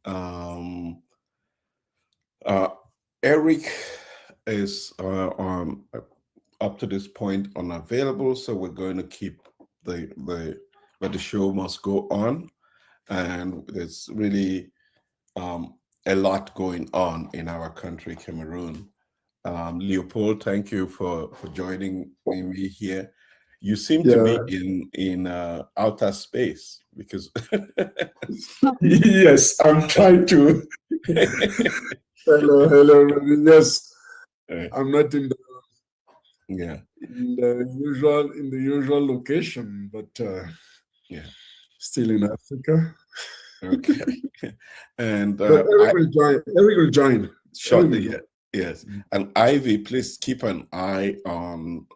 Um, uh, Eric is up to this point unavailable, so we're going to keep but the show must go on, and there's really um, a lot going on in our country, Cameroon. Leopold, thank you for joining me here. You seem to Yeah. be in outer space because Yes, I'm trying to. Hello, hello, everybody. Yes, I'm not yeah, in the usual location, but yeah, still in Africa. okay. And But I Eric will join. Eric will join. Eric will shortly, join. yeah, yes. And Ivy, please keep an eye on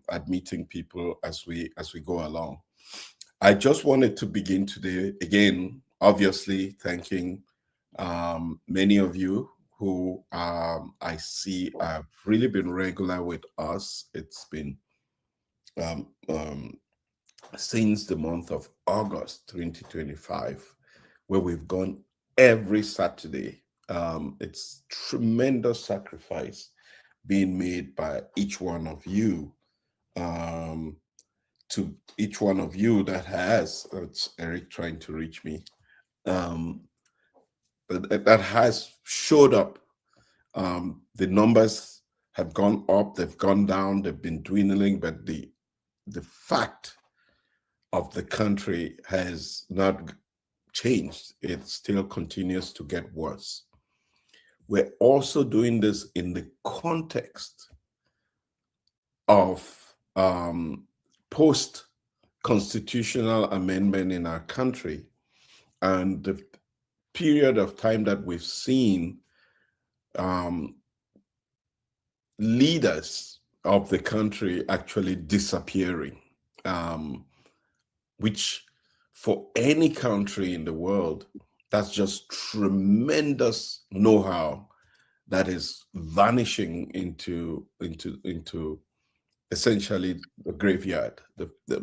admitting people as we go along. I just wanted to begin today again, obviously thanking many of you who I see have really been regular with us. It's been um, um, since the month of August 2025, where we've gone every Saturday. It's tremendous sacrifice being made by each one of you. Um, to each one of you that has, it's Eric trying to reach me, um, that has showed up. The numbers have gone up, they've gone down, they've been dwindling, but the fact of the country has not changed. It still continues to get worse. We're also doing this in the context of post constitutional amendment in our country and the period of time that we've seen um, leaders of the country actually disappearing, um, which for any country in the world, that's just tremendous know-how that is vanishing into essentially the graveyard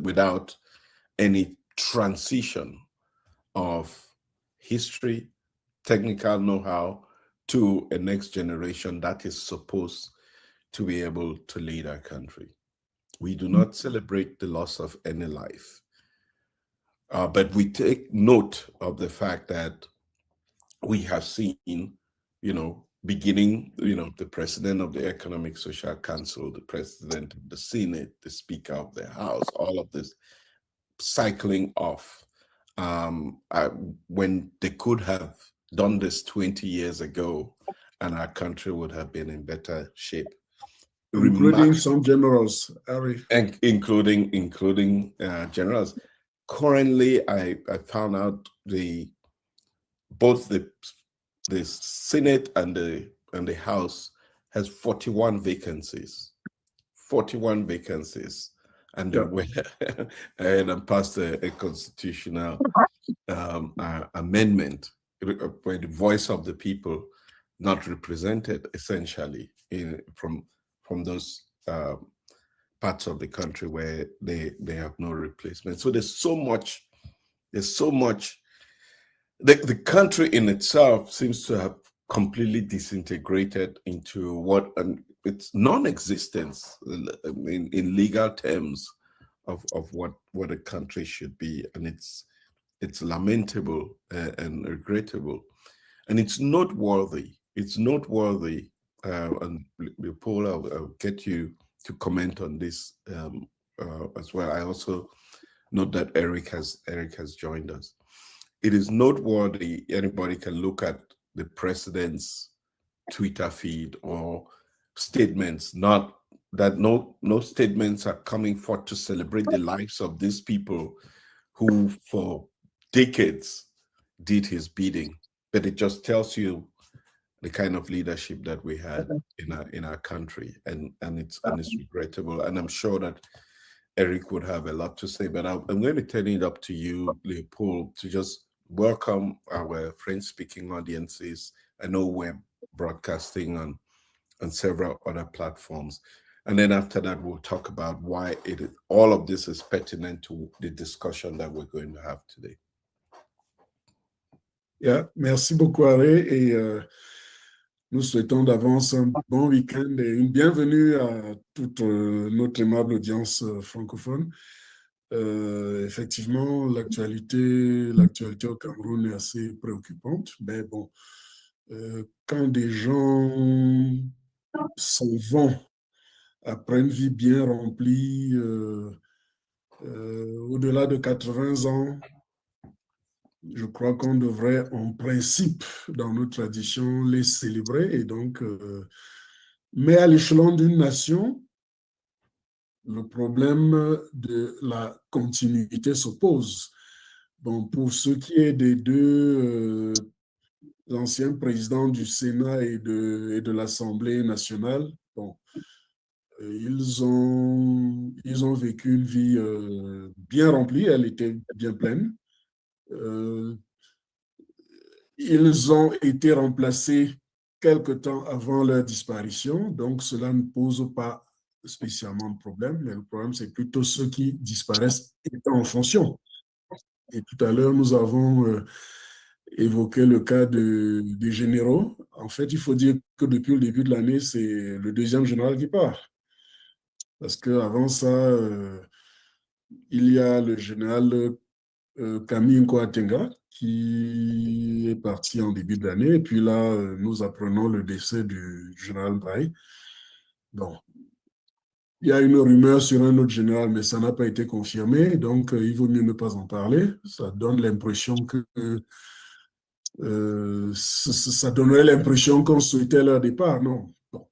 without any transition of history, technical know-how to a next generation that is supposed to be able to lead our country. We do not celebrate the loss of any life, but we take note of the fact that we have seen, beginning, the president of the Economic Social Council, the president of the Senate, the Speaker of the House, all of this cycling off when they could have done this 20 years ago and our country would have been in better shape. Including some generals, Eric. And including generals. Currently, I found out both the Senate and the House has 41 vacancies. 41 vacancies, and they Yeah. went ahead and passed a constitutional amendment where the voice of the people not represented essentially from those parts of the country where they have no replacement. So there's so much the country in itself seems to have completely disintegrated into what its non-existence in legal terms of what a country should be, and it's lamentable and regrettable, and it's noteworthy. It's noteworthy, and Paul, I'll get you to comment on this as well. I also note that Eric has joined us. It is noteworthy. Anybody can look at the president's Twitter feed or statements. Not that no statements are coming forth to celebrate the lives of these people who for decades did his bidding, but it just tells you the kind of leadership that we had in our country, and it's regrettable. And I'm sure that Eric would have a lot to say, but I'm going to turn it up to you, Leopold, to just welcome our French-speaking audiences. I know we're broadcasting on several other platforms. And then after that, we'll talk about why all of this is pertinent to the discussion that we're going to have today. Yeah, merci beaucoup, Harry, et nous souhaitons d'avance un bon week-end et une bienvenue à toute notre aimable audience francophone. Effectivement, l'actualité au Cameroun est assez préoccupante, mais bon, quand des gens s'en vont après une vie bien remplie, au-delà de 80 ans, je crois qu'on devrait, en principe, dans nos traditions, les célébrer. Et donc, mais à l'échelon d'une nation, le problème de la continuité se pose. Bon, pour ce qui est des deux anciens présidents du Sénat et de l'Assemblée nationale, bon, ils ont vécu une vie bien remplie, elle était bien pleine. Ils ont été remplacés quelque temps avant leur disparition, donc cela ne pose pas spécialement de problème, mais le problème, c'est plutôt ceux qui disparaissent étant en fonction. Et tout à l'heure, nous avons évoqué le cas des généraux. En fait, il faut dire que depuis le début de l'année, c'est le deuxième général qui part. Parce qu'avant ça, il y a le général Camille Nkoatenga, qui est parti en début d'année. Et puis là, nous apprenons le décès du général Braille. Bon, il y a une rumeur sur un autre général, mais ça n'a pas été confirmé. Donc, il vaut mieux ne pas en parler. Ça donne l'impression que ça donnerait l'impression qu'on souhaitait leur départ. Non. Bon.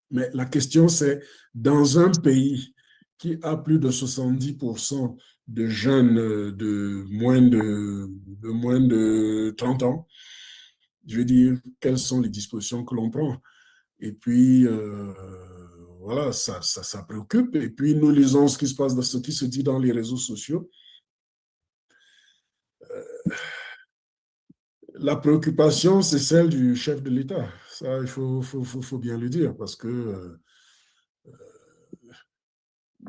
Mais la question, c'est dans un pays qui a plus de 70% de jeunes de moins de 30 ans, je veux dire, quelles sont les dispositions que l'on prend? Et puis, voilà, ça préoccupe. Et puis, nous lisons ce qui se passe, ce qui se dit dans les réseaux sociaux. La préoccupation, c'est celle du chef de l'État. Ça, il faut bien le dire, parce que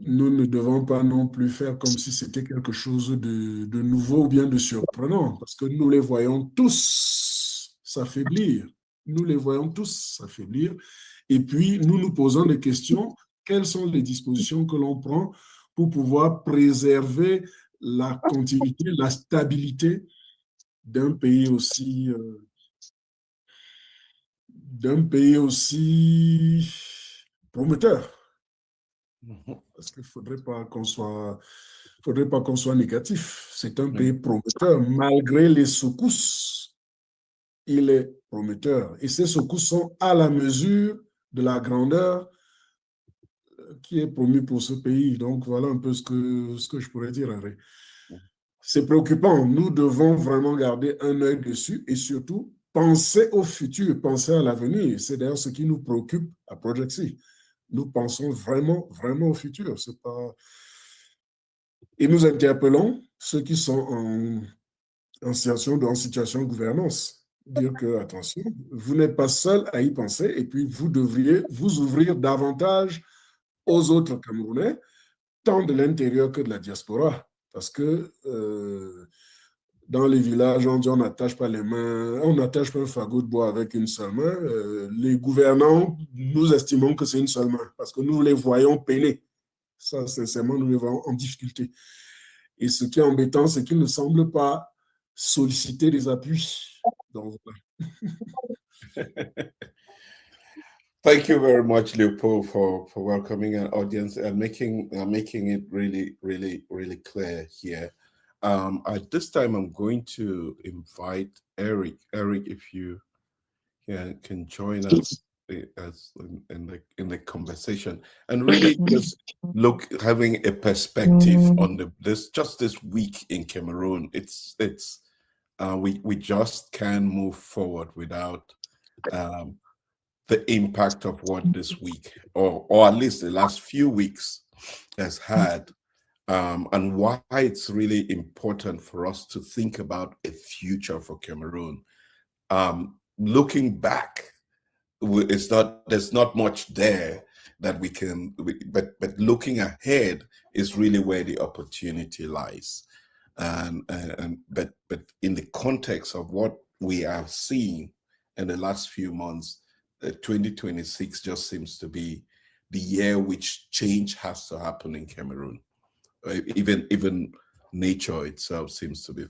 nous ne devons pas non plus faire comme si c'était quelque chose de nouveau ou bien de surprenant, parce que nous les voyons tous s'affaiblir. Nous les voyons tous s'affaiblir. Et puis, nous nous posons des questions. Quelles sont les dispositions que l'on prend pour pouvoir préserver la continuité, la stabilité d'un pays aussi prometteur? Parce qu'il ne faudrait pas qu'on soit négatif. C'est un pays prometteur. Malgré les secousses, il est prometteur. Et ces secousses sont à la mesure de la grandeur qui est promue pour ce pays. Donc, voilà un peu ce que je pourrais dire, Henri. C'est préoccupant. Nous devons vraiment garder un œil dessus et surtout penser au futur, penser à l'avenir. C'est d'ailleurs ce qui nous préoccupe à Project C. Nous pensons vraiment, vraiment au futur. C'est pas... Et nous interpellons ceux qui sont en situation de gouvernance. Dire que, attention, vous n'êtes pas seul à y penser et puis vous devriez vous ouvrir davantage aux autres Camerounais, tant de l'intérieur que de la diaspora. Parce que dans les villages, on dit on n'attache pas les mains, on n'attache pas un fagot de bois avec une seule main. Les gouvernants, nous estimons que c'est une seule main parce que nous les voyons peiner. Ça, sincèrement, nous les voyons en difficulté. Et ce qui est embêtant, c'est qu'ils ne semblent pas solliciter des appuis. Donc, Thank you very much, Leopold, for welcoming an audience and making it really, really, really clear here. At this time, I'm going to invite Eric. Eric, if you can join us as in the conversation and really just having a perspective on this week in Cameroon. We just can't move forward without the impact of what this week or at least the last few weeks has had, and why it's really important for us to think about a future for Cameroon. Looking back, there's not much there that we can, but looking ahead is really where the opportunity lies. but in the context of what we are seeing in the last few months, 2026 just seems to be the year which change has to happen in Cameroon. Even nature itself seems to be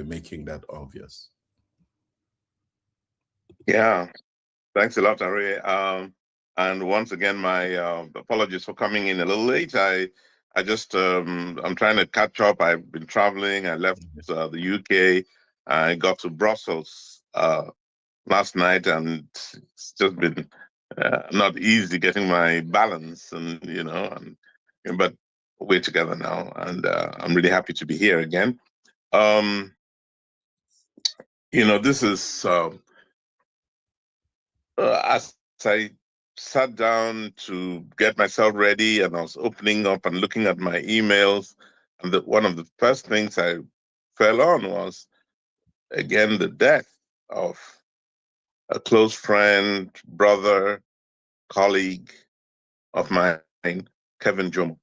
making that obvious. Yeah, thanks a lot, Ari. And once again, my apologies for coming in a little late. I just I'm trying to catch up. I've been traveling. I left the UK. I got to Brussels last night, and it's just been not easy getting my balance, and but we're together now, and I'm really happy to be here again. This is as I sat down to get myself ready, and I was opening up and looking at my emails, and one of the first things I fell on was, again, the death of a close friend, brother, colleague of mine, Kevin Jomo.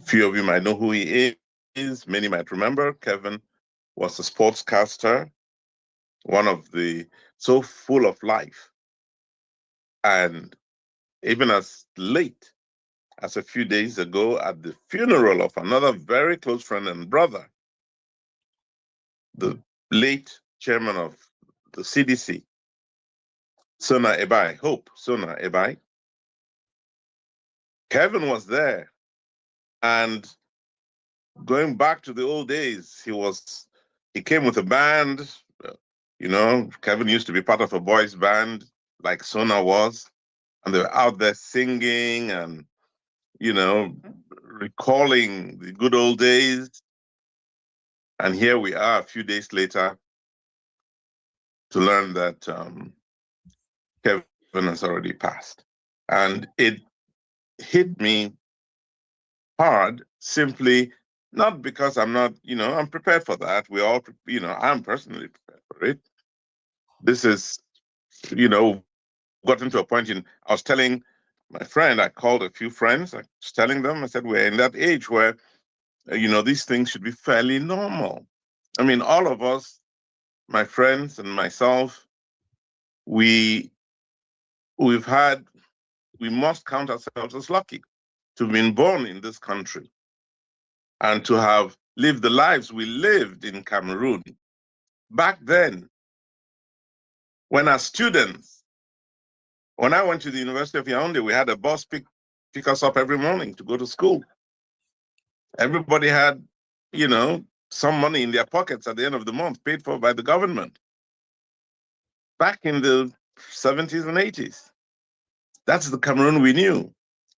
Few of you might know who he is. Many might remember. Kevin was a sportscaster, one of the so full of life. And even as late as a few days ago, at the funeral of another very close friend and brother, the late chairman of the CDC, Sona Ebai, Hope Sona Ebai, Kevin was there. And going back to the old days, he came with a band. Kevin used to be part of a boys band like Sona was, and they were out there singing and, recalling the good old days. And here we are a few days later to learn that Kevin has already passed. And it hit me hard, simply not because I'm not, I'm prepared for that. We all, I'm personally prepared for it. This is, gotten to a point I was telling my friend, I called a few friends, I was telling them, I said, we're in that age where, these things should be fairly normal. I mean, all of us, my friends and myself, we must count ourselves as lucky to have been born in this country and to have lived the lives we lived in Cameroon. Back then, when as students, when I went to the University of Yaoundé, we had a bus pick us up every morning to go to school. Everybody had, some money in their pockets at the end of the month, paid for by the government. Back in the 70s and 80s, that's the Cameroon we knew.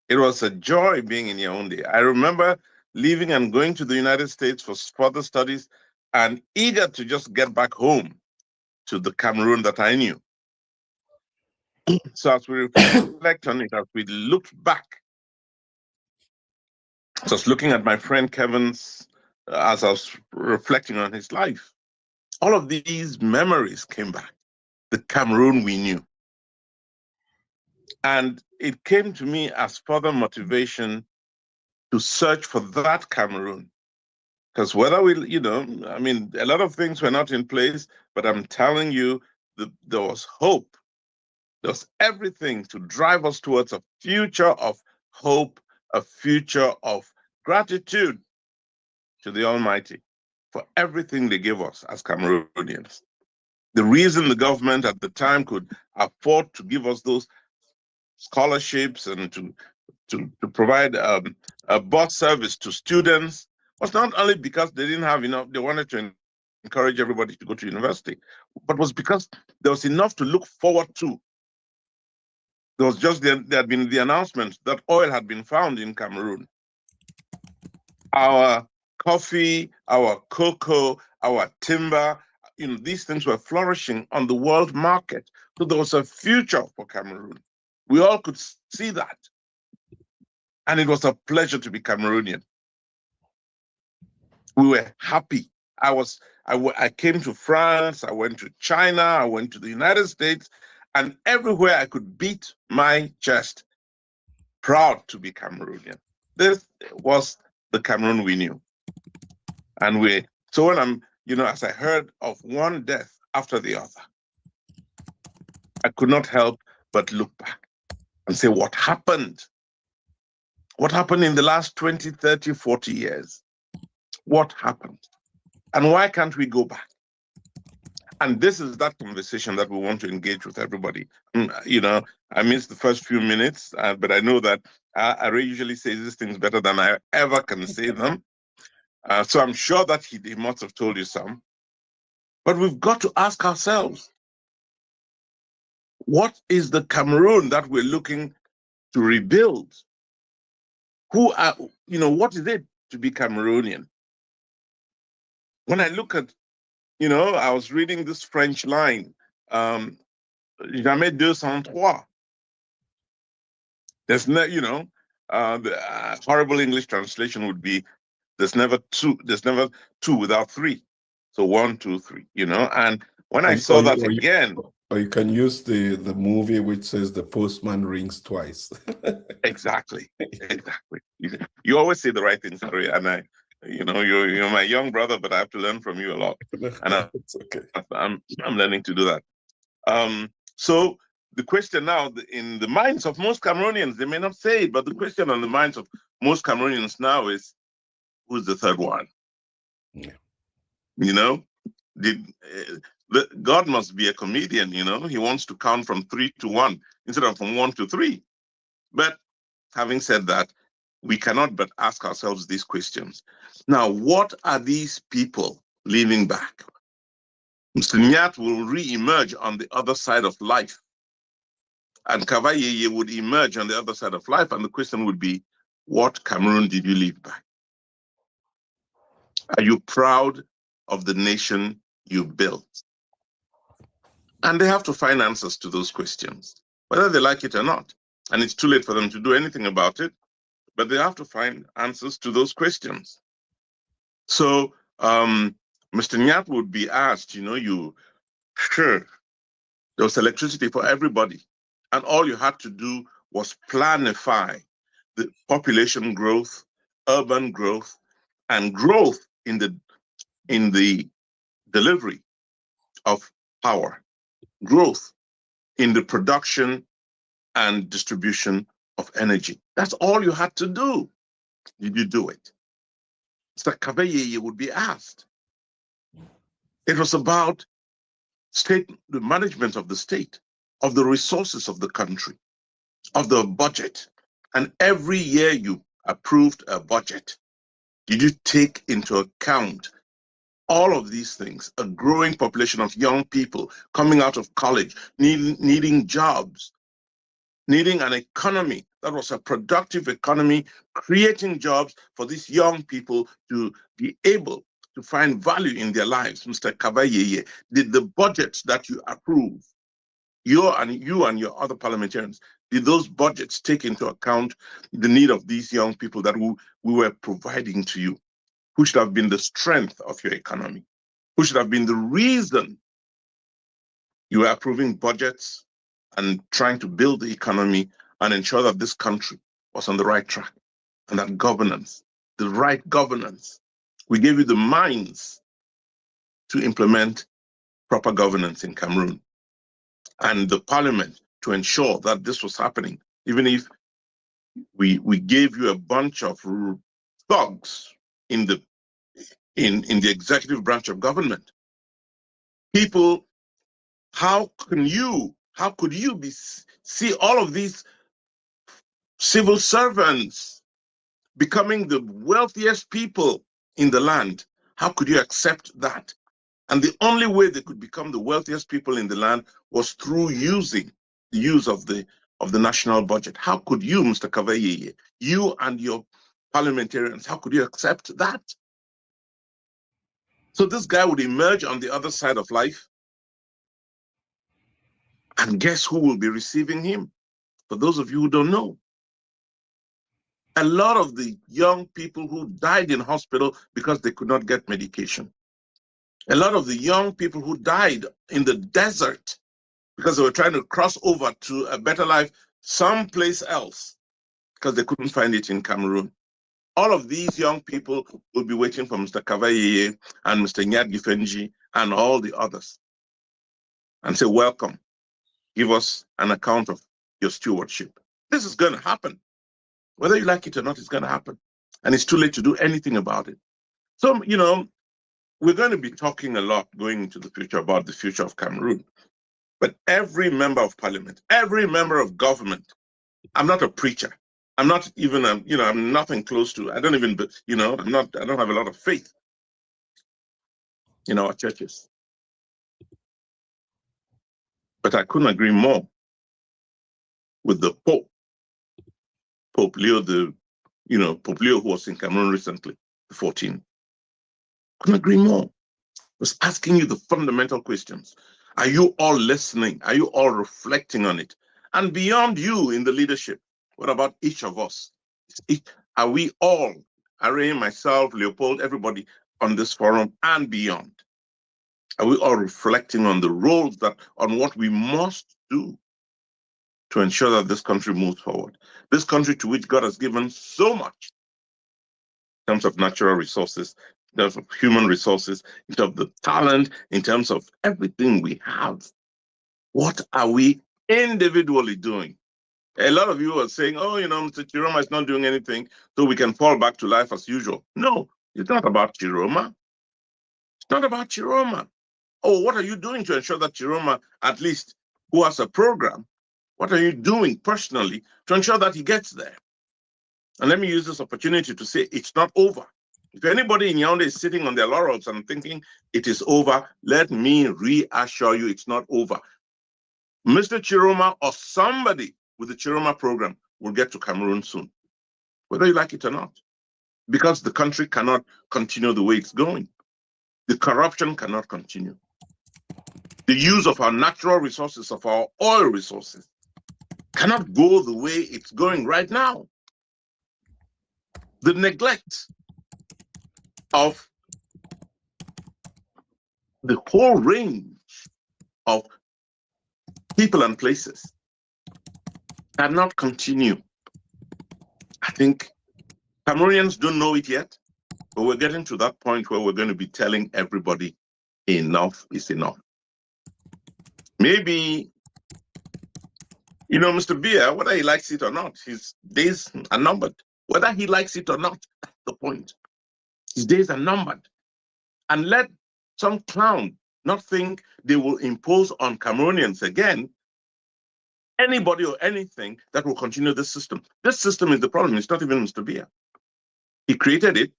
It was a joy being in Yaoundé. I remember leaving and going to the United States for further studies and eager to just get back home to the Cameroon that I knew. So as we reflect on it, as we looked back, just looking at my friend Kevin's, as I was reflecting on his life, all of these memories came back, the Cameroon we knew. And it came to me as further motivation to search for that Cameroon. Because whether a lot of things were not in place, but I'm telling you, there was hope. There was everything to drive us towards a future of hope, a future of gratitude to the Almighty for everything they gave us as Cameroonians. The reason the government at the time could afford to give us those scholarships and to provide a bus service to students was not only because they didn't have enough, they wanted to encourage everybody to go to university, but was because there was enough to look forward to. There had been the announcement that oil had been found in Cameroon. Our coffee, our cocoa, our timber, these things were flourishing on the world market. So there was a future for Cameroon. We all could see that. And it was a pleasure to be Cameroonian. We were happy. I came to France, I went to China, I went to the United States, and everywhere I could beat my chest, proud to be Cameroonian. This was the Cameroon we knew. And so when I'm, as I heard of one death after the other, I could not help but look back and say, what happened? What happened in the last 20, 30, 40 years? What happened? And why can't we go back? And this is that conversation that we want to engage with everybody. I missed the first few minutes, but I know that I usually say these things better than I ever can say them. So I'm sure that he must have told you some. But we've got to ask ourselves, what is the Cameroon that we're looking to rebuild? What is it to be Cameroonian? When I look at, I was reading this French line, jamais 203. There's no, the horrible English translation would be, there's never two without three. So 1, 2, 3, and when I saw that again. Or you can use the movie which says the postman rings twice. Exactly. You always say the right things, Harry, and you're my young brother, but I have to learn from you a lot. And it's okay. I'm learning to do that. So the question now in the minds of most Cameroonians, they may not say it, but the question on the minds of most Cameroonians now is, who's the third one? Yeah. God must be a comedian, he wants to count from 3 to 1 instead of from 1 to 3. But having said that, we cannot but ask ourselves these questions. Now, what are these people leaving back? Mr. Nyat will re-emerge on the other side of life, and Kavayeye would emerge on the other side of life, and the question would be, what Cameroon did you leave back? Are you proud of the nation you built? And they have to find answers to those questions, whether they like it or not. And it's too late for them to do anything about it, but they have to find answers to those questions. So Mr. Nyat would be asked, sure, there was electricity for everybody. And all you had to do was planify the population growth, urban growth, and growth in the delivery of power, growth in the production and distribution of energy. That's all you had to do. Did you do it? Mr. Kavayeye would be asked. It was about the management of the state, of the resources of the country, of the budget. And every year you approved a budget. Did you take into account all of these things? A growing population of young people coming out of college, needing jobs, needing an economy that was a productive economy, creating jobs for these young people to be able to find value in their lives. Mr. Kavayeye, did the budgets that you approve, you and your other parliamentarians, did those budgets take into account the need of these young people that we were providing to you? Who should have been the strength of your economy? Who should have been the reason you were approving budgets and trying to build the economy and ensure that this country was on the right track, and that governance, the right governance. We gave you the minds to implement proper governance in Cameroon, and the parliament to ensure that this was happening, even if we gave you a bunch of thugs in the executive branch of government. People, how could you see all of these civil servants becoming the wealthiest people in the land? How could you accept that? And the only way they could become the wealthiest people in the land was through the use of the national budget. How could you, Mr. Kavayeye, you and your parliamentarians, how could you accept that? So this guy would emerge on the other side of life, and guess who will be receiving him? For those of you who don't know, a lot of the young people who died in hospital because they could not get medication. A lot of the young people who died in the desert because they were trying to cross over to a better life someplace else because they couldn't find it in Cameroon. All of these young people will be waiting for Mr. Kavaye and Mr. Nyad Gifenji and all the others and say, welcome, give us an account of your stewardship. This is going to happen. Whether you like it or not, it's going to happen. And it's too late to do anything about it. So, you know, we're going to be talking a lot going into the future about the future of Cameroon. But every member of parliament, every member of government, I'm not a preacher. I'm not even, I'm nothing close to, I don't even, I don't have a lot of faith in our churches. But I couldn't agree more with the Pope, Pope Leo, Pope Leo, who was in Cameroon recently, the 14th. Couldn't agree more. Was asking you the fundamental questions. Are you all listening? Are you all reflecting on it? And beyond you in the leadership, what about each of us? Are we all, Irene, myself, Leopold, everybody on this forum and beyond? Are we all reflecting on the roles on what we must do to ensure that this country moves forward? This country to which God has given so much in terms of natural resources, in terms of human resources, in terms of the talent, in terms of everything we have. What are we individually doing? A lot of you are saying, oh, Mr. Chiroma is not doing anything, so we can fall back to life as usual. No, it's not about Chiroma. It's not about Chiroma. Oh, what are you doing to ensure that Chiroma, at least, who has a program, what are you doing personally to ensure that he gets there? And let me use this opportunity to say it's not over. If anybody in Yaoundé is sitting on their laurels and thinking it is over, let me reassure you it's not over. Mr. Chiroma or somebody with the Chiroma program will get to Cameroon soon, whether you like it or not, because the country cannot continue the way it's going. The corruption cannot continue. The use of our natural resources, of our oil resources, cannot go the way it's going right now. The neglect of the whole range of people and places cannot continue. I think Cameroonians don't know it yet, but we're getting to that point where we're going to be telling everybody enough is enough. Maybe, Mr. Bia, whether he likes it or not, his days are numbered. Whether he likes it or not, that's the point. His days are numbered. And let some clown not think they will impose on Cameroonians again anybody or anything that will continue this system. This system is the problem. It's not even Mr. Bia. He created it,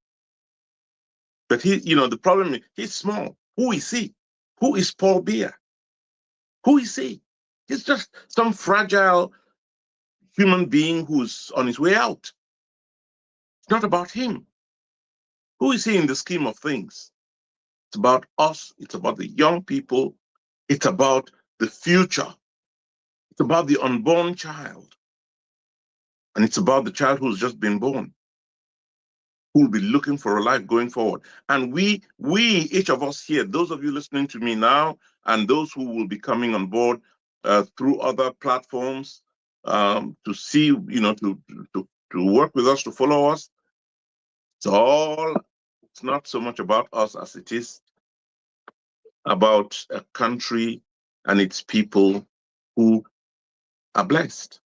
but the problem is he's small. Who is he? Who is Paul Bia? Who is he? He's just some fragile human being who's on his way out. It's not about him. Who is he in the scheme of things? It's about us. It's about the young people. It's about the future. It's about the unborn child. And it's about the child who's just been born, who will be looking for a life going forward. And we, each of us here, those of you listening to me now, and those who will be coming on board through other platforms to see, to work with us, to follow us, it's not so much about us as it is about a country and its people who are blessed.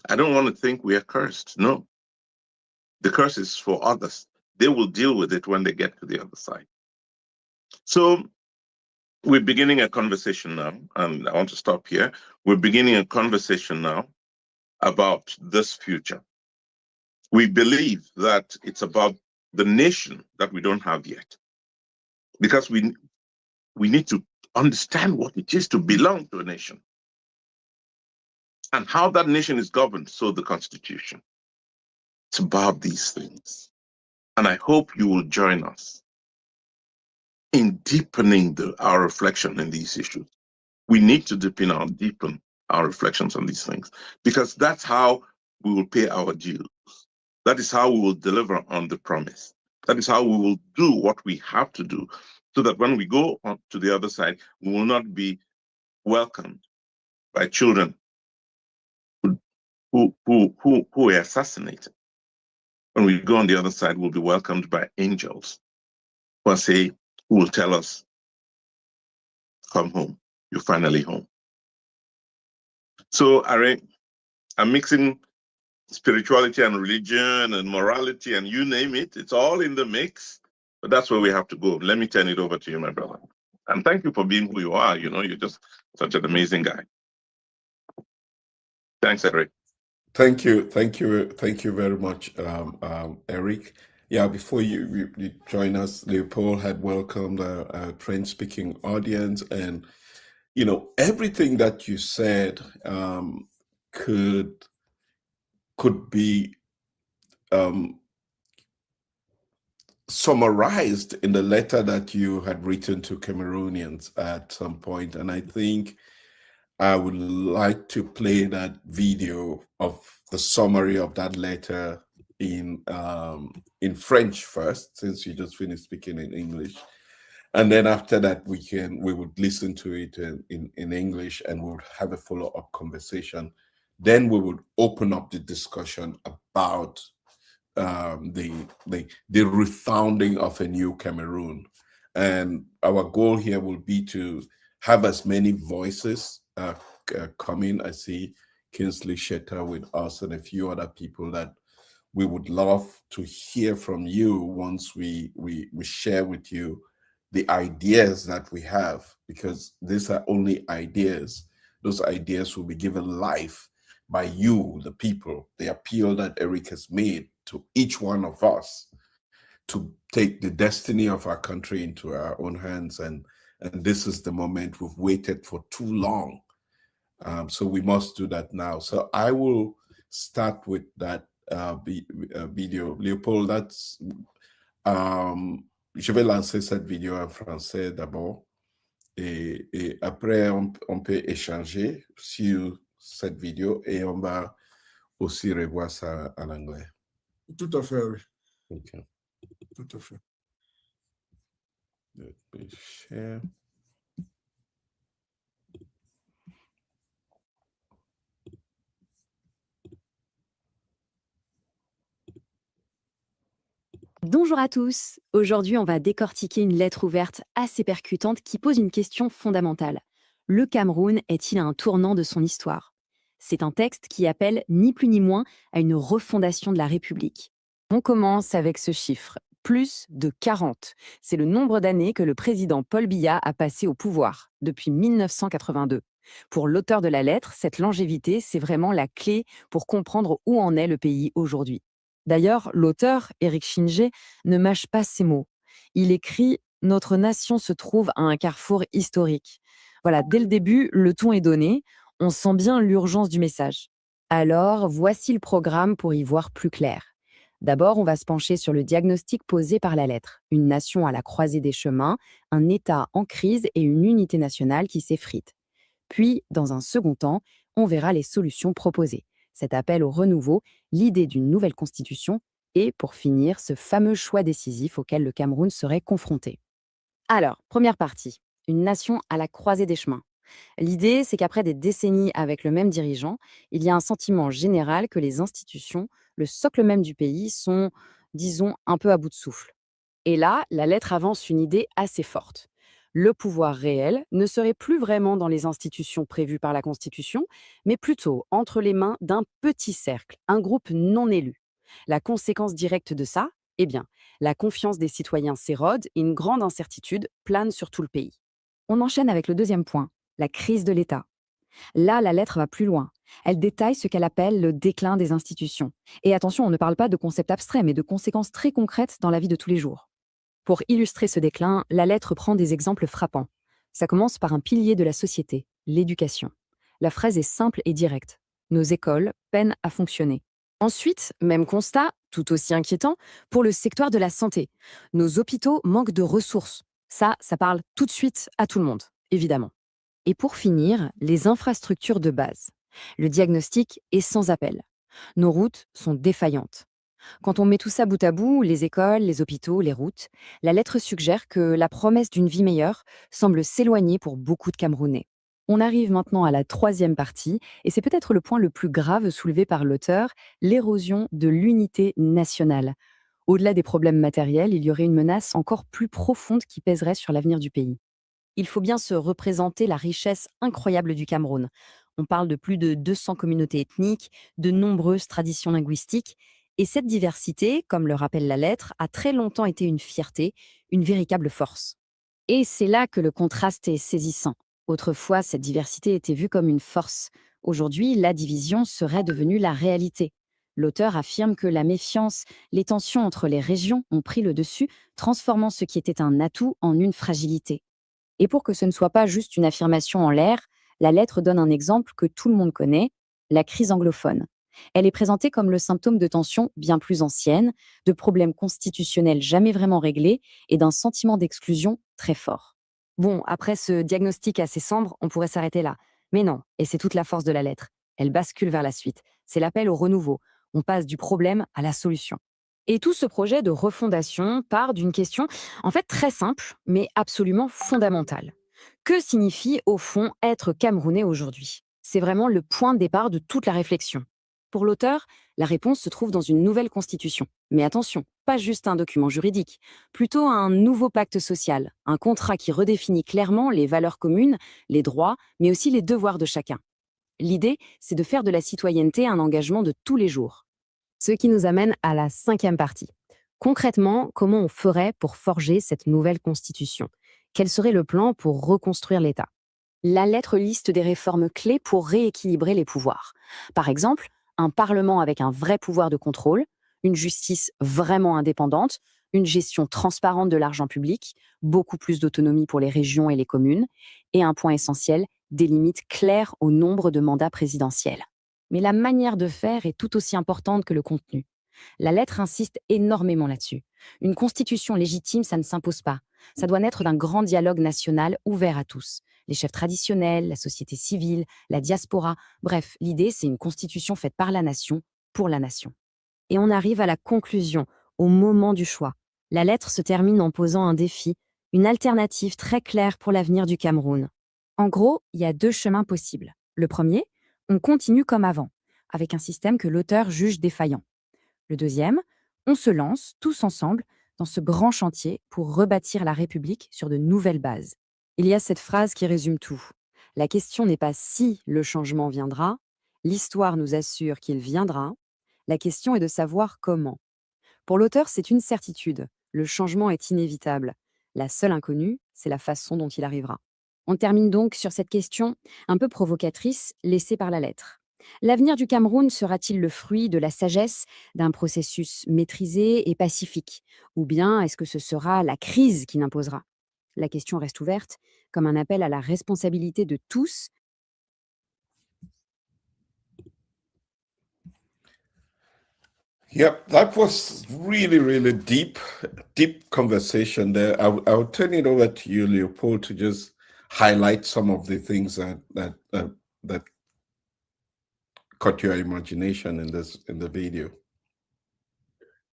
I don't want to think we are cursed. No. The curse is for others. They will deal with it when they get to the other side. So we're beginning a conversation now, and I want to stop here. We're beginning a conversation now about this future. We believe that it's about the nation that we don't have yet, because we need to understand what it is to belong to a nation and how that nation is governed. So the Constitution. It's about these things. And I hope you will join us in deepening our reflection in these issues. We need to deepen our reflections on these things, because that's how we will pay our dues. That is how we will deliver on the promise. That is how we will do what we have to do, so that when we go on to the other side, we will not be welcomed by children who were assassinated. when we go on the other side, we'll be welcomed by angels who will tell us, come home, you're finally home. So, Are, I'm mixing spirituality and religion and morality and you name it. It's all in the mix, but that's where we have to go. Let me turn it over to you, my brother. And thank you for being who you are. You know, you're just such an amazing guy. Thanks, Eric. Thank you very much, Eric. Yeah, before you join us, Leopold had welcomed a French-speaking audience, and you know everything that you said could be summarized in the letter that you had written to Cameroonians at some point, and I think I would like to play that video of the summary of that letter in French first, since you just finished speaking in English, and then after that we would listen to it in English, and we would have a follow-up conversation. Then we would open up the discussion about the refounding of a new Cameroon, and our goal here will be to have as many voices come in. I see Kingsley Shetter with us and a few other people that we would love to hear from you once we share with you the ideas that we have, because these are only ideas. Those ideas will be given life by you, the people. The appeal that Eric has made to each one of us to take the destiny of our country into our own hands, and this is the moment. We've waited for too long. So we must do that now. So I will start with that video. Léopold, je vais lancer cette vidéo en français d'abord, et après on peut échanger sur cette vidéo et on va aussi revoir ça en anglais. Tout à fait, oui. Okay. Tout à fait. Let me share. Bonjour à tous. Aujourd'hui, on va décortiquer une lettre ouverte assez percutante qui pose une question fondamentale. Le Cameroun est-il à un tournant de son histoire? C'est un texte qui appelle ni plus ni moins à une refondation de la République. On commence avec ce chiffre, plus de 40. C'est le nombre d'années que le président Paul Biya a passé au pouvoir, depuis 1982. Pour l'auteur de la lettre, cette longévité, c'est vraiment la clé pour comprendre où en est le pays aujourd'hui. D'ailleurs, l'auteur, Éric Shinge, ne mâche pas ses mots. Il écrit « Notre nation se trouve à un carrefour historique ». Voilà, dès le début, le ton est donné. On sent bien l'urgence du message. Alors, voici le programme pour y voir plus clair. D'abord, on va se pencher sur le diagnostic posé par la lettre. Une nation à la croisée des chemins, un État en crise et une unité nationale qui s'effrite. Puis, dans un second temps, on verra les solutions proposées. Cet appel au renouveau, l'idée d'une nouvelle constitution et, pour finir, ce fameux choix décisif auquel le Cameroun serait confronté. Alors, première partie, une nation à la croisée des chemins. L'idée, c'est qu'après des décennies avec le même dirigeant, il y a un sentiment général que les institutions, le socle même du pays, sont, disons, un peu à bout de souffle. Et là, la lettre avance une idée assez forte. Le pouvoir réel ne serait plus vraiment dans les institutions prévues par la Constitution, mais plutôt entre les mains d'un petit cercle, un groupe non élu. La conséquence directe de ça, eh bien, la confiance des citoyens s'érode et une grande incertitude plane sur tout le pays. On enchaîne avec le deuxième point, la crise de l'État. Là, la lettre va plus loin. Elle détaille ce qu'elle appelle le déclin des institutions. Et attention, on ne parle pas de concepts abstraits, mais de conséquences très concrètes dans la vie de tous les jours. Pour illustrer ce déclin, la lettre prend des exemples frappants. Ça commence par un pilier de la société, l'éducation. La phrase est simple et directe. Nos écoles peinent à fonctionner. Ensuite, même constat, tout aussi inquiétant, pour le secteur de la santé. Nos hôpitaux manquent de ressources. Ça parle tout de suite à tout le monde, évidemment. Et pour finir, les infrastructures de base. Le diagnostic est sans appel. Nos routes sont défaillantes. Quand on met tout ça bout à bout, les écoles, les hôpitaux, les routes, la lettre suggère que la promesse d'une vie meilleure semble s'éloigner pour beaucoup de Camerounais. On arrive maintenant à la troisième partie, et c'est peut-être le point le plus grave soulevé par l'auteur, l'érosion de l'unité nationale. Au-delà des problèmes matériels, il y aurait une menace encore plus profonde qui pèserait sur l'avenir du pays. Il faut bien se représenter la richesse incroyable du Cameroun. On parle de plus de 200 communautés ethniques, de nombreuses traditions linguistiques, et cette diversité, comme le rappelle la lettre, a très longtemps été une fierté, une véritable force. Et c'est là que le contraste est saisissant. Autrefois, cette diversité était vue comme une force. Aujourd'hui, la division serait devenue la réalité. L'auteur affirme que la méfiance, les tensions entre les régions ont pris le dessus, transformant ce qui était un atout en une fragilité. Et pour que ce ne soit pas juste une affirmation en l'air, la lettre donne un exemple que tout le monde connaît, la crise anglophone. Elle est présentée comme le symptôme de tensions bien plus anciennes, de problèmes constitutionnels jamais vraiment réglés et d'un sentiment d'exclusion très fort. Bon, après ce diagnostic assez sombre, on pourrait s'arrêter là. Mais non, et c'est toute la force de la lettre. Elle bascule vers la suite. C'est l'appel au renouveau. On passe du problème à la solution. Et tout ce projet de refondation part d'une question en fait très simple, mais absolument fondamentale. Que signifie au fond être camerounais aujourd'hui? C'est vraiment le point de départ de toute la réflexion. Pour l'auteur, la réponse se trouve dans une nouvelle constitution. Mais attention, pas juste un document juridique, plutôt un nouveau pacte social, un contrat qui redéfinit clairement les valeurs communes, les droits, mais aussi les devoirs de chacun. L'idée, c'est de faire de la citoyenneté un engagement de tous les jours. Ce qui nous amène à la cinquième partie. Concrètement, comment on ferait pour forger cette nouvelle constitution? Quel serait le plan pour reconstruire l'État? La lettre liste des réformes clés pour rééquilibrer les pouvoirs. Par exemple, un parlement avec un vrai pouvoir de contrôle, une justice vraiment indépendante, une gestion transparente de l'argent public, beaucoup plus d'autonomie pour les régions et les communes, et un point essentiel, des limites claires au nombre de mandats présidentiels. Mais la manière de faire est tout aussi importante que le contenu. La lettre insiste énormément là-dessus. Une constitution légitime, ça ne s'impose pas. Ça doit naître d'un grand dialogue national ouvert à tous. Les chefs traditionnels, la société civile, la diaspora. Bref, l'idée, c'est une constitution faite par la nation, pour la nation. Et on arrive à la conclusion, au moment du choix. La lettre se termine en posant un défi, une alternative très claire pour l'avenir du Cameroun. En gros, il y a 2 chemins possibles. Le premier, on continue comme avant, avec un système que l'auteur juge défaillant. Le deuxième, on se lance, tous ensemble, dans ce grand chantier pour rebâtir la République sur de nouvelles bases. Il y a cette phrase qui résume tout. La question n'est pas si le changement viendra, l'histoire nous assure qu'il viendra, la question est de savoir comment. Pour l'auteur, c'est une certitude, le changement est inévitable. La seule inconnue, c'est la façon dont il arrivera. On termine donc sur cette question un peu provocatrice laissée par la lettre. L'avenir du Cameroun sera-t-il le fruit de la sagesse d'un processus maîtrisé et pacifique? Ou bien est-ce que ce sera la crise qui l'imposera? La question reste ouverte, comme un appel à la responsabilité de tous. Yep, that was really, really deep conversation there. I'll turn it over to you, Leopold, to just highlight some of the things that caught your imagination in the video.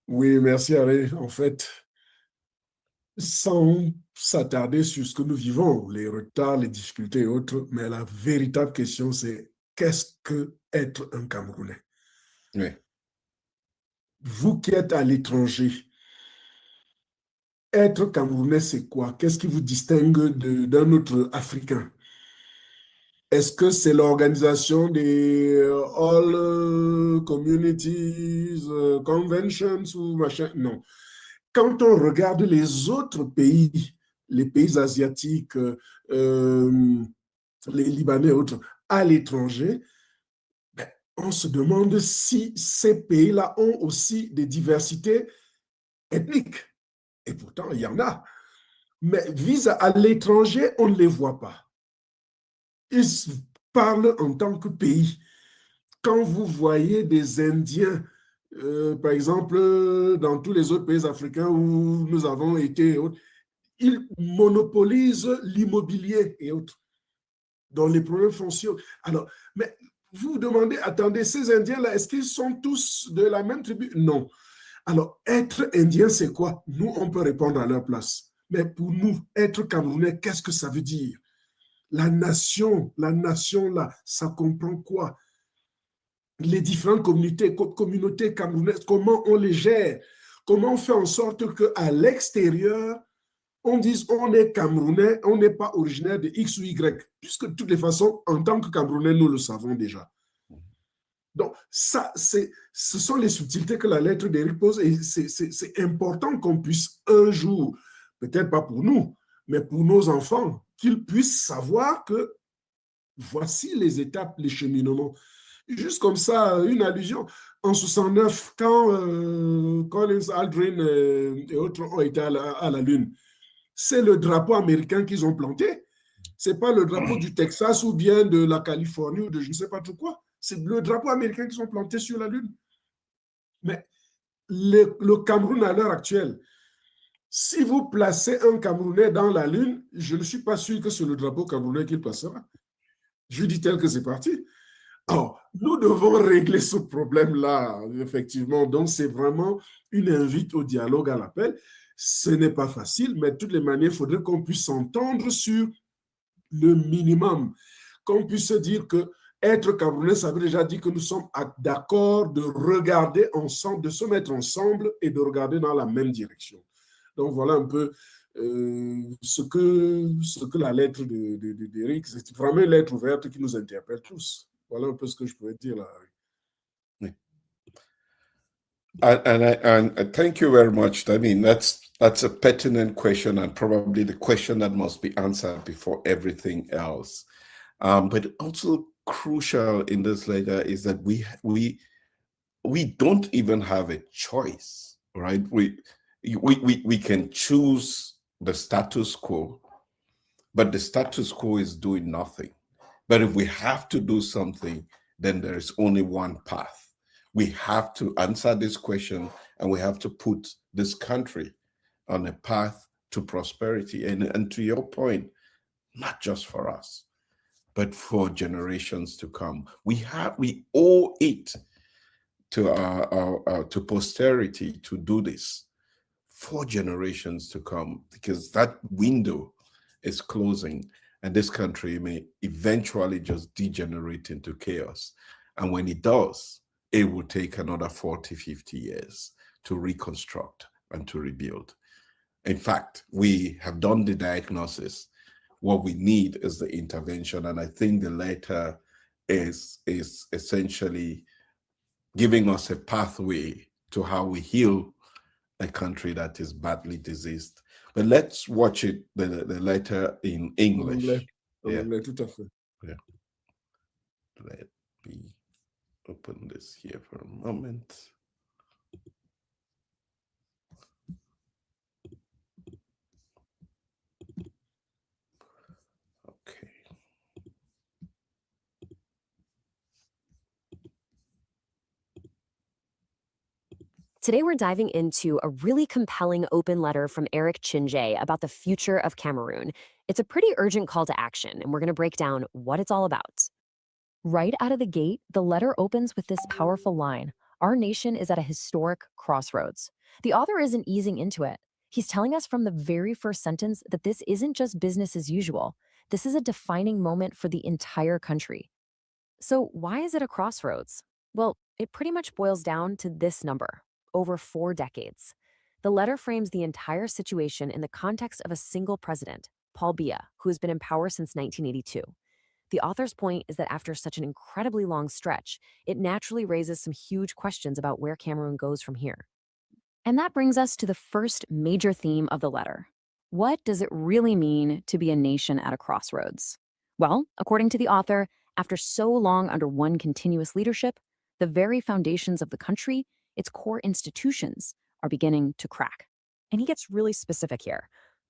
Oui, merci Alain. En fait, sans s'attarder sur ce que nous vivons, les retards, les difficultés et autres, mais la véritable question, c'est qu'est-ce que être un Camerounais? Oui. Vous qui êtes à l'étranger, être Camerounais, c'est quoi? Qu'est-ce qui vous distingue d'un autre Africain? Est-ce que c'est l'organisation des All Communities Conventions ou machin? Non. Quand on regarde les autres pays, les pays asiatiques, les Libanais et autres, à l'étranger, ben, on se demande si ces pays-là ont aussi des diversités ethniques. Et pourtant, il y en a. Mais à l'étranger, on ne les voit pas. Ils parlent en tant que pays. Quand vous voyez des Indiens, par exemple, dans tous les autres pays africains où nous avons été, ils monopolisent l'immobilier et autres, dans les problèmes fonciers. Alors, mais vous vous demandez, attendez, ces Indiens-là, est-ce qu'ils sont tous de la même tribu? Non. Alors, être Indien, c'est quoi? Nous, on peut répondre à leur place. Mais pour nous, être Camerounais, qu'est-ce que ça veut dire? La nation là, ça comprend quoi? Les différentes communautés camerounaises, comment on les gère? Comment on fait en sorte qu'à l'extérieur, on dise on est Camerounais, on n'est pas originaire de X ou Y, puisque de toutes les façons, en tant que Camerounais, nous le savons déjà. Donc, ça, ce sont les subtilités que la lettre d'Éric pose et c'est important qu'on puisse un jour, peut-être pas pour nous, mais pour nos enfants, qu'ils puissent savoir que voici les étapes, les cheminements. Juste comme ça, une allusion. En 69, quand Collins, Aldrin et autres ont été à la Lune, c'est le drapeau américain qu'ils ont planté. Ce n'est pas le drapeau du Texas ou bien de la Californie ou de je ne sais pas trop quoi. C'est le drapeau américain qu'ils ont planté sur la Lune. Mais le Cameroun à l'heure actuelle, si vous placez un Camerounais dans la Lune, je ne suis pas sûr que c'est le drapeau camerounais qu'il passera. Je dis tel que c'est parti. Alors, nous devons régler ce problème-là, effectivement. Donc, c'est vraiment une invite au dialogue, à l'appel. Ce n'est pas facile, mais de toutes les manières, il faudrait qu'on puisse s'entendre sur le minimum, qu'on puisse se dire que être Camerounais, ça veut déjà dire que nous sommes d'accord de regarder ensemble, de se mettre ensemble et de regarder dans la même direction. Donc, voilà un peu ce que la lettre d'Éric, c'est vraiment une lettre ouverte qui nous interpelle tous. Voilà un peu ce que je pouvais dire là. And thank you very much. I mean, that's a pertinent question and probably the question that must be answered before everything else. But also crucial in this letter is that we don't even have a choice, right? We can choose the status quo, but the status quo is doing nothing. But if we have to do something, then there is only one path. We have to answer this question and we have to put this country on a path to prosperity. And to your point, not just for us, but for generations to come. We owe it to posterity to do this for generations to come, because that window is closing and this country may eventually just degenerate into chaos. And when it does, it will take another 40, 50 years to reconstruct and to rebuild. In fact, we have done the diagnosis. What we need is the intervention. And I think the letter is essentially giving us a pathway to how we heal a country that is badly diseased. But let's watch it, the letter in English. Yeah. Tout à fait. Yeah. Let me open this here for a moment. Okay. Today, we're diving into a really compelling open letter from Eric Chinjay about the future of Cameroon. It's a pretty urgent call to action, and we're going to break down what it's all about. Right out of the gate, the letter opens with this powerful line: "Our nation is at a historic crossroads." The author isn't easing into it. He's telling us from the very first sentence that this isn't just business as usual. This is a defining moment for the entire country. So why is it a crossroads? Well, it pretty much boils down to this number: over 4 decades. The letter frames the entire situation in the context of a single president, Paul Biya, who has been in power since 1982. The author's point is that after such an incredibly long stretch, it naturally raises some huge questions about where Cameroon goes from here. And that brings us to the first major theme of the letter. What does it really mean to be a nation at a crossroads? Well, according to the author, after so long under one continuous leadership, the very foundations of the country, its core institutions, are beginning to crack. And he gets really specific here.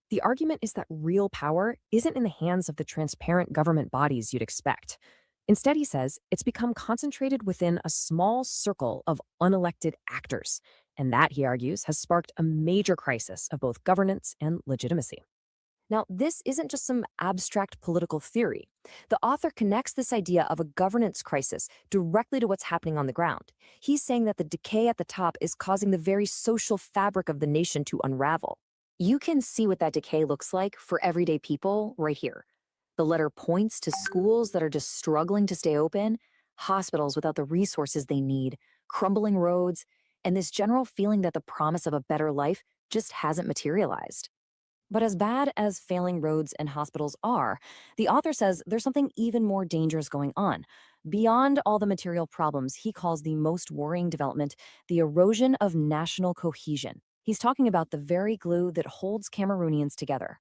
The argument is that real power isn't in the hands of the transparent government bodies you'd expect. Instead, he says, it's become concentrated within a small circle of unelected actors. And that, he argues, has sparked a major crisis of both governance and legitimacy. Now, this isn't just some abstract political theory. The author connects this idea of a governance crisis directly to what's happening on the ground. He's saying that the decay at the top is causing the very social fabric of the nation to unravel. You can see what that decay looks like for everyday people right here. The letter points to schools that are just struggling to stay open, hospitals without the resources they need, crumbling roads, and this general feeling that the promise of a better life just hasn't materialized. But as bad as failing roads and hospitals are, the author says there's something even more dangerous going on. Beyond all the material problems, he calls the most worrying development the erosion of national cohesion. He's talking about the very glue that holds Cameroonians together.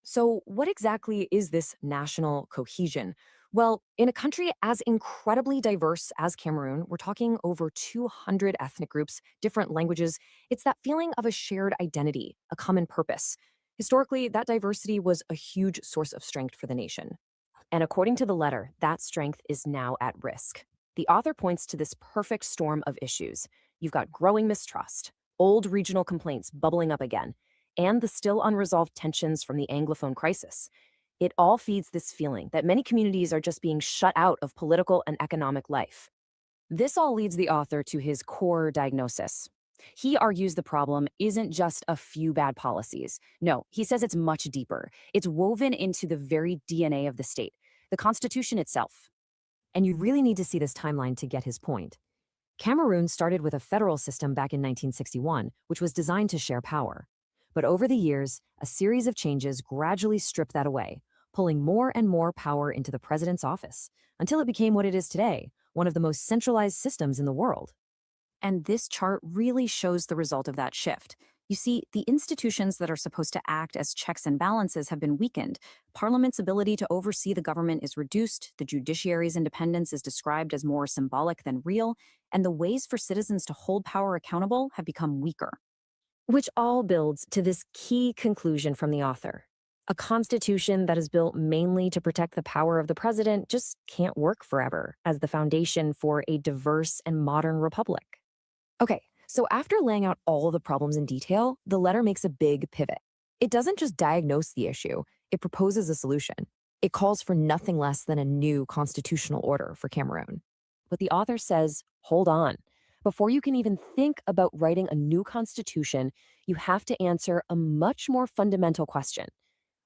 So, what exactly is this national cohesion? Well, in a country as incredibly diverse as Cameroon, we're talking over 200 ethnic groups, different languages. It's that feeling of a shared identity, a common purpose. Historically, that diversity was a huge source of strength for the nation. And according to the letter, that strength is now at risk. The author points to this perfect storm of issues. You've got growing mistrust, old regional complaints bubbling up again, and the still unresolved tensions from the Anglophone crisis. It all feeds this feeling that many communities are just being shut out of political and economic life. This all leads the author to his core diagnosis. He argues the problem isn't just a few bad policies. No, he says it's much deeper. It's woven into the very DNA of the state, the Constitution itself. And you really need to see this timeline to get his point. Cameroon started with a federal system back in 1961, which was designed to share power. But over the years, a series of changes gradually stripped that away, pulling more and more power into the president's office, until it became what it is today, one of the most centralized systems in the world. And this chart really shows the result of that shift. You see, the institutions that are supposed to act as checks and balances have been weakened. Parliament's ability to oversee the government is reduced, the judiciary's independence is described as more symbolic than real, and the ways for citizens to hold power accountable have become weaker. Which all builds to this key conclusion from the author. A constitution that is built mainly to protect the power of the president just can't work forever as the foundation for a diverse and modern republic. Okay, so after laying out all of the problems in detail, the letter makes a big pivot. It doesn't just diagnose the issue, it proposes a solution. It calls for nothing less than a new constitutional order for Cameroon. But the author says, hold on. Before you can even think about writing a new constitution, you have to answer a much more fundamental question.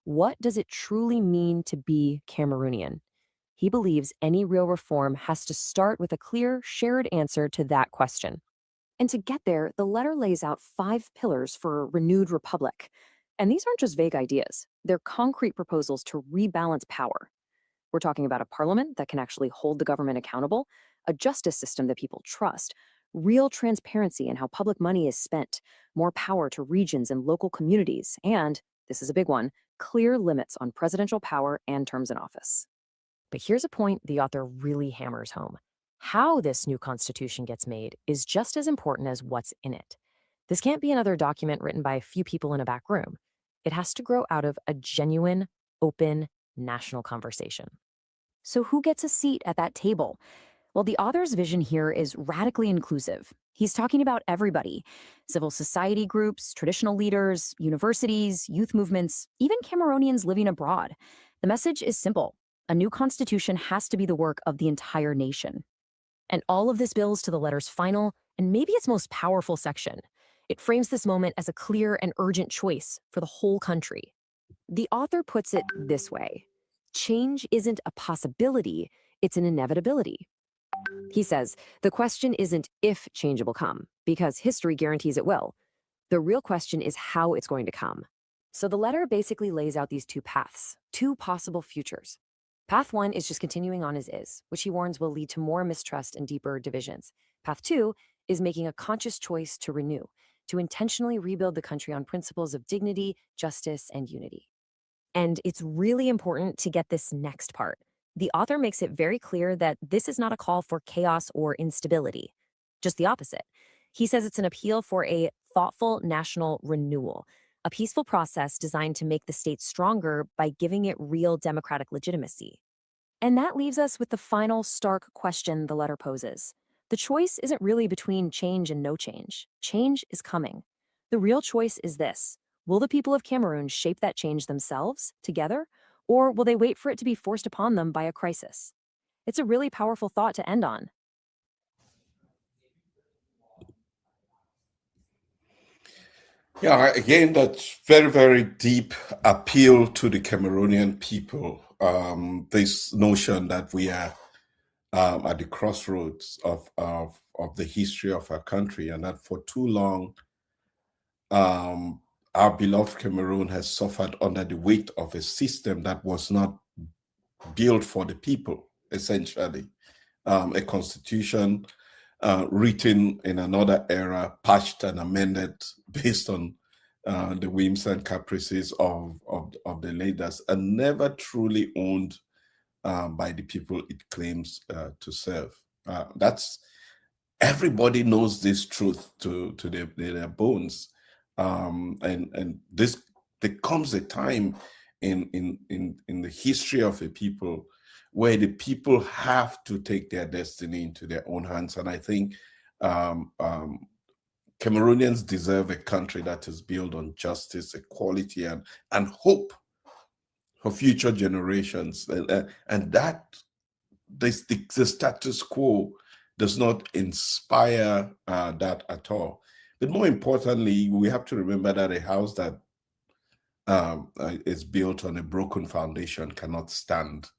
What does it truly mean to be Cameroonian? He believes any real reform has to start with a clear, shared answer to that question. And to get there, the letter lays out 5 pillars for a renewed republic. And these aren't just vague ideas. They're concrete proposals to rebalance power. We're talking about a parliament that can actually hold the government accountable, a justice system that people trust, real transparency in how public money is spent, more power to regions and local communities, and, this is a big one, clear limits on presidential power and terms in office. But here's a point the author really hammers home. How this new constitution gets made is just as important as what's in it. This can't be another document written by a few people in a back room. It has to grow out of a genuine, open, national conversation. So who gets a seat at that table? Well, the author's vision here is radically inclusive. He's talking about everybody: civil society groups, traditional leaders, universities, youth movements, even Cameroonians living abroad. The message is simple. A new constitution has to be the work of the entire nation. And all of this builds to the letter's final, and maybe its most powerful section. It frames this moment as a clear and urgent choice for the whole country. The author puts it this way: change isn't a possibility, it's an inevitability. He says, the question isn't if change will come, because history guarantees it will. The real question is how it's going to come. So the letter basically lays out these 2 paths, 2 possible futures. Path 1 is just continuing on as is, which he warns will lead to more mistrust and deeper divisions. Path 2 is making a conscious choice to renew, to intentionally rebuild the country on principles of dignity, justice, and unity. And it's really important to get this next part. The author makes it very clear that this is not a call for chaos or instability, just the opposite. He says it's an appeal for a thoughtful national renewal, a peaceful process designed to make the state stronger by giving it real democratic legitimacy. And that leaves us with the final stark question the letter poses. The choice isn't really between change and no change. Change is coming. The real choice is this: will the people of Cameroon shape that change themselves, together, or will they wait for it to be forced upon them by a crisis? It's a really powerful thought to end on. Yeah, again, that's very, very deep appeal to the Cameroonian people. this notion that we are at the crossroads of the history of our country, and that for too long, our beloved Cameroon has suffered under the weight of a system that was not built for the people, essentially. A constitution written in another era, patched and amended based on the whims and caprices of the leaders, and never truly owned by the people it claims to serve. Everybody knows this truth to their bones, and this there comes a time in the history of a people where the people have to take their destiny into their own hands. And I think Cameroonians deserve a country that is built on justice, equality, and hope for future generations. And that the status quo does not inspire that at all. But more importantly, we have to remember that a house that is built on a broken foundation cannot stand.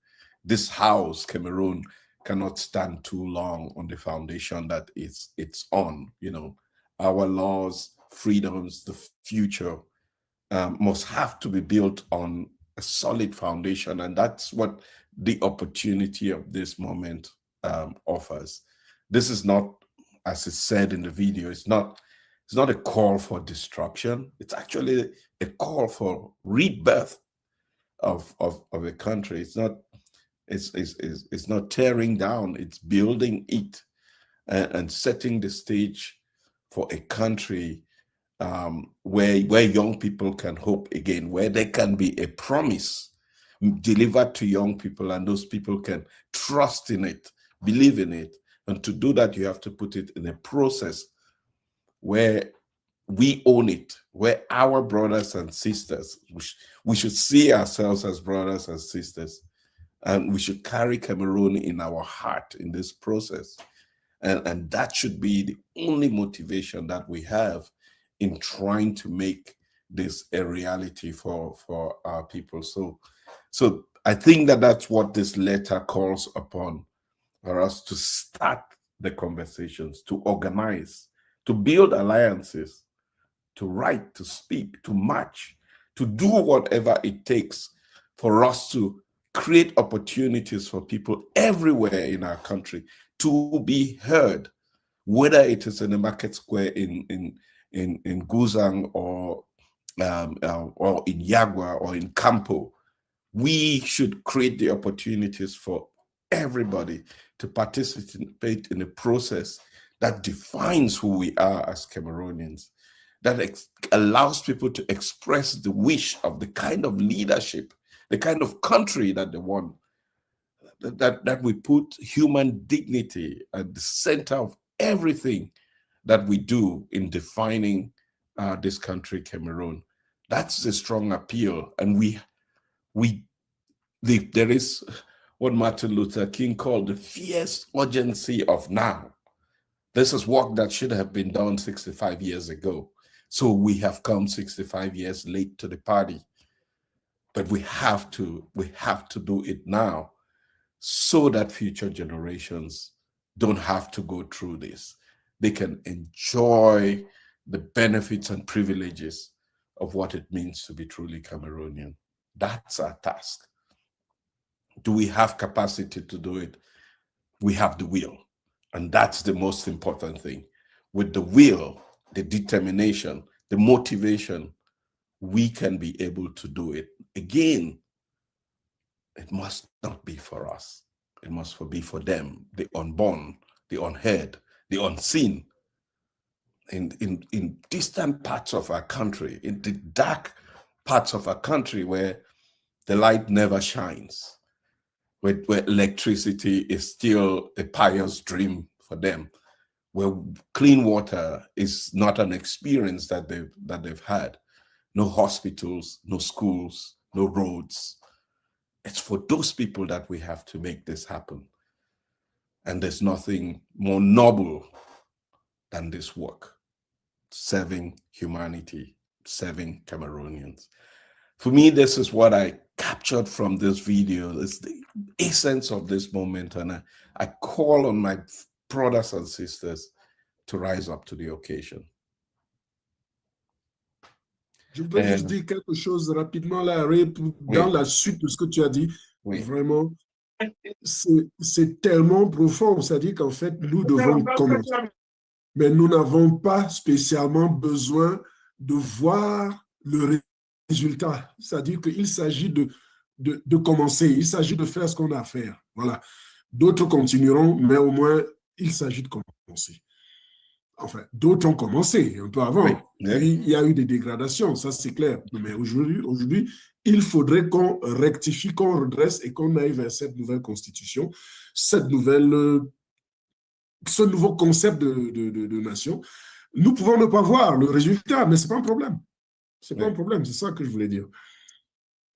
This house, Cameroon, cannot stand too long on the foundation that it's on. You know, our laws, freedoms, the future must have to be built on a solid foundation, and that's what the opportunity of this moment offers. This is not, as it's said in the video, it's not a call for destruction. It's actually a call for rebirth of a country. It's not tearing down, it's building it and setting the stage for a country where young people can hope again, where there can be a promise delivered to young people, and those people can trust in it, believe in it. And to do that, you have to put it in a process where we own it, where our brothers and sisters, we should see ourselves as brothers and sisters, and we should carry Cameroon in our heart in this process. And that should be the only motivation that we have in trying to make this a reality for our people. So I think that's what this letter calls upon, for us to start the conversations, to organize, to build alliances, to write, to speak, to march, to do whatever it takes for us to create opportunities for people everywhere in our country to be heard, whether it is in the market square in Guzang or in Yagua or in Campo. We should create the opportunities for everybody to participate in a process that defines who we are as Cameroonians, that allows people to express the wish of the kind of leadership, the kind of country that they want, that we put human dignity at the center of everything that we do in defining this country, Cameroon. That's a strong appeal. And there is what Martin Luther King called the fierce urgency of now. This is work that should have been done 65 years ago. So we have come 65 years late to the party. But we have to do it now so that future generations don't have to go through this. They can enjoy the benefits and privileges of what it means to be truly Cameroonian. That's our task. Do we have capacity to do it? We have the will. And that's the most important thing. With the will, the determination, the motivation, we can be able to do it. Again, it must not be for us. It must be for them, the unborn, the unheard, the unseen. In distant parts of our country, in the dark parts of our country where the light never shines, where electricity is still a pious dream for them, where clean water is not an experience that they've had, no hospitals, no schools, no roads. It's for those people that we have to make this happen. And there's nothing more noble than this work, serving humanity, serving Cameroonians. For me, this is what I captured from this video. It's the essence of this moment. And I call on my brothers and sisters to rise up to the occasion. Je voudrais juste dire quelque chose rapidement là, dans la suite de ce que tu as dit. Vraiment, c'est tellement profond. C'est-à-dire qu'en fait, nous devons commencer. Mais nous n'avons pas spécialement besoin de voir le résultat. C'est-à-dire qu'il s'agit de commencer. Il s'agit de faire ce qu'on a à faire. Voilà. D'autres continueront, mais au moins, il s'agit de commencer. Enfin, d'autres ont commencé un peu avant. Puis, il y a eu des dégradations, ça c'est clair. Mais aujourd'hui, il faudrait qu'on rectifie, qu'on redresse et qu'on aille vers cette nouvelle constitution, ce nouveau concept de nation. Nous pouvons ne pas voir le résultat, mais ce n'est pas un problème. Ce n'est pas un problème, c'est ça que je voulais dire.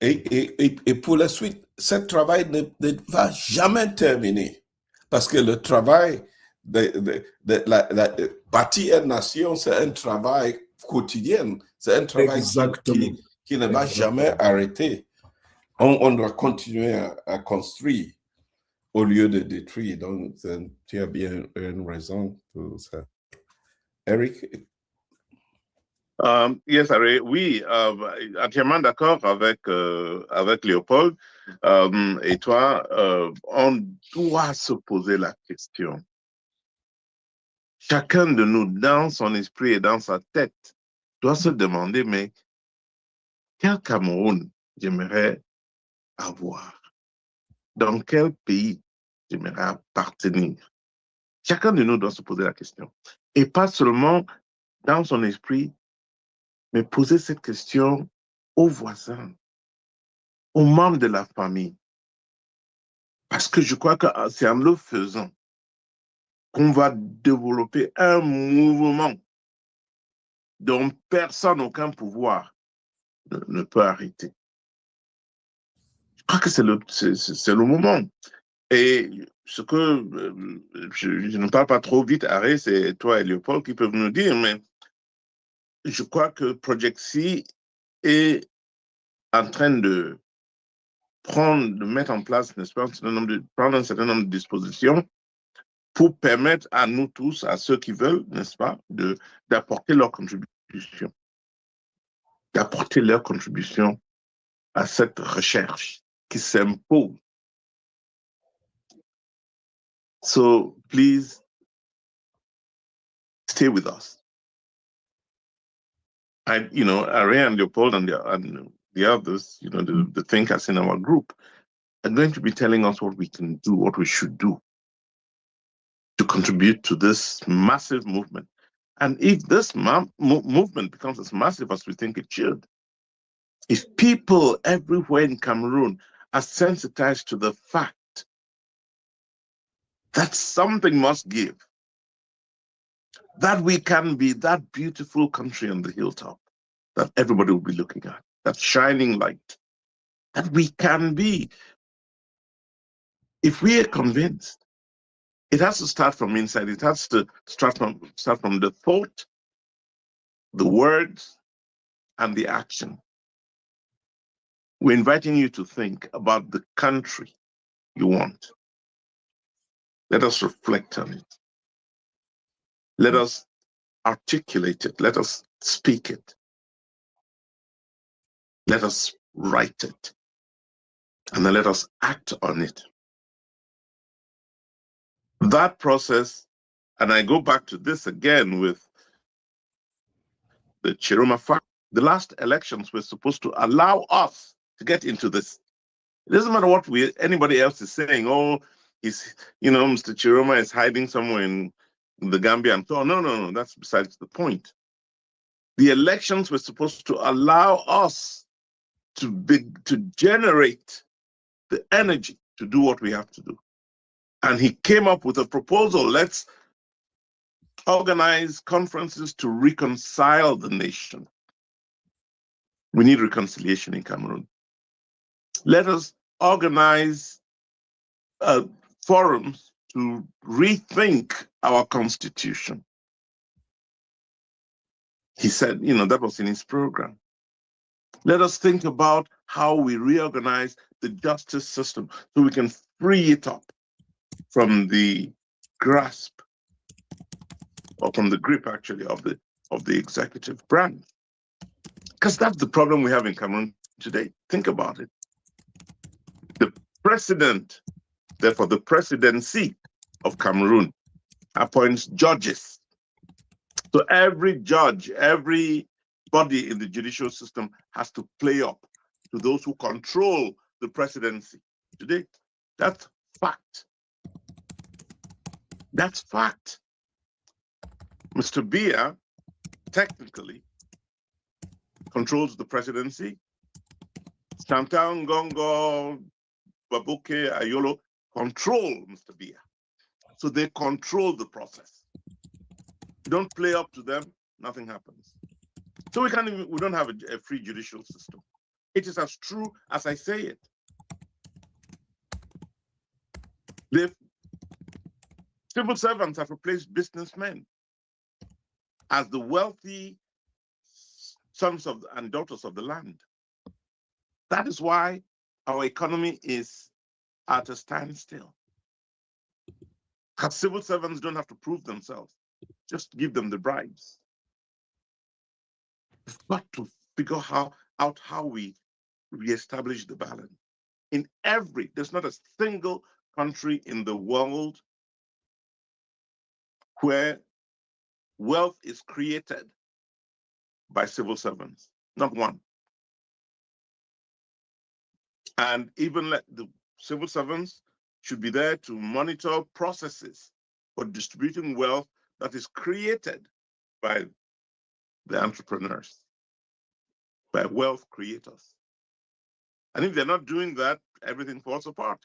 Et pour la suite, ce travail ne va jamais terminer. Parce que le travail de bâtir une nation, c'est un travail quotidien. C'est un travail qui ne va jamais arrêter. On doit continuer à construire au lieu de détruire. Donc, tu as bien une raison pour ça. Eric? Yes, Harry, oui, entièrement d'accord avec Léopold. Et toi, on doit se poser la question. Chacun de nous, dans son esprit et dans sa tête, doit se demander, mais quel Cameroun j'aimerais avoir? Dans quel pays j'aimerais appartenir? Chacun de nous doit se poser la question. Et pas seulement dans son esprit, mais poser cette question aux voisins, aux membres de la famille. Parce que je crois que c'est en le faisant qu'on va développer un mouvement dont personne, aucun pouvoir ne peut arrêter. Je crois que c'est le moment. Et ce que je ne parle pas trop vite, Harry, c'est toi et Léopold qui peuvent nous dire, mais je crois que Project C est en train de mettre en place, n'est-ce pas, prendre un certain nombre de dispositions pour permettre à nous tous, à ceux qui veulent, n'est-ce pas, d'apporter leur contribution. D'apporter leur contribution à cette recherche qui s'impose. So please stay with us. Ari and Leopold and the others, the thinkers in our group are going to be telling us what we can do, what we should do to contribute to this massive movement. And if this movement becomes as massive as we think it should, if people everywhere in Cameroon are sensitized to the fact that something must give, that we can be that beautiful country on the hilltop that everybody will be looking at, that shining light, that we can be. If we are convinced, it has to start from inside. It has to start from the thought, the words, and the action. We're inviting you to think about the country you want. Let us reflect on it. Let us articulate it. Let us speak it. Let us write it. And then let us act on it. That process, and I go back to this again with the Chiroma fact, the last elections were supposed to allow us to get into this. It doesn't matter what anybody else is saying. Oh, Mr. Chiroma is hiding somewhere in the Gambia and so on. No, that's besides the point. The elections were supposed to allow us to generate the energy to do what we have to do. And he came up with a proposal. Let's organize conferences to reconcile the nation. We need reconciliation in Cameroon. Let us organize forums to rethink our constitution. He said, that was in his program. Let us think about how we reorganize the justice system so we can free it up from the grasp, or from the grip actually, of the executive branch. Because that's the problem we have in Cameroon today. Think about it. The president, therefore the presidency of Cameroon, appoints judges. So every judge, every body in the judicial system has to play up to those who control the presidency today. That's fact. That's fact. Mr. Biya technically controls the presidency. Chantal Ngongo, Babuke, Ayolo control Mr. Biya. So they control the process. You don't play up to them, nothing happens. So we don't have a free judicial system. It is as true as I say it. The civil servants have replaced businessmen as the wealthy sons and daughters of the land. That is why our economy is at a standstill. Because civil servants don't have to prove themselves. Just give them the bribes. We've got to figure out how we reestablish the balance. There's not a single country in the world where wealth is created by civil servants. Not one. And even the civil servants should be there to monitor processes for distributing wealth that is created by the entrepreneurs, by wealth creators. And if they're not doing that, everything falls apart.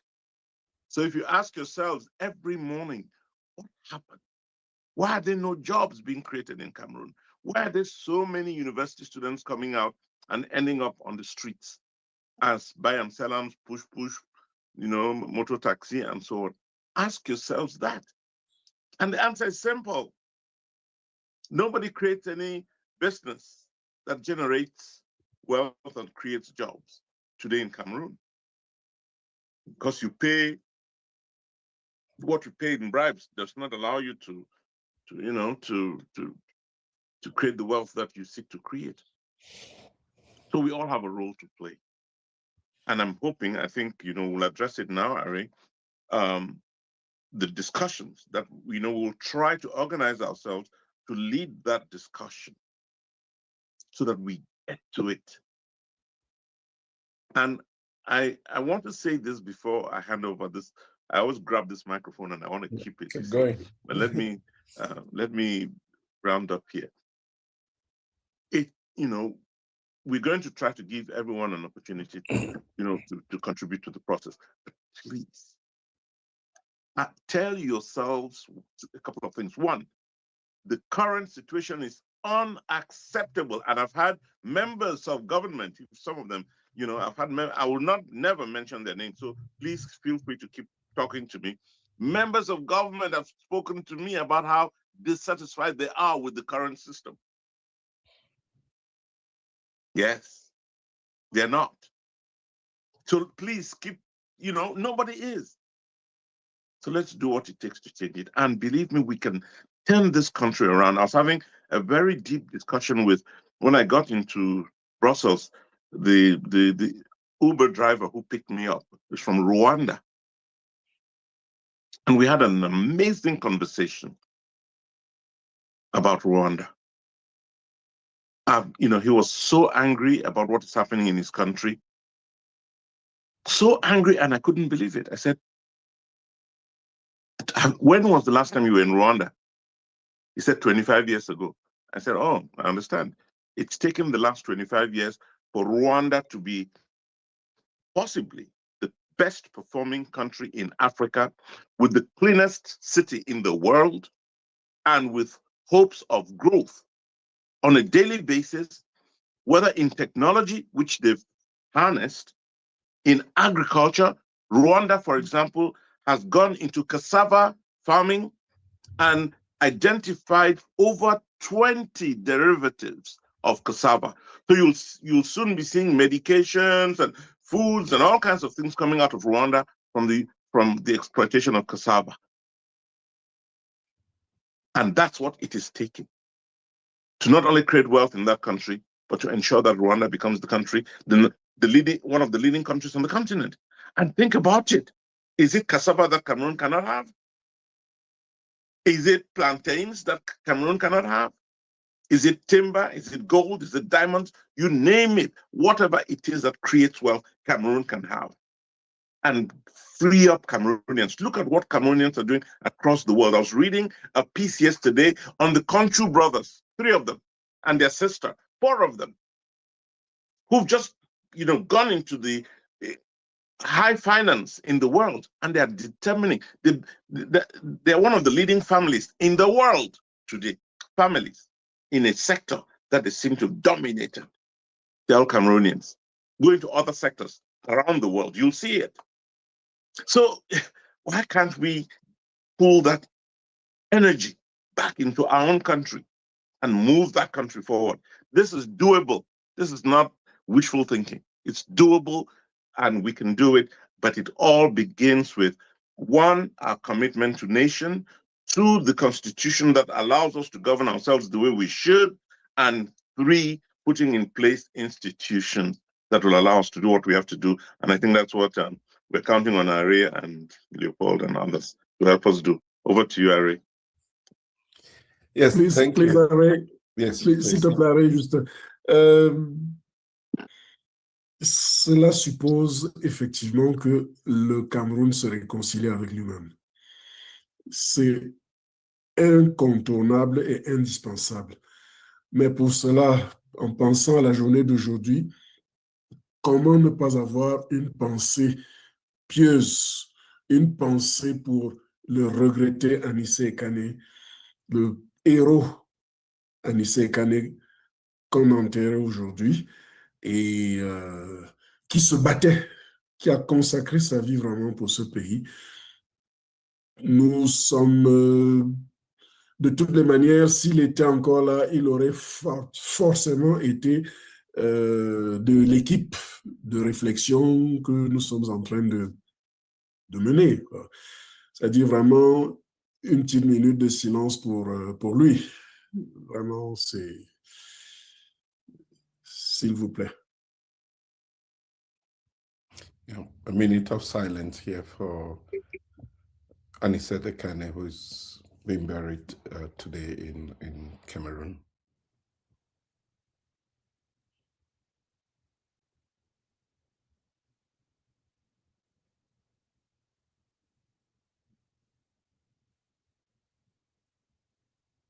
So if you ask yourselves every morning, what happened? Why are there no jobs being created in Cameroon? Why are there so many university students coming out and ending up on the streets as buy and sellers, push, motor taxi and so on? Ask yourselves that. And the answer is simple. Nobody creates any business that generates wealth and creates jobs today in Cameroon. Because you pay, what you pay in bribes does not allow you to create the wealth that you seek to create. So we all have a role to play. And I'm hoping, I think, we'll address it now, Ari, the discussions that, we'll try to organize ourselves to lead that discussion so that we get to it. And I want to say this before I hand over this. I always grab this microphone and I want to keep it. Keep going. But let me round up here. We're going to try to give everyone an opportunity to contribute to the process. But please, tell yourselves a couple of things. One, the current situation is unacceptable. And I've had members of government, some of them, I will never mention their names. So please feel free to keep talking to me. Members of government have spoken to me about how dissatisfied they are with the current system. Yes, they're not. So please keep, nobody is. So let's do what it takes to change it. And believe me, we can turn this country around. I was having a very deep discussion when I got into Brussels, the Uber driver who picked me up is from Rwanda. And we had an amazing conversation about Rwanda. He was so angry about what is happening in his country. So angry, and I couldn't believe it. I said, when was the last time you were in Rwanda? He said 25 years ago. I said, oh, I understand. It's taken the last 25 years for Rwanda to be possibly the best performing country in Africa, with the cleanest city in the world, and with hopes of growth on a daily basis, whether in technology, which they've harnessed, in agriculture. Rwanda, for example, has gone into cassava farming and identified over 20 derivatives of cassava. So you'll soon be seeing medications and foods and all kinds of things coming out of Rwanda from the exploitation of cassava. And that's what it is taking to not only create wealth in that country, but to ensure that Rwanda becomes the country, one of the leading countries on the continent. And think about it. Is it cassava that Cameroon cannot have? Is it plantains that Cameroon cannot have? Is it timber? Is it gold? Is it diamonds? You name it. Whatever it is that creates wealth, Cameroon can have. And free up Cameroonians. Look at what Cameroonians are doing across the world. I was reading a piece yesterday on the Conchu brothers, 3 of them, and their sister, 4 of them, who've just, gone into the high finance in the world, and they are determining. They're one of the leading families in the world today, families in a sector that they seem to have dominated. They're all Cameroonians. Go into other sectors around the world, you'll see it. So why can't we pull that energy back into our own country and move that country forward? This is doable. This is not wishful thinking. It's doable, and we can do it, but it all begins with 1, our commitment to nation, 2, the constitution that allows us to govern ourselves the way we should, and 3, putting in place institutions that will allow us to do what we have to do. And I think that's what we're counting on Are and Leopold and others to help us do. Over to you, Are. Yes, thank you. Are. Yes, s'il te plaît, Are, juste. Cela suppose effectivement que le Cameroun se réconcilie avec lui-même. C'est incontournable et indispensable. Mais pour cela, en pensant à la journée d'aujourd'hui, comment ne pas avoir une pensée pieuse, une pensée pour le regretté Anissé Kane, le héros Anissé Kane qu'on enterre aujourd'hui, et qui se battait, qui a consacré sa vie vraiment pour ce pays. Nous sommes, de toutes les manières, s'il était encore là, il aurait forcément été de l'équipe de réflexion que nous sommes en train de mener. C'est-à-dire vraiment une petite minute de silence pour lui. Vraiment, c'est... S'il vous plaît. A minute of silence here for Anissé Kane, who's been buried today in Cameroon.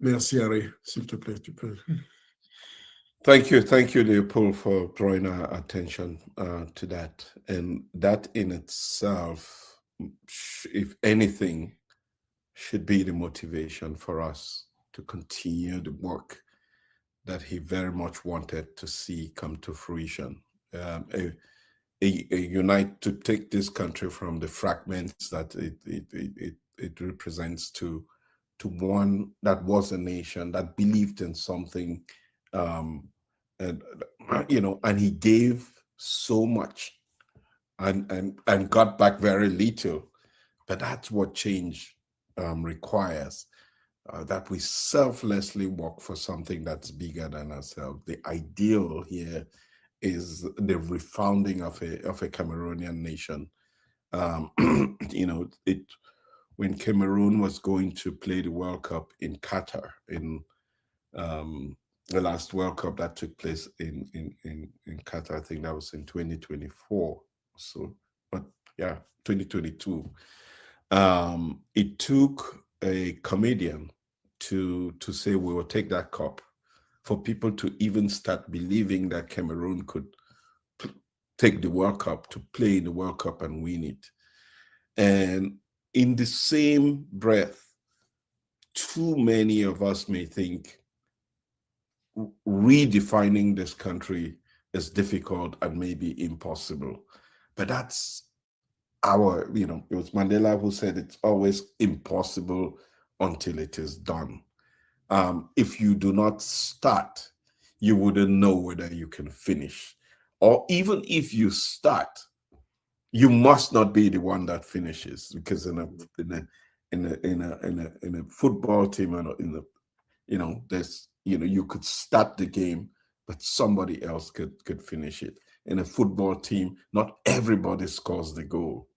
Merci, Harry. S'il te plaît, tu peux. Thank you, Leopold, for drawing our attention to that. And that in itself, if anything, should be the motivation for us to continue the work that he very much wanted to see come to fruition. A unite to take this country from the fragments that it represents to one that was a nation that believed in something. And he gave so much and got back very little. But that's what change requires, that we selflessly work for something that's bigger than ourselves. The ideal here is the refounding of a Cameroonian nation. When Cameroon was going to play the World Cup in Qatar in the last World Cup that took place in Qatar, I think that was in 2024. So, but yeah, 2022. It took a comedian to say we will take that cup for people to even start believing that Cameroon could take the World Cup, to play in the World Cup and win it. And in the same breath, too many of us may think redefining this country is difficult and maybe impossible. But that's it was Mandela who said it's always impossible until it is done. If you do not start, you wouldn't know whether you can finish. Or even if you start, you must not be the one that finishes, because in a football team, and there's, you could start the game, but somebody else could finish it. In a football team, not everybody scores the goal,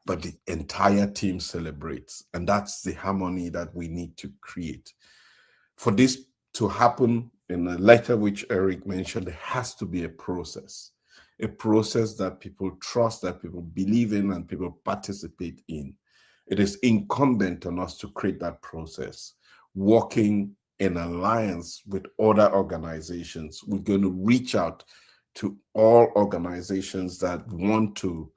but the entire team celebrates. And that's the harmony that we need to create. For this to happen, in the letter which Eric mentioned, there has to be a process that people trust, that people believe in, and people participate in. It is incumbent on us to create that process, working in alliance with other organizations. We're going to reach out to all organizations that want to,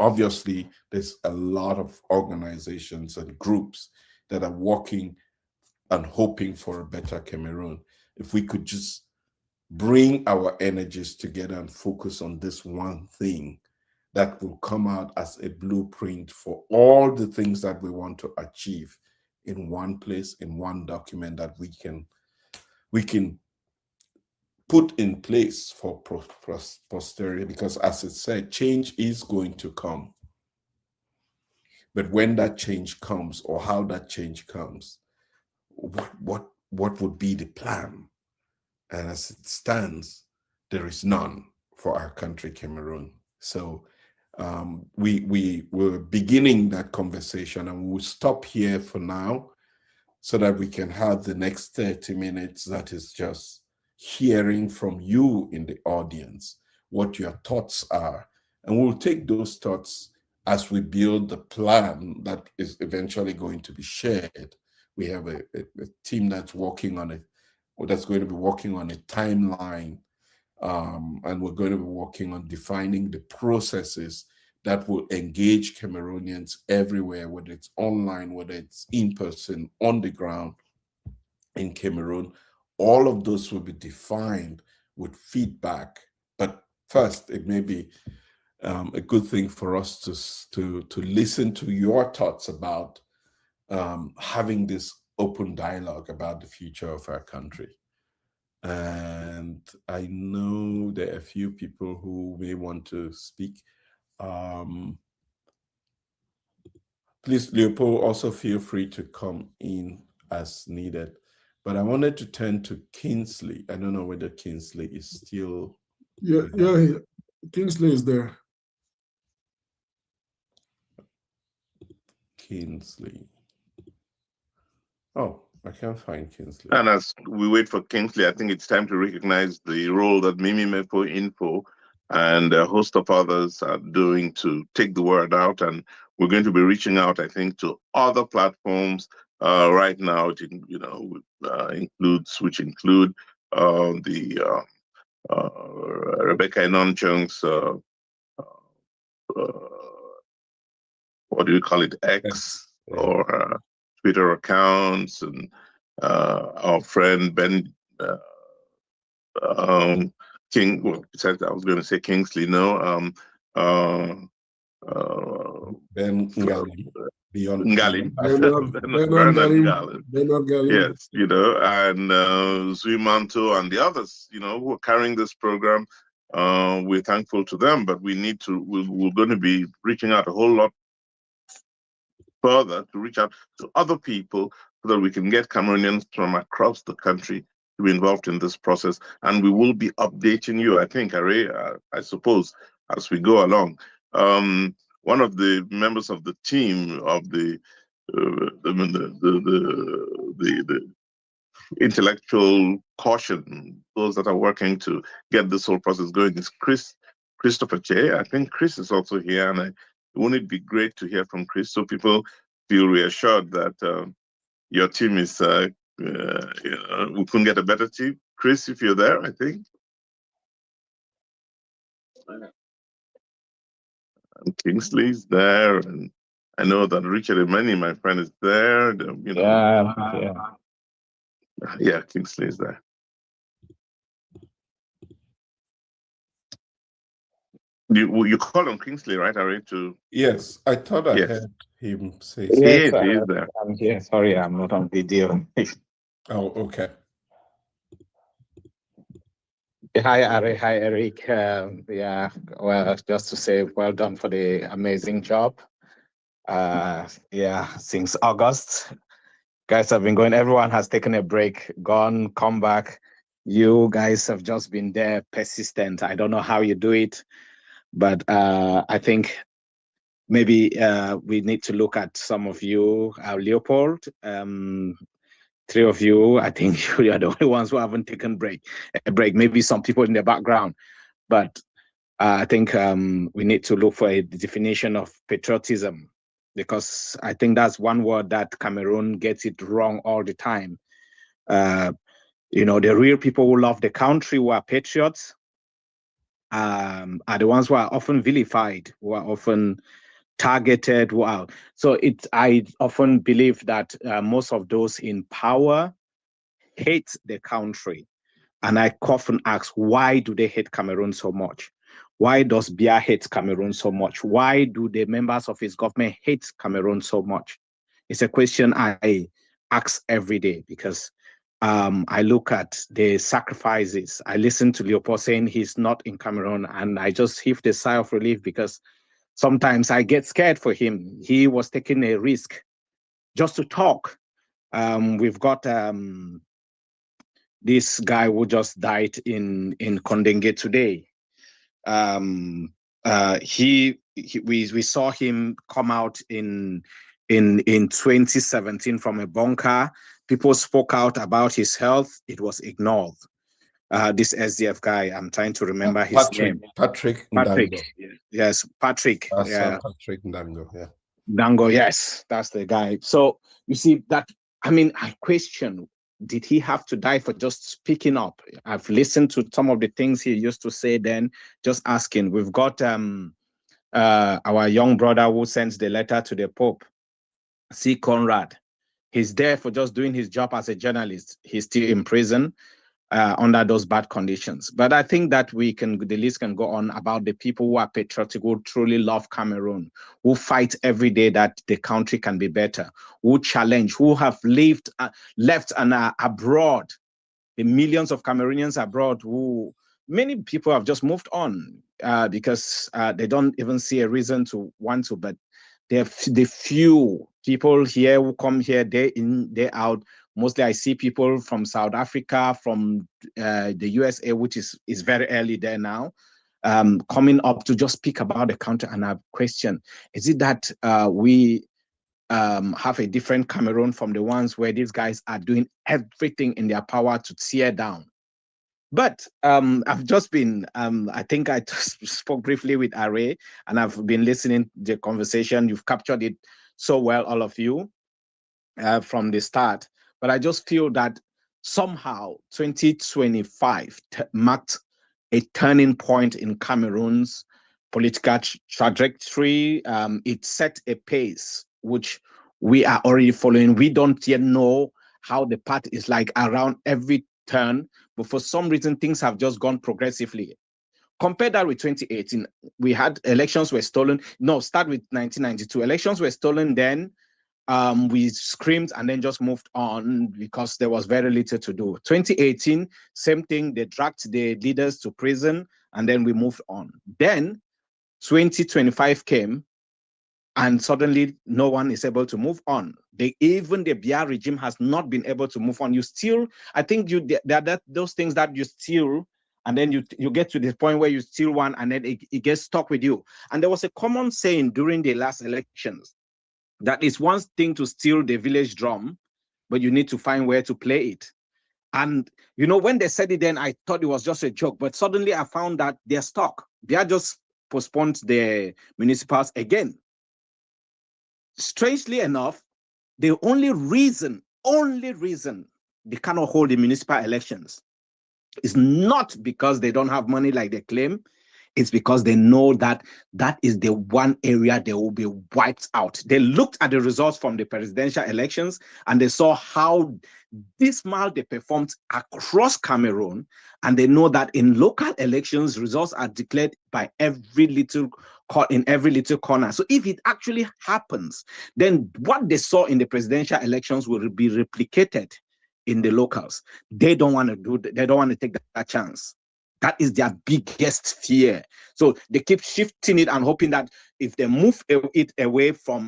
obviously there's a lot of organizations and groups that are working and hoping for a better Cameroon. If we could just bring our energies together and focus on this one thing, that will come out as a blueprint for all the things that we want to achieve in one place, in one document that we can put in place for posterity. Because as it said, change is going to come. But when that change comes, or how that change comes, what would be the plan? And as it stands, there is none for our country, Cameroon. So we're beginning that conversation, and we'll stop here for now so that we can have the next 30 minutes that is just hearing from you in the audience what your thoughts are. And we'll take those thoughts as we build the plan that is eventually going to be shared. We have a team that's working on it, or that's going to be working on a timeline, and we're going to be working on defining the processes that will engage Cameroonians everywhere, whether it's online, whether it's in person, on the ground in Cameroon. All of those will be defined with feedback. But first, it may be a good thing for us to listen to your thoughts about having this open dialogue about the future of our country. And I know there are a few people who may want to speak. Please, Leopold, also feel free to come in as needed. But I wanted to turn to Kingsley. I don't know whether Kingsley is still... Yeah, Kingsley is there. Kingsley. Oh, I can't find Kingsley. And as we wait for Kingsley, I think it's time to recognize the role that Mimi Mepo Info and a host of others are doing to take the word out. And we're going to be reaching out, I think, to other platforms right now. It include the Rebecca Inonchung's what do you call it, X, or Twitter accounts, and our friend Ben King. Well, I was going to say Kingsley. No, Ben Ngali. Ngali. Ngali. Yes, and Zuimanto and the others, who are carrying this program. We're thankful to them, but we're going to be reaching out a whole lot further to reach out to other people so that we can get Cameroonians from across the country to be involved in this process. And we will be updating you, I think, I suppose, as we go along. One of the members of the team of the intellectual caution, those that are working to get this whole process going, is Christopher Che. I think Chris is also here, and wouldn't it be great to hear from Chris, so people feel reassured that your team is, we couldn't get a better team. Chris, if you're there, I think. And Kingsley's there, and I know that Richard Emeni, my friend, is there. Yeah, Kingsley is there. You called on Kingsley, right, Ari? Yes, I thought I heard him say something. Yes, he is there. I'm here. Sorry, I'm not on video. Oh, okay. Hi, Ari. Hi, Eric. Yeah, well, just to say well done for the amazing job. Yeah, since August, guys have been going, everyone has taken a break, gone, come back. You guys have just been there, persistent. I don't know how you do it, but I think maybe we need to look at some of you, Leopold. Three of you, I think you are the only ones who haven't taken a break. Maybe some people in the background, but I think we need to look for a definition of patriotism, because I think that's one word that Cameroon gets it wrong all the time. You know, the real people who love the country, who are patriots, are the ones who are often vilified, who are often targeted. Wow. So I often believe that most of those in power hate the country. And I often ask, why do they hate Cameroon so much? Why does Biya hate Cameroon so much? Why do the members of his government hate Cameroon so much? It's a question I ask every day, because I look at the sacrifices. I listen to Leopold saying he's not in Cameroon, and I just heave a sigh of relief, because sometimes I get scared for him. He was taking a risk just to talk. We've got this guy who just died in Kondenge today. We saw him come out in 2017 from a bunker. People spoke out about his health. It was ignored. This SDF guy, I'm trying to remember his name. Patrick Ndango. Yes, Patrick. Yeah. Patrick Ndango, yeah. Ndango, yes, that's the guy. So you see that, I mean, I question, did he have to die for just speaking up? I've listened to some of the things he used to say then, just asking. We've got our young brother who sends the letter to the Pope, C. Conrad. He's there for just doing his job as a journalist. He's still in prison under those bad conditions. But I think that the list can go on about the people who are patriotic, who truly love Cameroon, who fight every day that the country can be better, who challenge, who have left and are abroad. The millions of Cameroonians abroad, who many people have just moved on because they don't even see a reason to want to, but the few people here who come here day in, day out. Mostly I see people from South Africa, from the USA, which is very early there now, coming up to just speak about the country. And I question, is it that we have a different Cameroon from the ones where these guys are doing everything in their power to tear down? But I've just been, I think I spoke briefly with Are, and I've been listening to the conversation. You've captured it so well, all of you, from the start. But I just feel that somehow 2025 marked a turning point in Cameroon's political trajectory. It set a pace which we are already following. We don't yet know how the path is like around every turn, but for some reason, things have just gone progressively. Compare that with 2018. We had elections were stolen. No, start with 1992. Elections were stolen then. We screamed and then just moved on because there was very little to do. 2018, same thing. They dragged the leaders to prison and then we moved on. Then 2025 came and suddenly no one is able to move on. Even the Biya regime has not been able to move on. You still, I think there are those things that you steal, and then you get to the point where you steal one and then it gets stuck with you. And there was a common saying during the last elections, that it's one thing to steal the village drum, but you need to find where to play it. And, you know, when they said it then, I thought it was just a joke, but suddenly I found that they're stuck. They are just postponed the municipals again. Strangely enough, the only reason they cannot hold the municipal elections is not because they don't have money like they claim. It's because they know that that is the one area they will be wiped out. They looked at the results from the presidential elections and they saw how dismal they performed across Cameroon. And they know that in local elections, results are declared by in every little corner. So if it actually happens, then what they saw in the presidential elections will be replicated in the locals. They don't want to take that chance. That is their biggest fear. So they keep shifting it and hoping that if they move it away for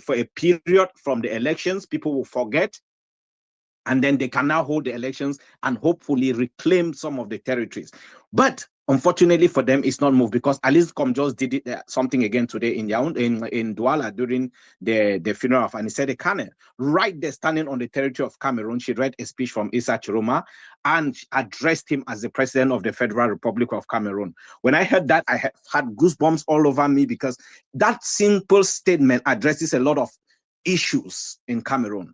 a period from the elections, people will forget. And then they can now hold the elections and hopefully reclaim some of the territories. But unfortunately for them, it's not moved, because Alice Com just did it, something again today in Douala during the funeral of Anisete Kane. Right there, standing on the territory of Cameroon, she read a speech from Issa Chiroma and addressed him as the president of the Federal Republic of Cameroon. When I heard that, I had goosebumps all over me, because that simple statement addresses a lot of issues in Cameroon.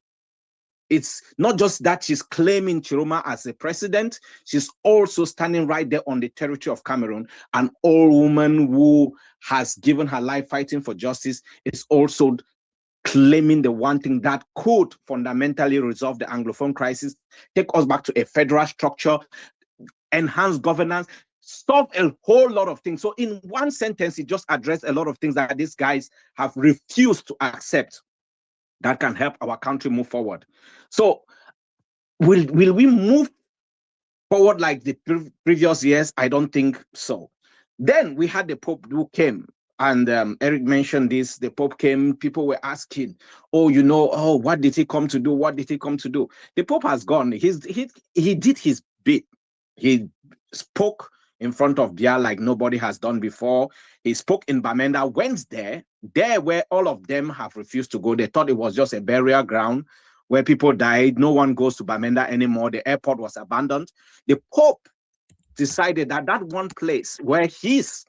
It's not just that she's claiming Chiroma as a president, she's also standing right there on the territory of Cameroon. An old woman who has given her life fighting for justice is also claiming the one thing that could fundamentally resolve the Anglophone crisis, take us back to a federal structure, enhance governance, solve a whole lot of things. So in one sentence, it just addressed a lot of things that these guys have refused to accept that can help our country move forward. So will we move forward like the previous years? I don't think so. Then we had the Pope who came, and Eric mentioned this. The Pope came, people were asking, oh, what did he come to do? What did he come to do? The Pope has gone. He did his bit. He spoke in front of Bia like nobody has done before. He spoke in Bamenda, went there where all of them have refused to go. They thought it was just a burial ground where people died. No one goes to Bamenda anymore. The airport was abandoned. The Pope decided that that one place where his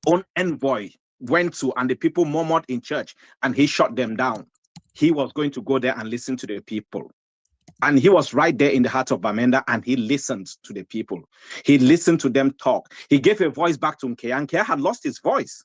own envoy went to and the people murmured in church and he shut them down, he was going to go there and listen to the people. And he was right there in the heart of Bamenda, and he listened to the people. He listened to them talk. He gave a voice back to Nkea. Nkea had lost his voice.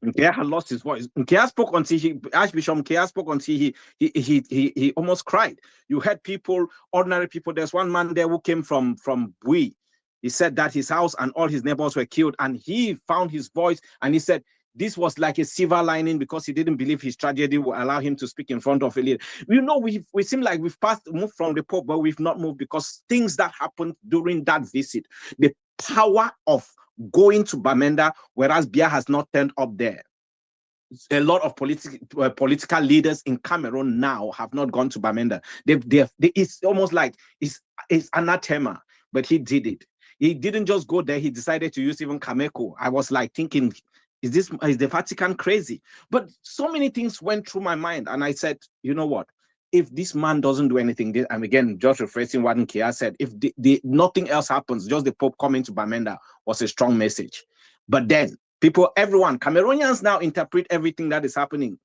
Nkea spoke until Archbishop Nkea spoke until he almost cried. You had people, ordinary people. There's one man there who came from Bui. He said that his house and all his neighbors were killed, and he found his voice, and he said, this was like a silver lining, because he didn't believe his tragedy would allow him to speak in front of a leader. We seem like we've moved from the Pope, but we've not moved, because things that happened during that visit, the power of going to Bamenda, whereas Bia has not turned up there. A lot of political leaders in Cameroon now have not gone to Bamenda. It's almost like it's anathema, but he did it. He didn't just go there. He decided to use even Kameko. I was like thinking, is the Vatican crazy? But so many things went through my mind, and I said, you know what? If this man doesn't do anything, and again, just rephrasing what Nkea said, if nothing else happens, just the Pope coming to Bamenda was a strong message. But then everyone, Cameroonians now interpret everything that is happening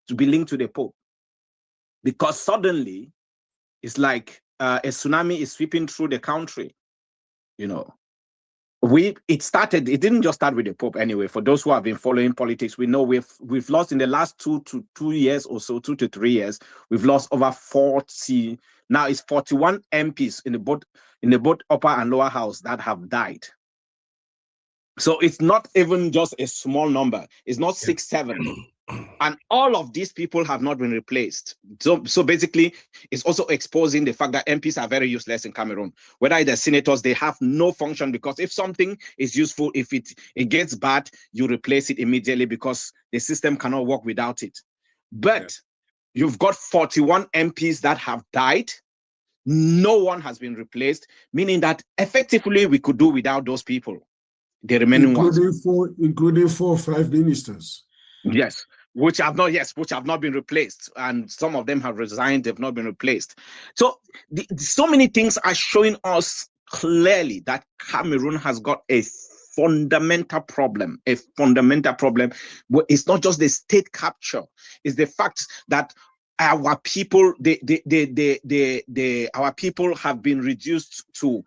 to be linked to the Pope, because suddenly it's like a tsunami is sweeping through the country. It didn't just start with the Pope anyway. For those who have been following politics, we know we've lost in the last 2 to 2 years or so, 2 to 3 years, we've lost over 40. Now it's 41 MPs in the both upper and lower house that have died. So it's not even just a small number. It's not 6, 7. And all of these people have not been replaced. So basically, it's also exposing the fact that MPs are very useless in Cameroon. Whether the senators, they have no function, because if something is useful, if it gets bad, you replace it immediately, because the system cannot work without it. But you've got 41 MPs that have died. No one has been replaced, meaning that effectively we could do without those people. The remaining ones. Including 4 or 5 ministers. Yes. Which have not been replaced, and some of them have resigned. They've not been replaced. So so many things are showing us clearly that Cameroon has got a fundamental problem. It's not just the state capture; it's the fact that our people, our people have been reduced to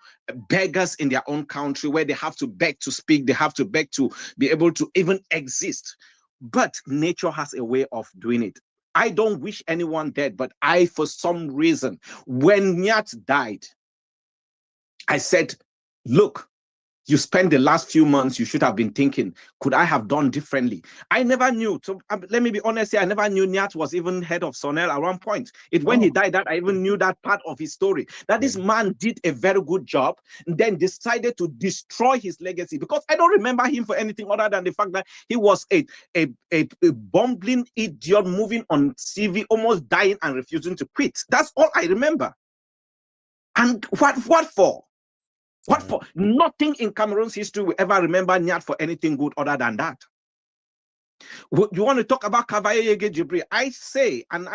beggars in their own country, where they have to beg to speak, they have to beg to be able to even exist. But nature has a way of doing it. I don't wish anyone dead, but for some reason, when Nyat died, I said, look, you spent the last few months, you should have been thinking, could I have done differently? I never knew. So let me be honest here, I never knew Nyat was even head of Sonel at one point. When he died, that I even knew that part of his story, that this man did a very good job and then decided to destroy his legacy, because I don't remember him for anything other than the fact that he was a bumbling idiot moving on CV, almost dying and refusing to quit. That's all I remember. And what for? What for? Nothing in Cameroon's history will ever remember Nyat for anything good other than that. You want to talk about Cavaye Jibri? I say, and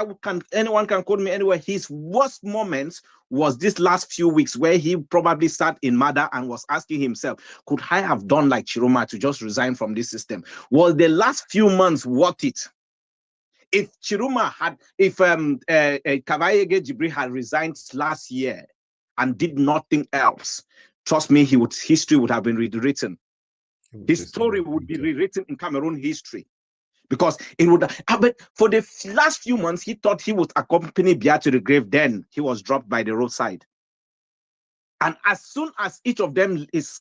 anyone can quote me anywhere, his worst moments was this last few weeks where he probably sat in Mada and was asking himself, could I have done like Chiroma to just resign from this system? Was the last few months worth it? If Chiroma had, if Cavaye Jibri had resigned last year and did nothing else, trust me, history would have been rewritten. His story would be rewritten in Cameroon history, because it would. But for the last few months, he thought he would accompany Biya to the grave. Then he was dropped by the roadside. And as soon as each of them is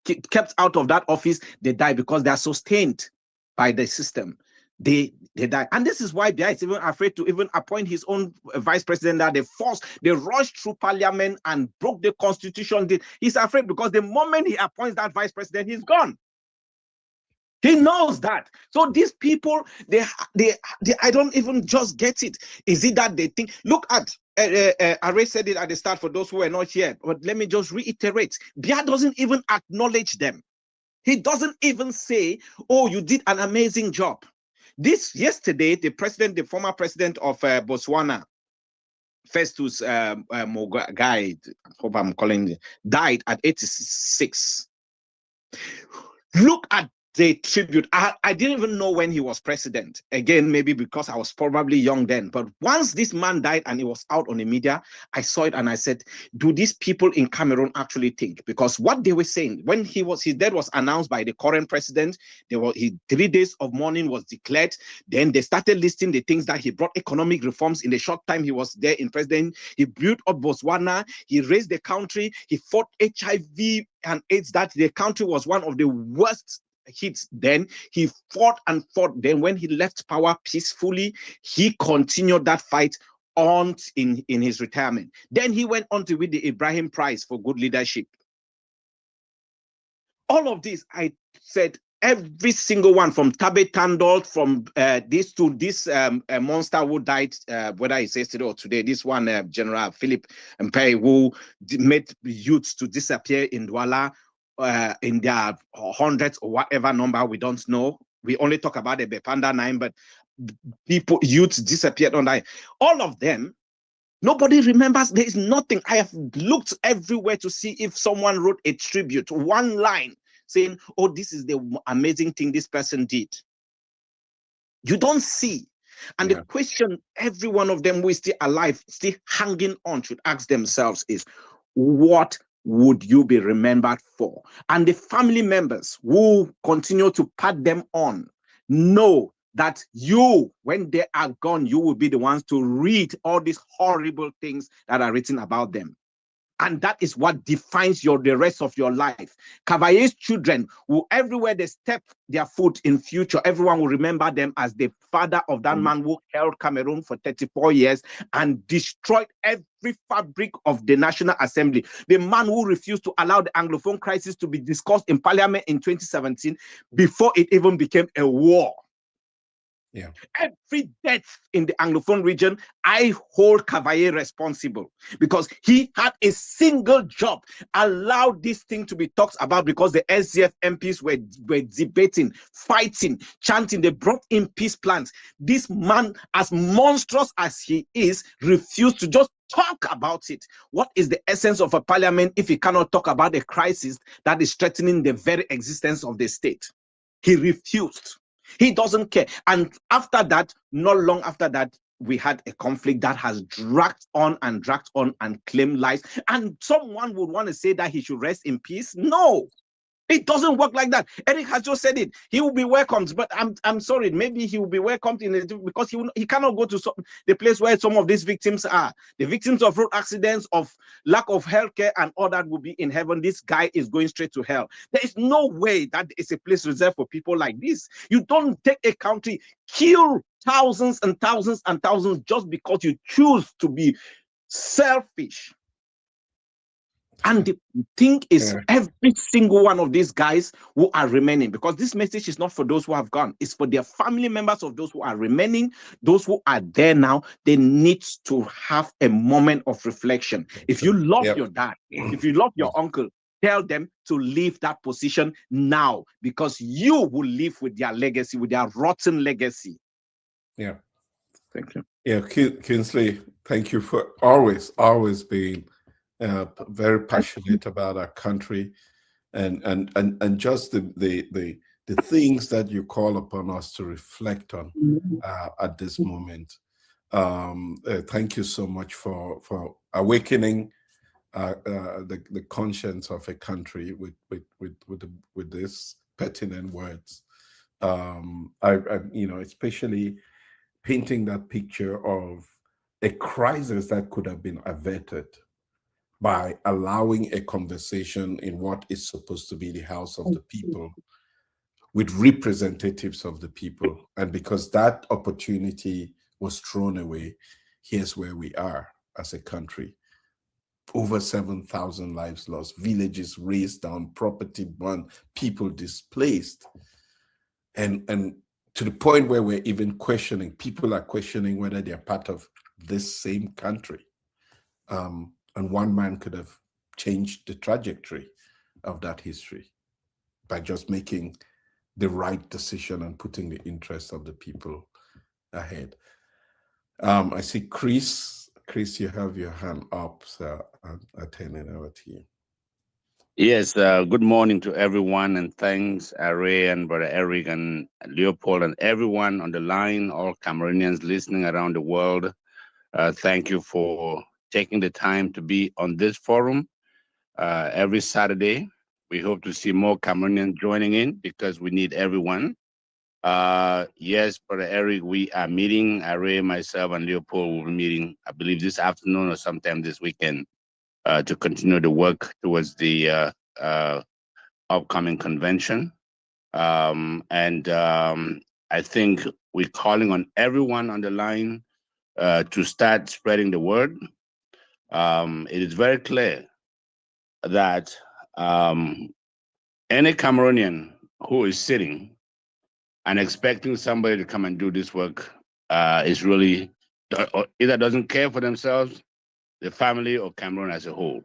kept out of that office, they die because they are sustained by the system. They die. And this is why Biya is even afraid to even appoint his own vice president, that they rushed through parliament and broke the constitution. He's afraid because the moment he appoints that vice president, he's gone. He knows that. So these people, I don't even just get it. Is it that they think, look at, Are said it at the start for those who were not here, but let me just reiterate. Biya doesn't even acknowledge them. He doesn't even say, oh, you did an amazing job. Yesterday, the former president of Botswana, Festus Mogae, I hope I'm calling it, died at 86. Look at the tribute. I didn't even know when he was president. Again, maybe because I was probably young then. But once this man died and he was out on the media, I saw it and I said, do these people in Cameroon actually think? Because what they were saying, when his death was announced by the current president, 3 days of mourning was declared. Then they started listing the things that he brought, economic reforms in the short time he was there in president. He built up Botswana. He raised the country. He fought HIV and AIDS, that the country was one of the worst hits. Then he fought and fought. Then when he left power peacefully, he continued that fight on in his retirement. Then he went on to win the Ibrahim Prize for good leadership. All of this, I said, every single one, from Tabe Tandol, from this monster who died, whether it's yesterday or today, this one, General Philip Mpei, who made youths to disappear in Douala, in their hundreds or whatever number, we don't know. We only talk about the Bepanda 9, but youths disappeared on that. All of them, nobody remembers. There is nothing. I have looked everywhere to see if someone wrote a tribute, one line saying, oh, this is the amazing thing this person did. You don't see. And the question every one of them who is still alive, still hanging on, should ask themselves is, what would you be remembered for? And the family members who continue to pat them on know that when they are gone, you will be the ones to read all these horrible things that are written about them. And that is what defines the rest of your life. Cavaye's children, who everywhere they step their foot in future, everyone will remember them as the father of that man who held Cameroon for 34 years and destroyed every fabric of the National Assembly. The man who refused to allow the Anglophone crisis to be discussed in Parliament in 2017 before it even became a war. Yeah. Every death in the Anglophone region, I hold Cavaye responsible, because he had a single job: allow this thing to be talked about, because the SDF MPs were debating, fighting, chanting. They brought in peace plans. This man, as monstrous as he is, refused to just talk about it. What is the essence of a parliament if he cannot talk about a crisis that is threatening the very existence of the state? He refused. He doesn't care. And after that, not long after that, we had a conflict that has dragged on and claimed lives. And someone would want to say that he should rest in peace. No. It doesn't work like that. Eric has just said it. He will be welcomed, but I'm sorry. Maybe he will be welcomed because he cannot go to the place where some of these victims are. The victims of road accidents, of lack of healthcare, and all that will be in heaven. This guy is going straight to hell. There is no way that is a place reserved for people like this. You don't take a country, kill thousands and thousands and thousands just because you choose to be selfish. And the thing is, every single one of these guys who are remaining, because this message is not for those who have gone, it's for their family members of those who are remaining, those who are there now. They need to have a moment of reflection. If you love your dad, if you love your uncle, tell them to leave that position now, because you will live with their legacy, with their rotten legacy. Yeah. Thank you. Yeah, Kingsley, thank you for always being very passionate about our country, and just the things that you call upon us to reflect on at this moment. Thank you so much for awakening the conscience of a country with these pertinent words. Especially painting that picture of a crisis that could have been averted by allowing a conversation in what is supposed to be the House of the People with representatives of the people. And because that opportunity was thrown away, here's where we are as a country. Over 7,000 lives lost, villages razed down, property burned, people displaced. And to the point where we're even questioning, people are questioning whether they're part of this same country. And one man could have changed the trajectory of that history by just making the right decision and putting the interests of the people ahead. I see Chris. Chris, you have your hand up, so I'll turn it over to you. Yes, good morning to everyone, and thanks, Ray and Brother Eric and Leopold and everyone on the line, all Cameroonians listening around the world. Thank you for taking the time to be on this forum every Saturday. We hope to see more Cameroonians joining in because we need everyone. Yes, Brother Eric, we are meeting. Ray, myself, and Leopold will be meeting, I believe, this afternoon or sometime this weekend to continue the work towards the upcoming convention. I think we're calling on everyone on the line to start spreading the word. It is very clear that any Cameroonian who is sitting and expecting somebody to come and do this work is really either doesn't care for themselves, the family, or Cameroon as a whole.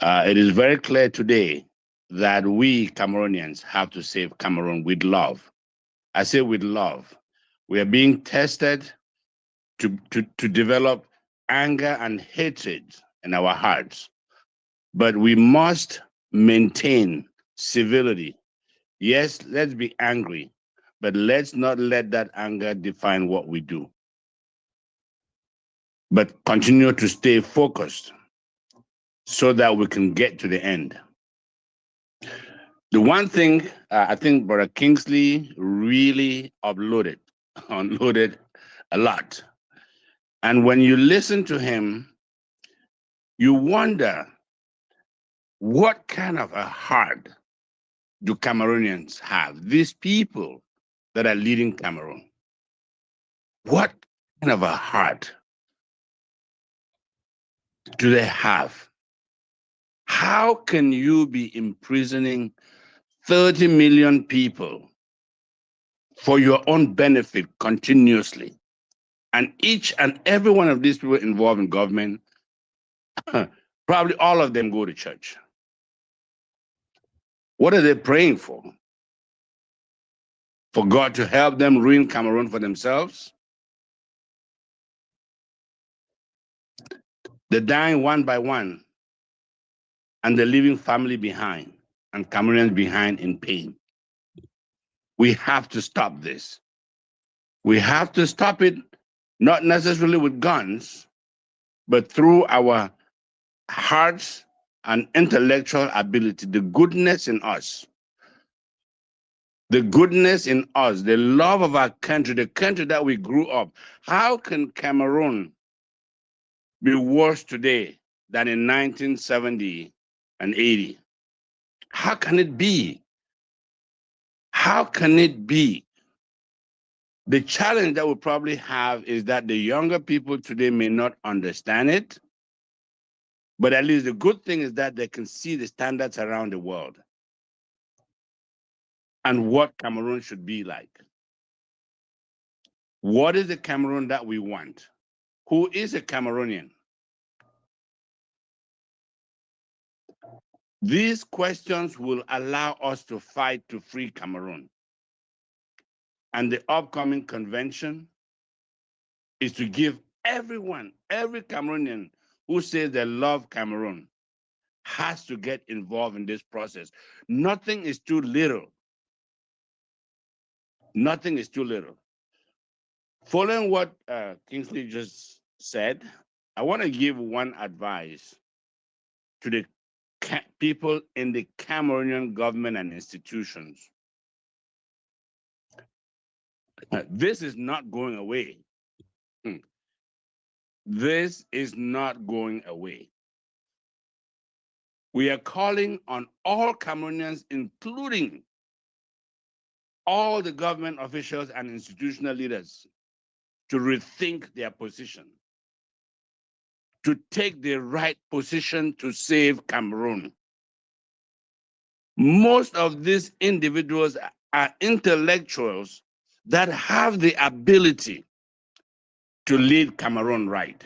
It is very clear today that we Cameroonians have to save Cameroon with love. I say with love. We are being tested to develop anger and hatred in our hearts. But we must maintain civility. Yes, let's be angry, but let's not let that anger define what we do. But continue to stay focused so that we can get to the end. The one thing I think Brother Kingsley really unloaded a lot. And when you listen to him, you wonder what kind of a heart do Cameroonians have? These people that are leading Cameroon. What kind of a heart do they have? How can you be imprisoning 30 million people for your own benefit continuously? And each and every one of these people involved in government, probably all of them go to church. What are they praying for? For God to help them ruin Cameroon for themselves? They're dying one by one, and they're leaving family behind, and Cameroonians behind in pain. We have to stop this. We have to stop it, not necessarily with guns, but through our hearts, and intellectual ability, the goodness in us, the love of our country, the country that we grew up. How can Cameroon be worse today than in 1970 and 80? How can it be? How can it be? The challenge that we probably have is that the younger people today may not understand it, but at least the good thing is that they can see the standards around the world and what Cameroon should be like. What is the Cameroon that we want? Who is a Cameroonian? These questions will allow us to fight to free Cameroon. And the upcoming convention is to give everyone, every Cameroonian who says they love Cameroon, has to get involved in this process. Nothing is too little. Nothing is too little. Following what Kingsley just said, I want to give one advice to the people in the Cameroonian government and institutions. This is not going away. This is not going away. We are calling on all Cameroonians, including all the government officials and institutional leaders, to rethink their position, to take the right position to save Cameroon. Most of these individuals are intellectuals that have the ability to lead Cameroon right.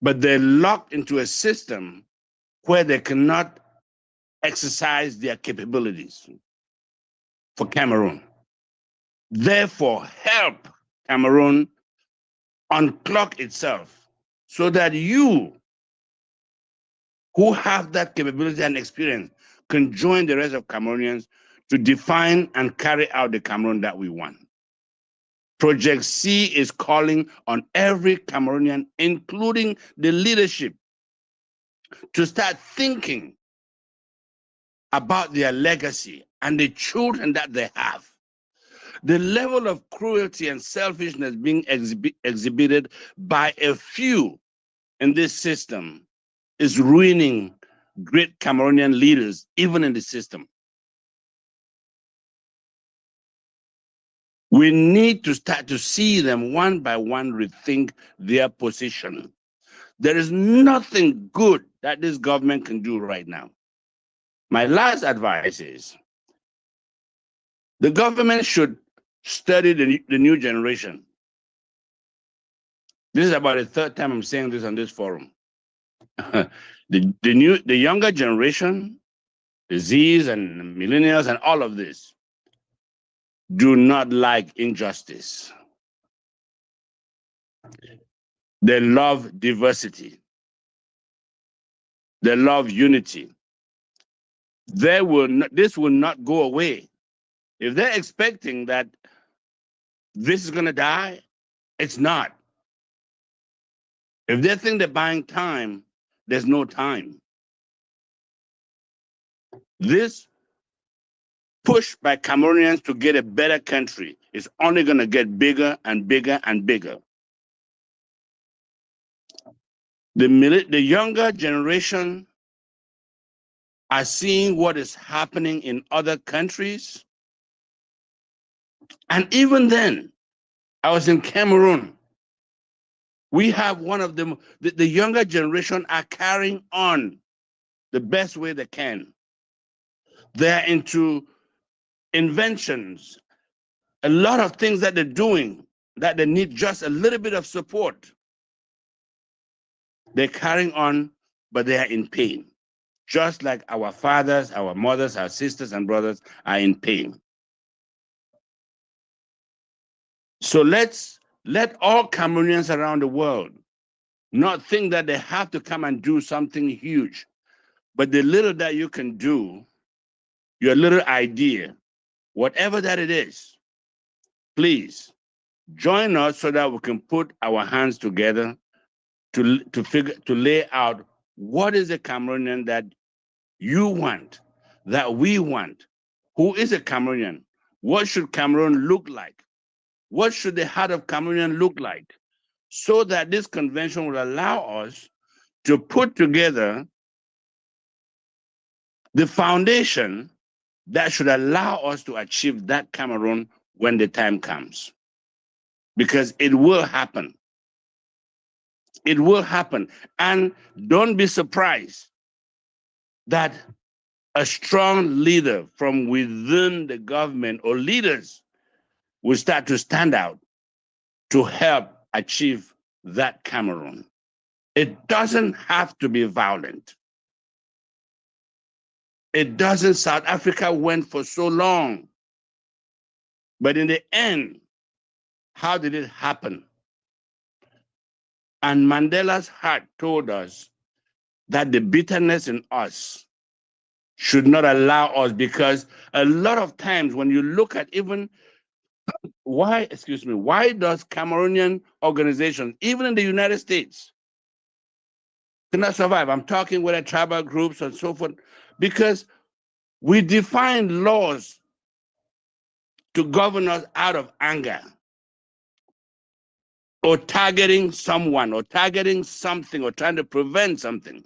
But they're locked into a system where they cannot exercise their capabilities for Cameroon. Therefore, help Cameroon unclog itself so that you, who have that capability and experience, can join the rest of Cameroonians to define and carry out the Cameroon that we want. Project C is calling on every Cameroonian, including the leadership, to start thinking about their legacy and the children that they have. The level of cruelty and selfishness being exhibited by a few in this system is ruining great Cameroonian leaders, even in the system. We need to start to see them one by one rethink their position. There is nothing good that this government can do right now. My last advice is the government should study the new generation. This is about the third time I'm saying this on this forum. The younger generation, the Zs and millennials and all of this, do not like injustice. They love diversity. They love unity. This will not go away. If they're expecting that this is going to die, it's not. If they think they're buying time, there's no time. This push by Cameroonians to get a better country is only going to get bigger and bigger and bigger. The younger generation are seeing what is happening in other countries. And even then, I was in Cameroon. We have one of them, the younger generation are carrying on the best way they can. They're into inventions, a lot of things that they're doing that they need just a little bit of support. They're carrying on, but they are in pain. Just like our fathers, our mothers, our sisters and brothers are in pain. So let all Cameroonians around the world not think that they have to come and do something huge, but the little that you can do, your little idea, whatever that it is, please join us so that we can put our hands together to lay out What is a Cameroonian that you want, that we want? Who is a Cameroonian? What should Cameroon look like? What should the heart of Cameroonian look like? So that this convention will allow us to put together the foundation that should allow us to achieve that Cameroon when the time comes. Because it will happen. It will happen. And don't be surprised that a strong leader from within the government or leaders will start to stand out to help achieve that Cameroon. It doesn't have to be violent. It doesn't. South Africa went for so long. But in the end, how did it happen? And Mandela's heart told us that the bitterness in us should not allow us, because a lot of times when you look at even why does Cameroonian organizations, even in the United States, cannot survive? I'm talking with tribal groups and so forth, because we define laws to govern us out of anger, or targeting someone, or targeting something, or trying to prevent something.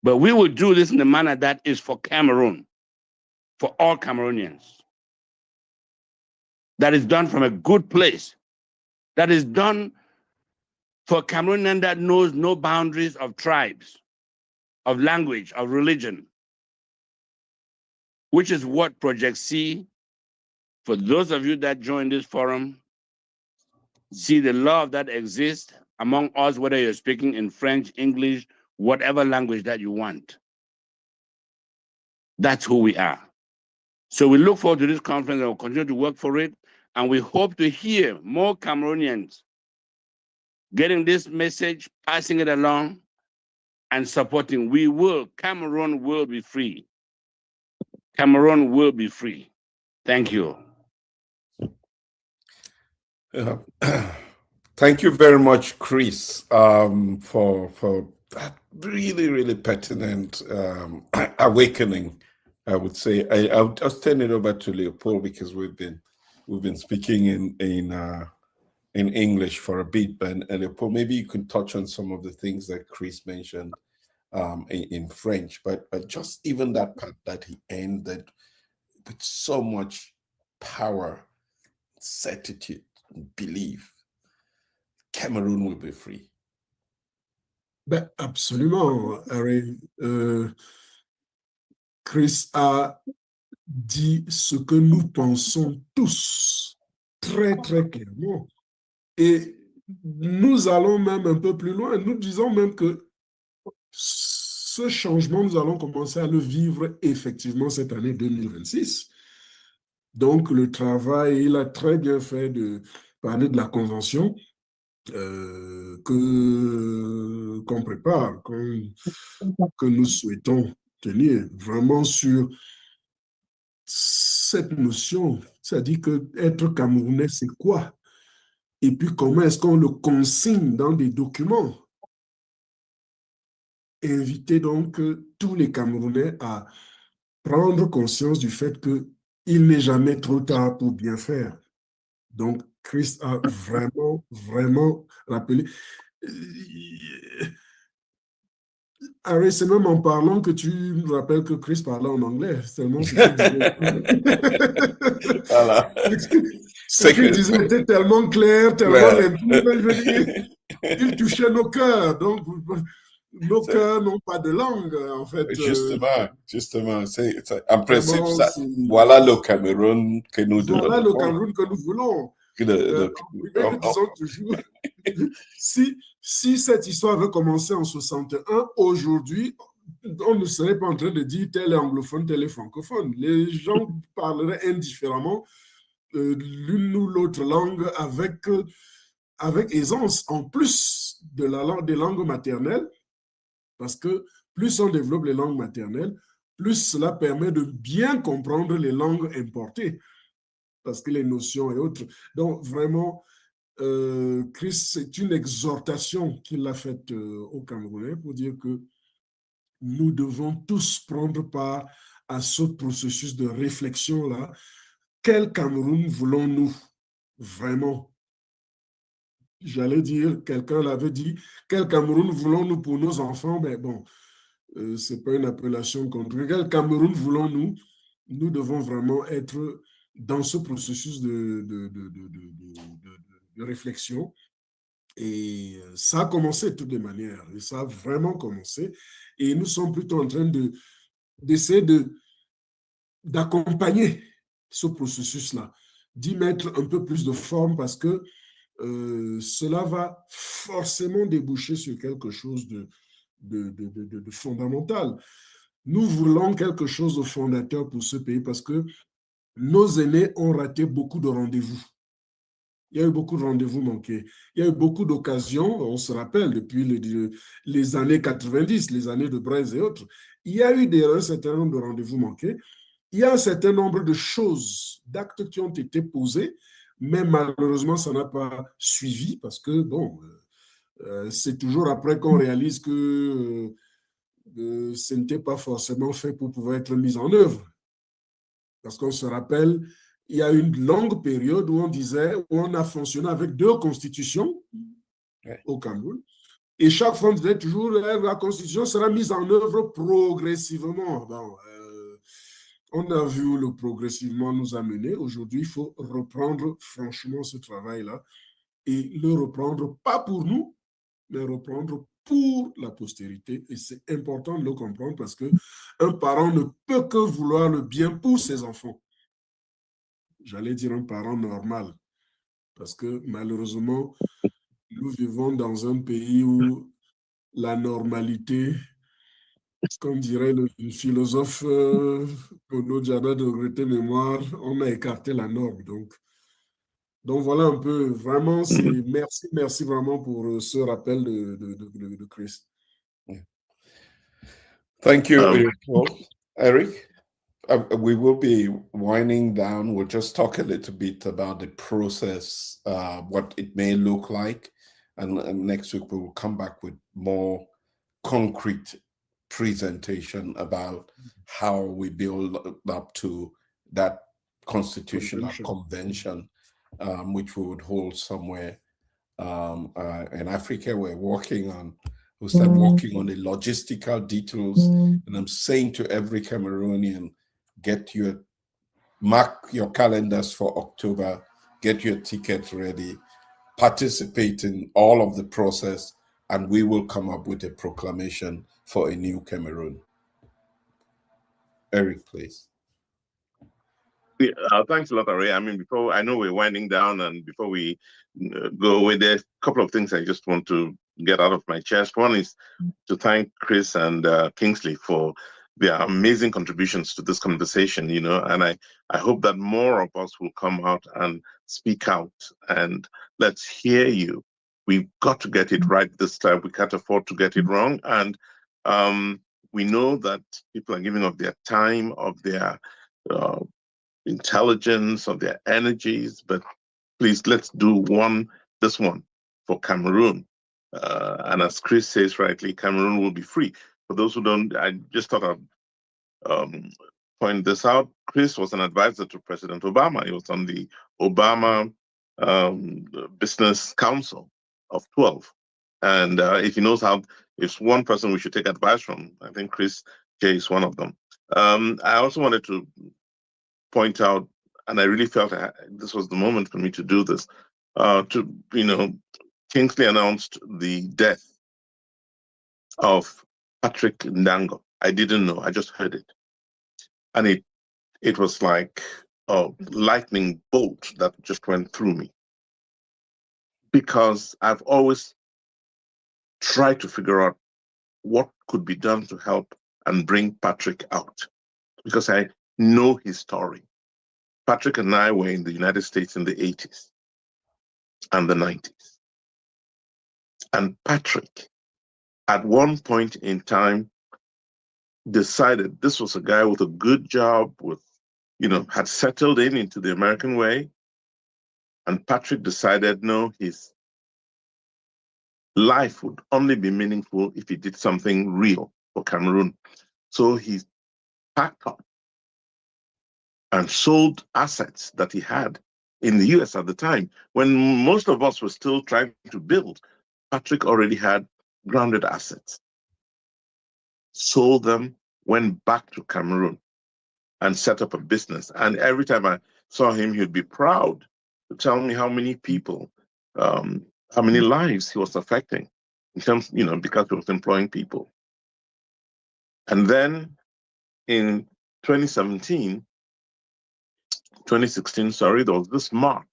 But we will do this in a manner that is for Cameroon, for all Cameroonians. That is done from a good place. That is done for a Cameroonian that knows no boundaries of tribes, of language, of religion, which is what Project C, for those of you that join this forum, see the love that exists among us, whether you're speaking in French, English, whatever language that you want. That's who we are. So we look forward to this conference and we'll continue to work for it. And we hope to hear more Cameroonians getting this message, passing it along, and supporting. Cameroon will be free. Cameroon will be free. Thank you. Thank you very much, Chris, for that really, really pertinent awakening, I would say. I'll just turn it over to Leopold, because we've been speaking in English for a bit, but Leopold, maybe you can touch on some of the things that Chris mentioned in French, but just even that part that he ended with so much power, certitude, and belief. Cameroon will be free. Ben, absolument, Harry. Chris a dit ce que nous pensons tous très, très clairement. Et nous allons même un peu plus loin. Nous disons même que ce changement, nous allons commencer à le vivre effectivement cette année 2026. Donc, le travail, il a très bien fait de parler de la convention qu'on prépare, que nous souhaitons tenir vraiment sur cette notion, c'est-à-dire que être Camerounais, c'est quoi? Et puis comment est-ce qu'on le consigne dans des documents? Inviter donc tous les Camerounais à prendre conscience du fait qu'il n'est jamais trop tard pour bien faire. Donc, Chris a vraiment, vraiment rappelé. Harry, c'est même en parlant que tu me rappelles que Chris parlait en anglais. Tellement ce qu'il disait. Voilà. Ce qu'il disait était tellement clair, tellement limpide. Il touchait nos cœurs. Donc, nos cœurs n'ont pas de langue, en fait. Justement. En principe, voilà le Cameroun que nous devons. Voilà le Cameroun que nous voulons. Nous disons toujours, si cette histoire avait commencé en 61, aujourd'hui, on ne serait pas en train de dire tel est anglophone, tel est francophone. Les gens parleraient indifféremment l'une ou l'autre langue avec aisance, en plus de des langues maternelles, parce que plus on développe les langues maternelles, plus cela permet de bien comprendre les langues importées, parce que les notions et autres. Donc, vraiment, Chris, c'est une exhortation qu'il a faite aux Camerounais pour dire que nous devons tous prendre part à ce processus de réflexion-là. Quel Cameroun voulons-nous vraiment? J'allais dire, quelqu'un l'avait dit, quel Cameroun voulons-nous pour nos enfants? Mais bon, ce n'est pas une appellation contre. Quel Cameroun voulons-nous? Nous devons vraiment être dans ce processus de réflexion. Et ça a commencé de toutes les manières. Et ça a vraiment commencé. Et nous sommes plutôt en train d'essayer d'accompagner ce processus-là, d'y mettre un peu plus de forme parce que cela va forcément déboucher sur quelque chose de fondamental. Nous voulons quelque chose de fondateur pour ce pays parce que nos aînés ont raté beaucoup de rendez-vous. Il y a eu beaucoup de rendez-vous manqués. Il y a eu beaucoup d'occasions, on se rappelle, depuis les années 90, les années de Braise et autres, il y a eu un certain nombre de rendez-vous manqués. Il y a un certain nombre de choses, d'actes qui ont été posés, mais malheureusement, ça n'a pas suivi parce que, bon, c'est toujours après qu'on réalise que ce n'était pas forcément fait pour pouvoir être mis en œuvre. Parce qu'on se rappelle, il y a une longue période où on disait, où on a fonctionné avec 2 constitutions au Cameroun. Et chaque fois, on disait toujours, la constitution sera mise en œuvre progressivement. Bon, on a vu où le progressivement nous a mené. Aujourd'hui, il faut reprendre franchement ce travail-là et le reprendre pas pour nous, mais reprendre pour la postérité. Et c'est important de le comprendre parce qu'un parent ne peut que vouloir le bien pour ses enfants. J'allais dire un parent normal, parce que malheureusement, nous vivons dans un pays où la normalité, comme dirait le philosophe Bono Diada de regretter mémoire, on a écarté la norme. Donc voilà un peu, vraiment, merci vraiment pour ce rappel de Chris. Thank you, Paul. Eric, we will be winding down. We'll just talk a little bit about the process, what it may look like. And next week, we will come back with more concrete presentation about how we build up to that constitutional convention, which we would hold somewhere in Africa. We start working on the logistical details. And I'm saying to every Cameroonian, mark your calendars for October, get your ticket ready, participate in all of the process, and we will come up with a proclamation for a new Cameroon. Eric, please. Yeah, thanks a lot, Ray. I mean, I know we're winding down, and before we go away, there's a couple of things I just want to get out of my chest. One is to thank Chris and Kingsley for their amazing contributions to this conversation, and I hope that more of us will come out and speak out, and let's hear you. We've got to get it right this time. We can't afford to get it wrong. And we know that people are giving of their time, of their intelligence, of their energies, but please, let's do this one for Cameroon. And as Chris says rightly, Cameroon will be free. For those who don't, I just thought I'd point this out. Chris was an advisor to President Obama. He was on the Obama Business Council of 12. And if he knows if one person we should take advice from, I think Chris J is one of them. I also wanted to point out, and I really felt this was the moment for me to do this, Kingsley announced the death of Patrick Ndango. I didn't know, I just heard it. And it was like a lightning bolt that just went through me. Because I've always tried to figure out what could be done to help and bring Patrick out. Because I know his story. Patrick and I were in the United States in the 80s and the 90s. And Patrick, at one point in time, decided this was a guy with a good job, had settled into the American way. And Patrick decided, no, his life would only be meaningful if he did something real for Cameroon. So he packed up and sold assets that he had in the US at the time. When most of us were still trying to build, Patrick already had grounded assets. Sold them, went back to Cameroon and set up a business. And every time I saw him, he'd be proud to tell me how many people, how many lives he was affecting in terms, because he was employing people. And then in 2016, there was this march.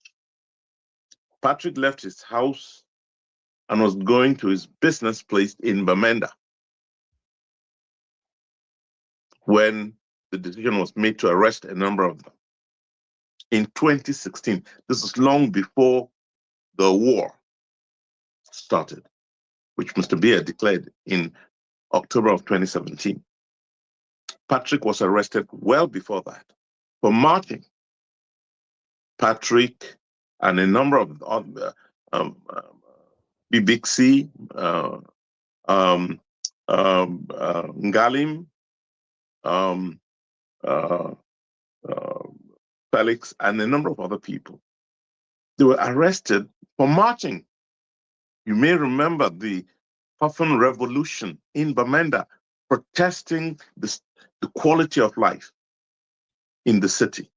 Patrick left his house and was going to his business place in Bamenda when the decision was made to arrest a number of them. In 2016, this is long before the war started, which Mr. Biya declared in October of 2017. Patrick was arrested well before that for marching. Patrick and a number of BBC, Ngalim, Felix, and a number of other people. They were arrested for marching. You may remember the Puffin Revolution in Bamenda, protesting the quality of life in the city.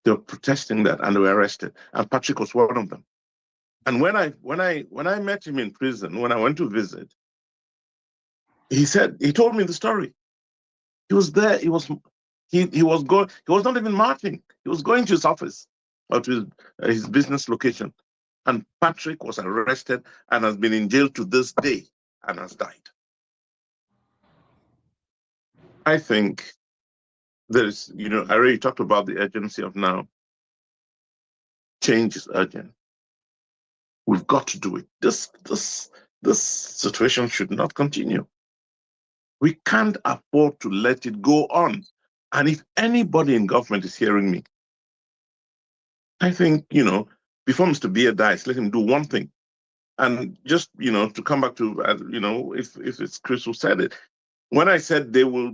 They were protesting that, and they were arrested. And Patrick was one of them. And when I met him in prison, when I went to visit, he told me the story. He was there. He was not even marching. He was going to his office or to his business location. And Patrick was arrested and has been in jail to this day and has died. I think there's, I already talked about the urgency of now. Change is urgent. We've got to do it. This situation should not continue. We can't afford to let it go on. And if anybody in government is hearing me, I think, before Mr. Biya dies, let him do one thing. And just, to come back to, if it's Chris who said it, when I said they will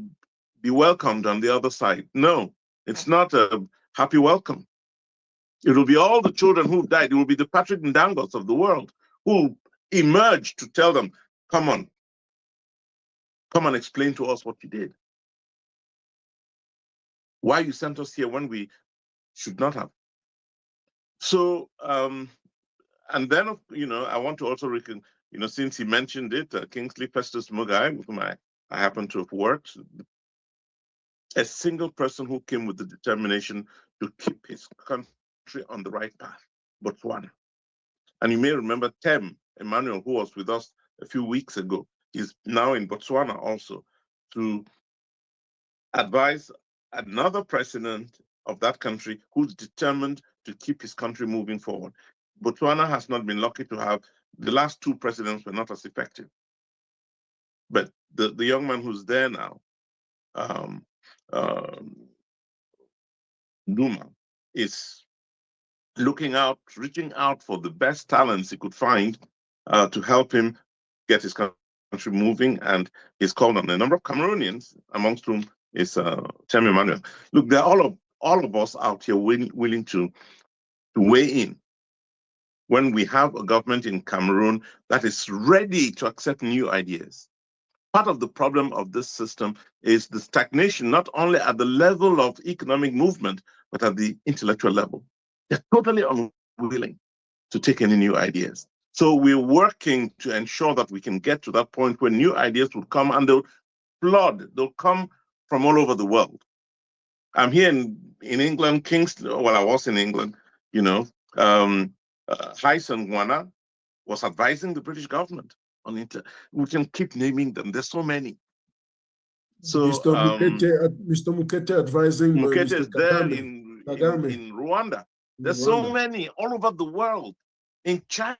be welcomed on the other side, no, it's not a happy welcome. It will be all the children who died. It will be the Patrick Ndangos of the world who emerge to tell them, come on, come and explain to us what you did. Why you sent us here when we should not have. So, and then, I want to also reckon, since he mentioned it, Kingsley Festus Mugai, with whom I happen to have worked, a single person who came with the determination to keep his country on the right path, Botswana. And you may remember Tem Emmanuel, who was with us a few weeks ago. He's now in Botswana also to advise another president of that country who's determined to keep his country moving forward. Botswana has not been lucky to have, the last two presidents were not as effective. But the young man who's there now, Duma, is looking out, reaching out for the best talents he could find to help him get his country moving. And he's called on a number of Cameroonians, amongst whom is Tem Emmanuel. Look, there are all of us out here willing to weigh in when we have a government in Cameroon that is ready to accept new ideas. Part of the problem of this system is the stagnation, not only at the level of economic movement, but at the intellectual level. They're totally unwilling to take any new ideas. So we're working to ensure that we can get to that point where new ideas will come and they'll flood. They'll come from all over the world. I'm here in England, Kingston. Well, I was in England, Hyson Gwana was advising the British government on it. We can keep naming them. There's so many. So Mr. Mukete advising Mukete Mr. is there Kagame. in Rwanda. There's so many all over the world. In China,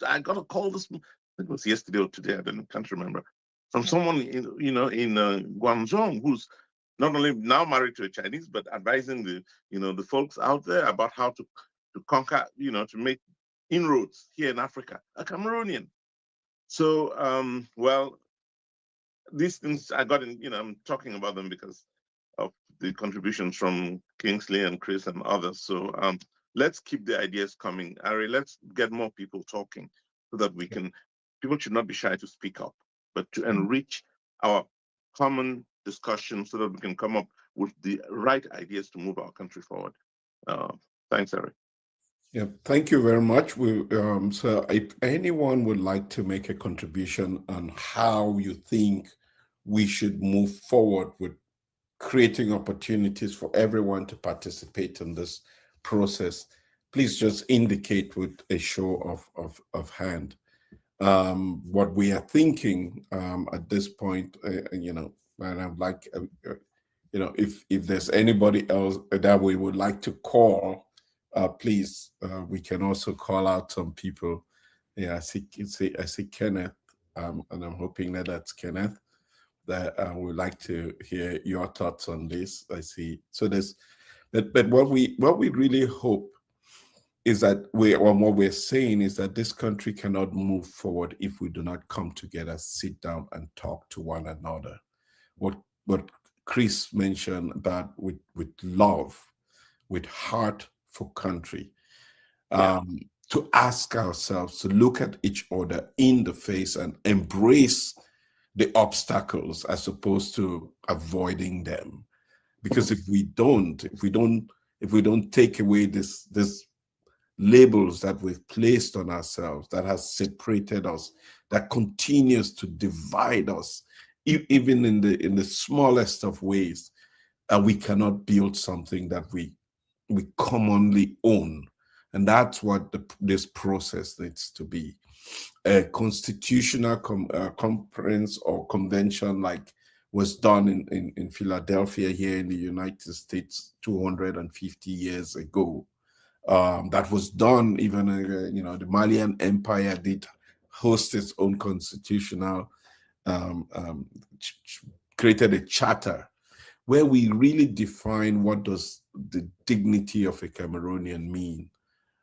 I got a call this, I think it was yesterday or today, I can't remember, from someone in Guangzhou who's not only now married to a Chinese, but advising the folks out there about how to to conquer, to make inroads here in Africa, a Cameroonian. So, well, these things I got in, I'm talking about them because of the contributions from Kingsley and Chris and others. So let's keep the ideas coming. Ari, let's get more people talking so that we can, people should not be shy to speak up, but to enrich our common discussion so that we can come up with the right ideas to move our country forward. Thanks, Ari. Yeah, thank you very much. So if anyone would like to make a contribution on how you think we should move forward with creating opportunities for everyone to participate in this process, please just indicate with a show of hand what we are thinking at this point. And I'm like, if there's anybody else that we would like to call, please, we can also call out some people. Yeah, I see Kenneth, and I'm hoping that that's Kenneth. That would like to hear your thoughts on this. I see. So but what we really hope is that what we're saying is that this country cannot move forward if we do not come together, sit down, and talk to one another. What Chris mentioned about with love, with heart for country, to ask ourselves, to look at each other in the face and embrace the obstacles as opposed to avoiding them. Because if we don't take away this labels that we've placed on ourselves, that has separated us, that continues to divide us, even in the smallest of ways, we cannot build something that we commonly own. And that's what this process needs to be. A constitutional conference or convention like was done in Philadelphia here in the United States 250 years ago. That was done even, the Malian Empire did host its own constitutional, created a charter where we really define what does the dignity of a Cameroonian mean.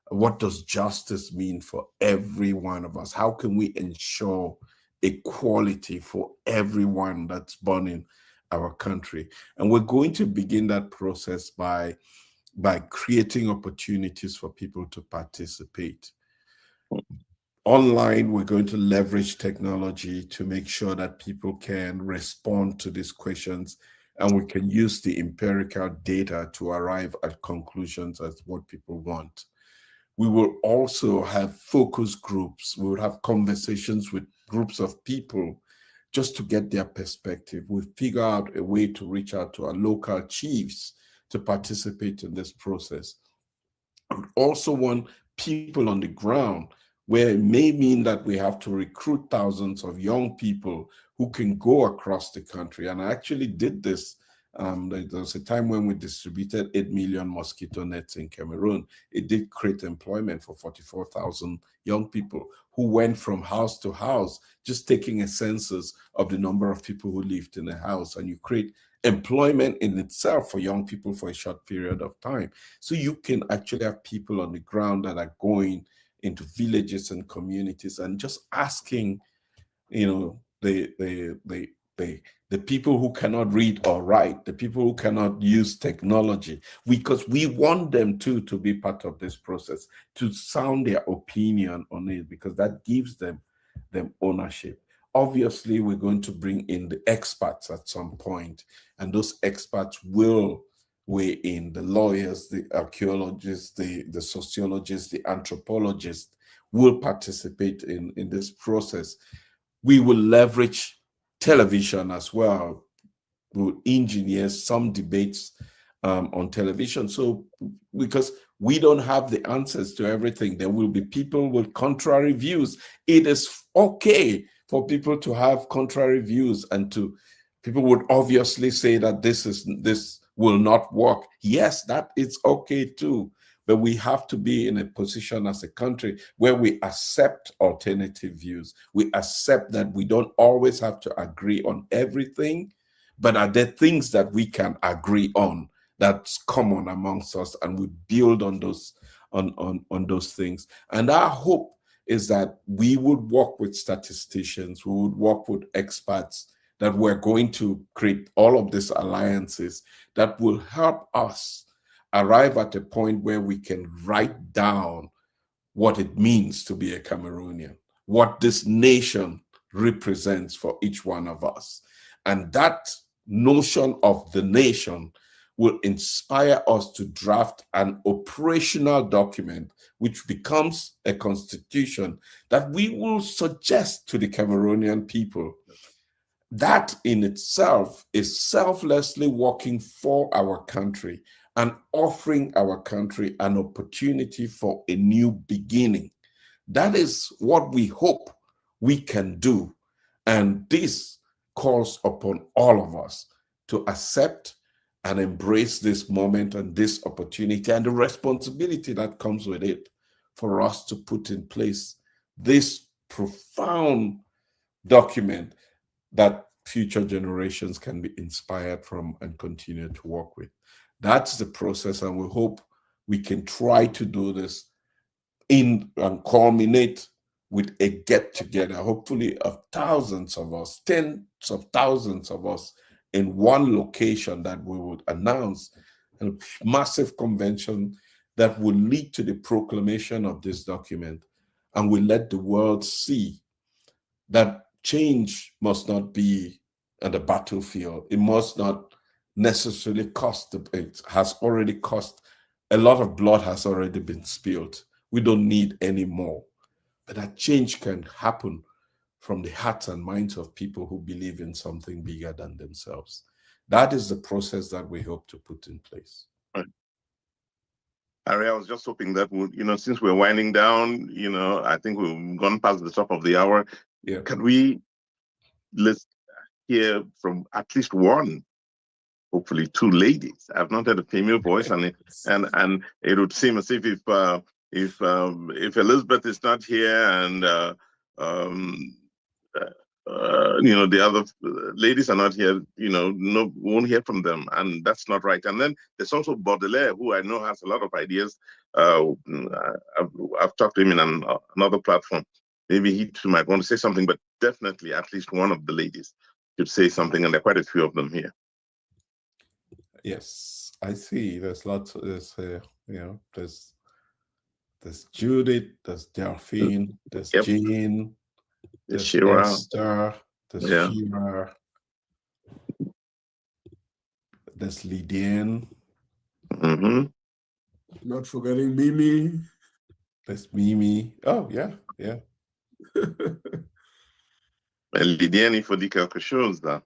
What does justice mean for every one of us? How can we ensure equality for everyone that's born in our country? And we're going to begin that process by creating opportunities for people to participate. Online, we're going to leverage technology to make sure that people can respond to these questions, and we can use the empirical data to arrive at conclusions as what people want. We will also have focus groups. We will have conversations with groups of people just to get their perspective. We figure out a way to reach out to our local chiefs to participate in this process. I would also want people on the ground, where it may mean that we have to recruit thousands of young people who can go across the country. And I actually did this. There was a time when we distributed 8 million mosquito nets in Cameroon. It did create employment for 44,000 young people who went from house to house, just taking a census of the number of people who lived in a house. And you create employment in itself for young people for a short period of time. So you can actually have people on the ground that are going into villages and communities and just asking, the people who cannot read or write, the people who cannot use technology, because we want them to be part of this process, to sound their opinion on it, because that gives them ownership. Obviously, we're going to bring in the experts at some point, and those experts will weigh in. The lawyers, the archaeologists, the sociologists, the anthropologists will participate in this process. We will leverage television as well. We'll engineer some debates on television. So, because we don't have the answers to everything, there will be people with contrary views. It is okay for people to have contrary views, and people would obviously say that this will not work. Yes, that is okay too. But we have to be in a position as a country where we accept alternative views. We accept that we don't always have to agree on everything, but are there things that we can agree on that's common amongst us, and we build on those on those things. And our hope is that we would work with statisticians, we would work with experts, that we're going to create all of these alliances that will help us arrive at a point where we can write down what it means to be a Cameroonian, what this nation represents for each one of us. And that notion of the nation will inspire us to draft an operational document which becomes a constitution that we will suggest to the Cameroonian people. That in itself is selflessly working for our country and offering our country an opportunity for a new beginning. That is what we hope we can do. And this calls upon all of us to accept and embrace this moment and this opportunity and the responsibility that comes with it for us to put in place this profound document that future generations can be inspired from and continue to work with. That's the process, and we hope we can try to do this in and culminate with a get-together, hopefully of thousands of us, tens of thousands of us in one location that we would announce a massive convention that will lead to the proclamation of this document, and will let the world see that change must not be at the battlefield. It must not necessarily cost, it has already cost, a lot of blood has already been spilled. We don't need any more. But that change can happen from the hearts and minds of people who believe in something bigger than themselves. That is the process that we hope to put in place. Right. Harry, I was just hoping that would, since we're winding down, I think we've gone past the top of the hour. Yeah. Can we let's hear from at least one, hopefully two ladies? I've not heard a female voice, and it would seem as if Elizabeth is not here, and the other ladies are not here, no, won't hear from them, and that's not right. And then there's also Baudelaire, who I know has a lot of ideas. I've talked to him in another platform. Maybe he too might want to say something, but definitely at least one of the ladies should say something, and there are quite a few of them here. Yes, I see. There's lots. There's Judith, there's Delphine, there's Jean, there's Shira, Esther, there's Shira, there's Lydian. Mm-hmm. Not forgetting Mimi. There's Mimi. Oh, yeah. Lydian, il faut dire quelque chose, là.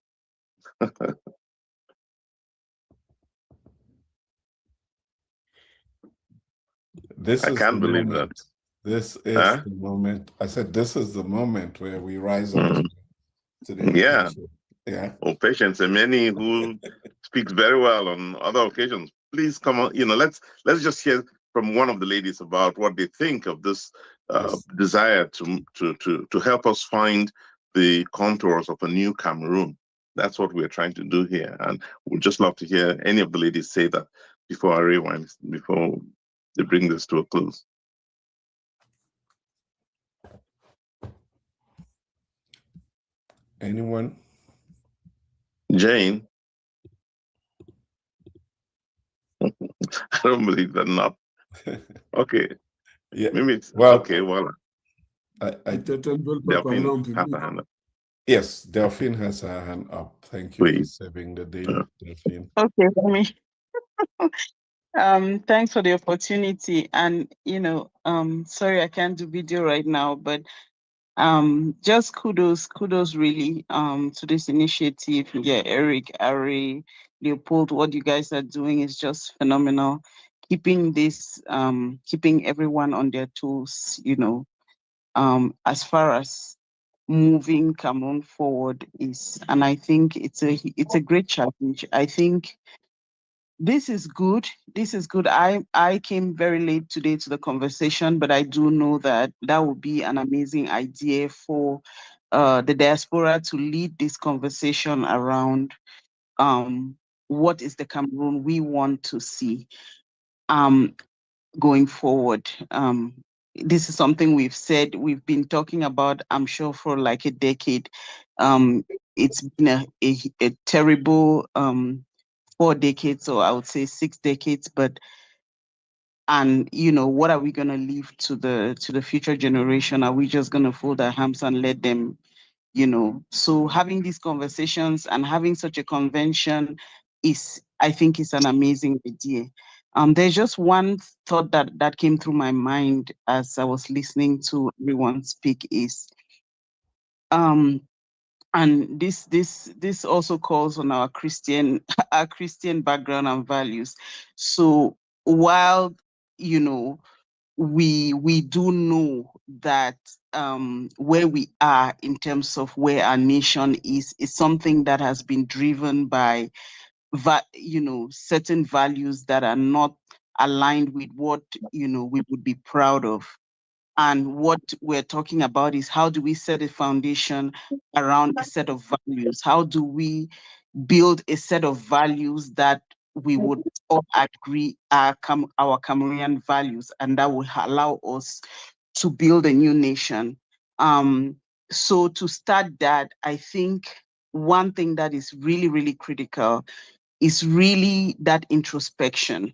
I can't believe that. This is the moment. I said, this is the moment where we rise up to the occasion. Yeah. Oh, Patience, and many who speaks very well on other occasions. Please come on. Let's just hear from one of the ladies about what they think of this desire to help us find the contours of a new Cameroon. That's what we're trying to do here, and we'd just love to hear any of the ladies say that before I rewind, before they bring this to a close. Anyone? Jane? I don't believe that. Not okay. Yeah. Maybe it's okay. Well, Delphine have a hand up. Yes, Delphine has her hand up. Thank you for saving the day, Delphine. Okay, for me. Thanks for the opportunity, and sorry I can't do video right now, but just kudos really to this initiative. Yeah, Eric, Ari, Leopold, what you guys are doing is just phenomenal. Keeping everyone on their toes, as far as moving Cameroon forward is, and I think it's a great challenge. I think this is good. I came very late today to the conversation, but I do know that would be an amazing idea for the diaspora to lead this conversation around what is the Cameroon we want to see. going forward. This is something we've been talking about, I'm sure, for like a decade. It's been a terrible 4 decades, or I would say 6 decades, and what are we going to leave to the future generation? Are we just going to fold our hands and let them, so having these conversations and having such a convention I think is an amazing idea. There's just one thought that came through my mind as I was listening to everyone speak is, and this also calls on our Christian our Christian background and values. So while we do know that where we are in terms of where our nation is something that has been driven by certain values that are not aligned with what we would be proud of. And what we're talking about is, how do we set a foundation around a set of values? How do we build a set of values that we would all agree are our Cameroonian values, and that will allow us to build a new nation? So to start that, I think one thing that is really, really critical is really that introspection,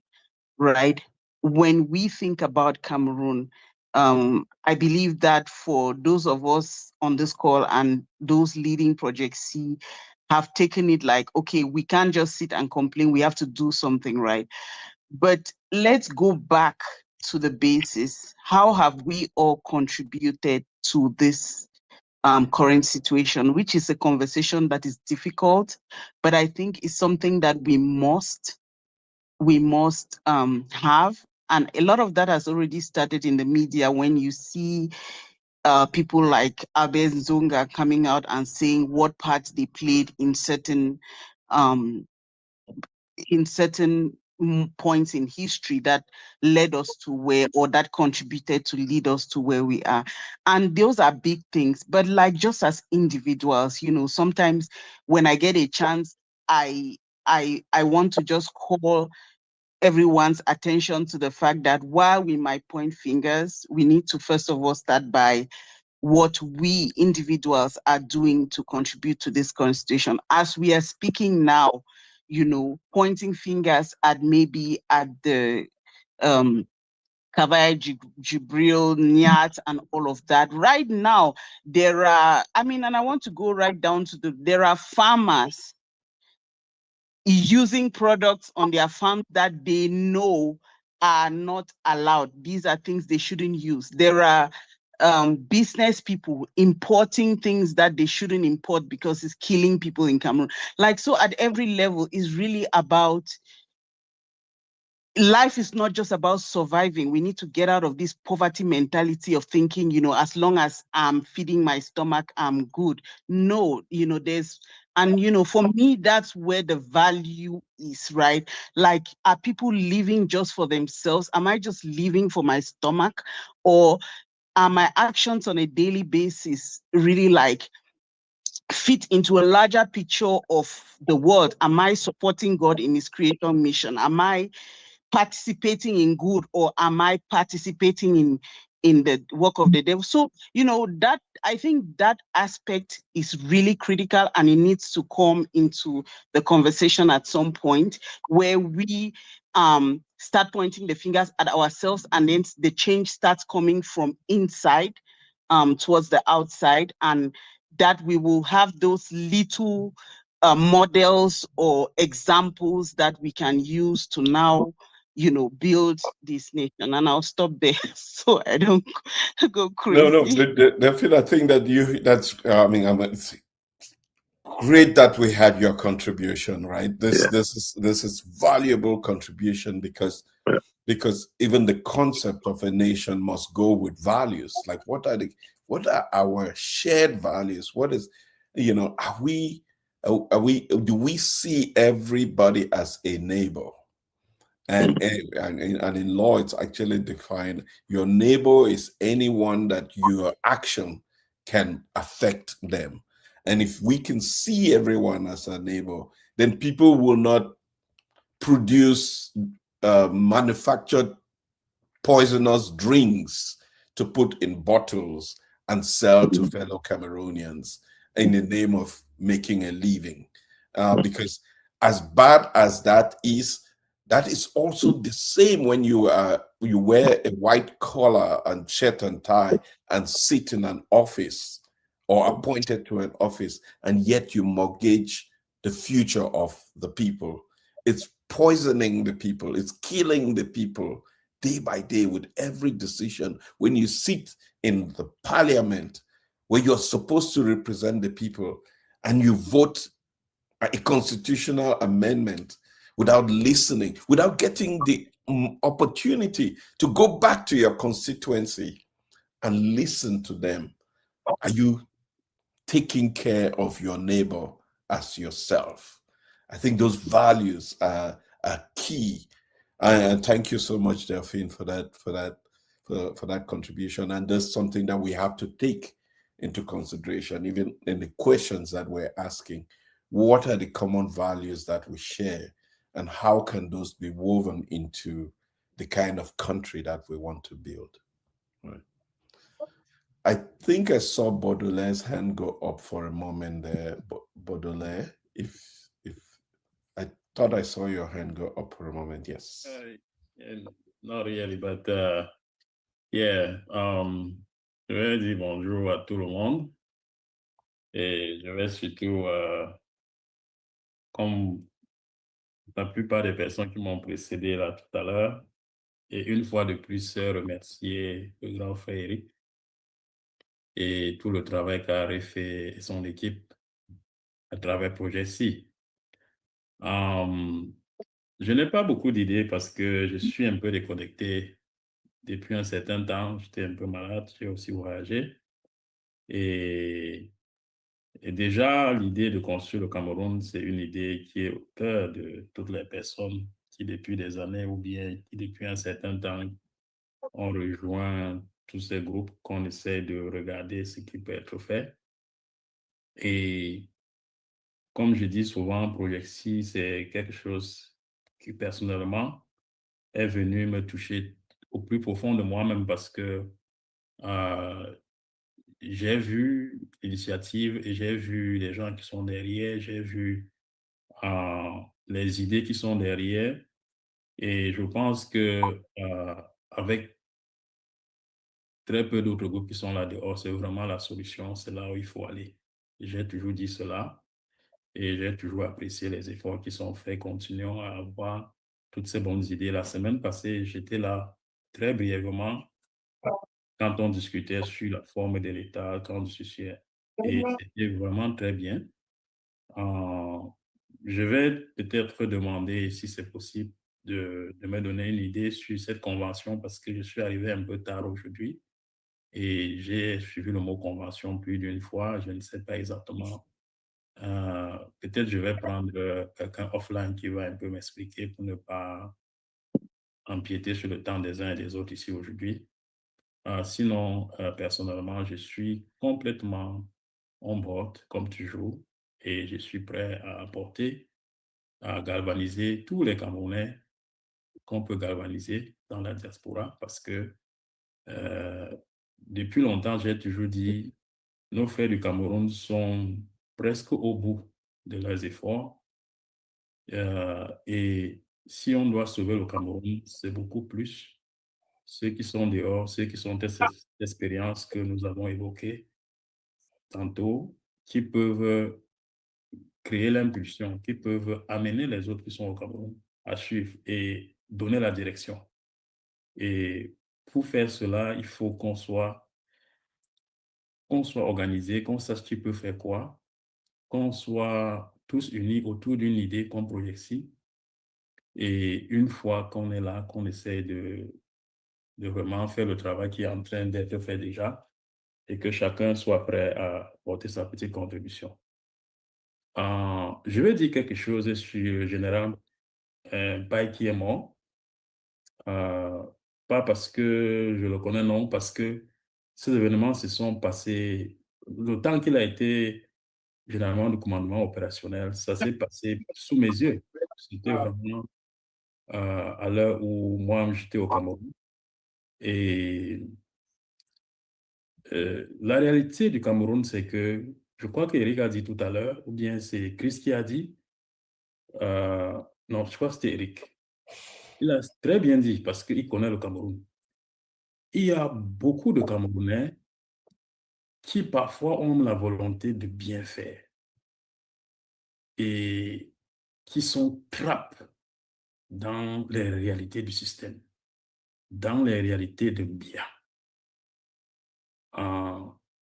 right? When we think about Cameroon, I believe that for those of us on this call and those leading Project C have taken it like, okay, we can't just sit and complain, we have to do something, right? But let's go back to the basis. How have we all contributed to this current situation, which is a conversation that is difficult, but I think is something that we must have. And a lot of that has already started in the media when you see people like Abe Nzonga coming out and saying what part they played in certain points in history that led us to where, or that contributed to lead us to where we are. And those are big things. But like, just as individuals, sometimes when I get a chance, I want to just call everyone's attention to the fact that while we might point fingers, we need to first of all start by what we individuals are doing to contribute to this constitution. As we are speaking now, pointing fingers at maybe at the Kavaya Jibril, Nyat, and all of that. Right now, there are, and I want to go right down to there are farmers using products on their farm that they know are not allowed. These are things they shouldn't use. There are business people importing things that they shouldn't import because it's killing people in Cameroon. Like, so at every level is really about, life is not just about surviving. We need to get out of this poverty mentality of thinking, as long as I'm feeding my stomach, I'm good. No, for me, that's where the value is, right? Like, are people living just for themselves? Am I just living for my stomach? Or are my actions on a daily basis really like fit into a larger picture of the world? Am I supporting God in his creation mission? Am I participating in good, or am I participating in the work of the devil? So, that, I think that aspect is really critical, and it needs to come into the conversation at some point where we start pointing the fingers at ourselves, and then the change starts coming from inside towards the outside, and that we will have those little models or examples that we can use to now build this nation. And I'll stop there so I don't go crazy. No, I think that it's great that we had your contribution, right? This is valuable contribution because even the concept of a nation must go with values. Like, what are our shared values? What is, do we see everybody as a neighbor? And in law, it's actually defined. Your neighbor is anyone that your action can affect them. And if we can see everyone as a neighbor, then people will not produce manufactured poisonous drinks to put in bottles and sell to fellow Cameroonians in the name of making a living. Because as bad as that is also the same when you wear a white collar and shirt and tie and sit in an office or appointed to an office, and yet you mortgage the future of the people. It's poisoning the people. It's killing the people day by day with every decision. When you sit in the parliament where you're supposed to represent the people and you vote a constitutional amendment without listening, without getting the opportunity to go back to your constituency and listen to them. Are you taking care of your neighbor as yourself? I think those values are key. And thank you so much, Delphine, for that contribution. And that's something that we have to take into consideration, even in the questions that we're asking. What are the common values that we share, and how can those be woven into the kind of country that we want to build? Right. I think I saw Baudelaire's hand go up for a moment there. Baudelaire, if I thought I saw your hand go up for a moment. Yes. Not really, but yeah. Je vais dire bonjour à tout le monde et je vais surtout, comme la plupart des personnes qui m'ont précédé là tout à l'heure, et une fois de plus remercier le grand frère Eric et tout le travail qu'a fait et son équipe à travers Projet Si. Je n'ai pas beaucoup d'idées parce que je suis un peu déconnecté depuis un certain temps. J'étais un peu malade, j'ai aussi voyagé. Et déjà, l'idée de construire le Cameroun, c'est une idée qui est au cœur de toutes les personnes qui, depuis des années ou bien qui, depuis un certain temps, ont rejoint tous ces groupes qu'on essaie de regarder ce qui peut être fait. Et comme je dis souvent, Projexi, c'est quelque chose qui, personnellement, est venu me toucher au plus profond de moi-même parce que j'ai vu l'initiative et j'ai vu les gens qui sont derrière, j'ai vu les idées qui sont derrière. Et je pense que avec très peu d'autres groupes qui sont là dehors, c'est vraiment la solution, c'est là où il faut aller. J'ai toujours dit cela et j'ai toujours apprécié les efforts qui sont faits. Continuons à avoir toutes ces bonnes idées. La semaine passée, j'étais là très brièvement quand on discutait sur la forme de l'État, quand on discutait, et c'était vraiment très bien. Je vais peut-être demander, si c'est possible, de me donner une idée sur cette convention parce que je suis arrivé un peu tard aujourd'hui et j'ai suivi le mot convention plus d'une fois. Je ne sais pas exactement. Peut-être je vais prendre quelqu'un offline qui va un peu m'expliquer pour ne pas empiéter sur le temps des uns et des autres ici aujourd'hui. Sinon, personnellement, je suis complètement on board, comme toujours, et je suis prêt à apporter, à galvaniser tous les Camerounais qu'on peut galvaniser dans la diaspora parce que depuis longtemps, j'ai toujours dit, nos frères du Cameroun sont presque au bout de leurs efforts. Et si on doit sauver le Cameroun, c'est beaucoup plus ceux qui sont dehors, ceux qui sont cette expérience que nous avons évoquée tantôt, qui peuvent créer l'impulsion, qui peuvent amener les autres qui sont au Cameroun à suivre et donner la direction. Et pour faire cela, il faut qu'on soit organisé, qu'on sache qui peut faire quoi, qu'on soit tous unis autour d'une idée comme Projexi. Et une fois qu'on est là, qu'on essaie de vraiment faire le travail qui est en train d'être fait déjà et que chacun soit prêt à porter sa petite contribution. Je vais dire quelque chose sur le général Pai qui est mort. Pas parce que je le connais, non, parce que ces événements se sont passés, le temps qu'il a été généralement de commandement opérationnel, ça s'est passé sous mes yeux. C'était vraiment à l'heure où moi, j'étais au Cameroun. Et la réalité du Cameroun, c'est que, je crois qu'Éric a dit tout à l'heure, ou bien c'est Chris qui a dit, non, je crois que c'était Eric. Il a très bien dit, parce qu'il connaît le Cameroun. Il y a beaucoup de Camerounais qui parfois ont la volonté de bien faire et qui sont trappes dans les réalités du système, dans les réalités de bien.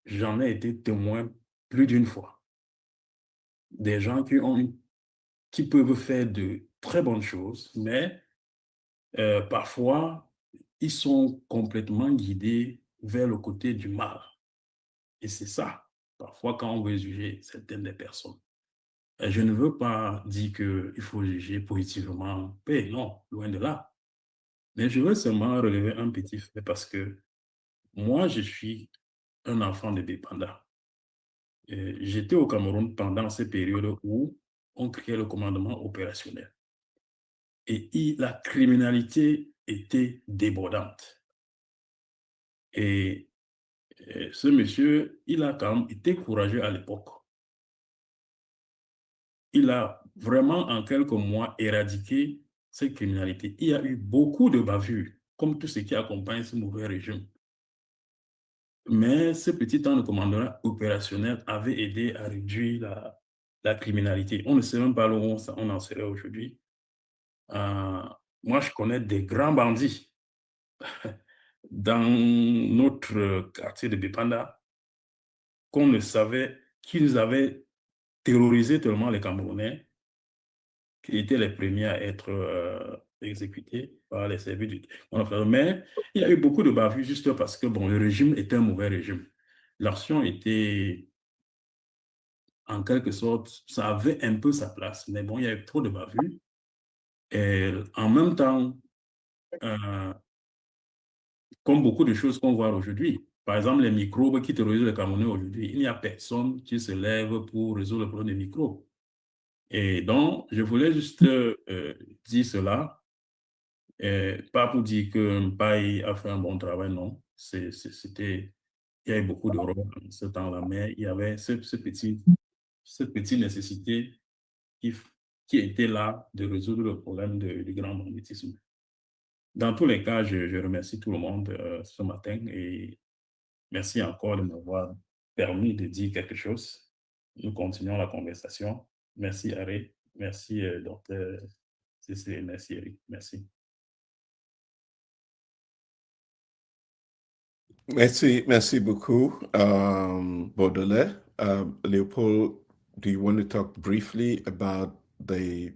J'en ai été témoin plus d'une fois. Des gens qui peuvent faire de très bonnes choses, mais parfois, ils sont complètement guidés vers le côté du mal. Et c'est ça, parfois, quand on veut juger certaines des personnes. Je ne veux pas dire qu'il faut juger positivement, non, loin de là. Mais je veux seulement relever un petit fait parce que moi, je suis un enfant de dépendant. J'étais au Cameroun pendant ces périodes où on créait le commandement opérationnel. Et la criminalité était débordante. Et ce monsieur, il a quand même été courageux à l'époque. Il a vraiment, en quelques mois, éradiqué cette criminalité. Il y a eu beaucoup de bavures, comme tout ce qui accompagne ce mauvais régime. Mais ce petit temps de commandement opérationnel avait aidé à réduire la criminalité. On ne sait même pas où on en serait aujourd'hui. Moi, je connais des grands bandits dans notre quartier de Bépanda qu'on ne savait qu'ils avaient terrorisé tellement les Camerounais qui étaient les premiers à être exécutés par les services du... Mais il y a eu beaucoup de bavures juste parce que bon, le régime était un mauvais régime. L'action était, en quelque sorte, ça avait un peu sa place, mais bon, il y a eu trop de bavures. Et en même temps, comme beaucoup de choses qu'on voit aujourd'hui, par exemple, les microbes qui terrorisent les Camerounais aujourd'hui, il n'y a personne qui se lève pour résoudre le problème des microbes. Et donc, je voulais juste dire cela, pas pour dire que Mpai a fait un bon travail, non. Il y avait beaucoup de rôles en ce temps-là, mais il y avait cette petite nécessité qui était là de résoudre le problème du grand banditisme. Dans tous les cas, je remercie tout le monde ce matin et merci encore de m'avoir permis de dire quelque chose. Nous continuons la conversation. Merci, Harry. Merci, docteur Cécile. Merci, Eric. Merci. Merci beaucoup, Baudelaire. Leopold, do you want to talk briefly about the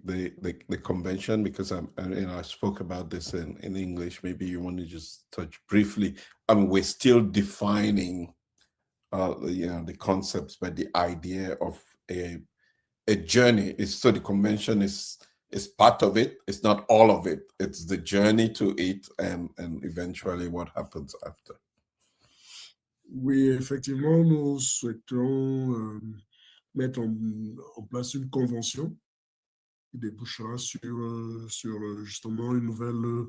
convention? Because I spoke about this in English. Maybe you want to just touch briefly. I mean, we're still defining, the concepts, but the idea of a journey is, so the convention is part of it. It's not all of it. It's the journey to it and eventually what happens after. Oui, effectivement, nous souhaitons mettre en place une convention qui débouchera sur justement une nouvelle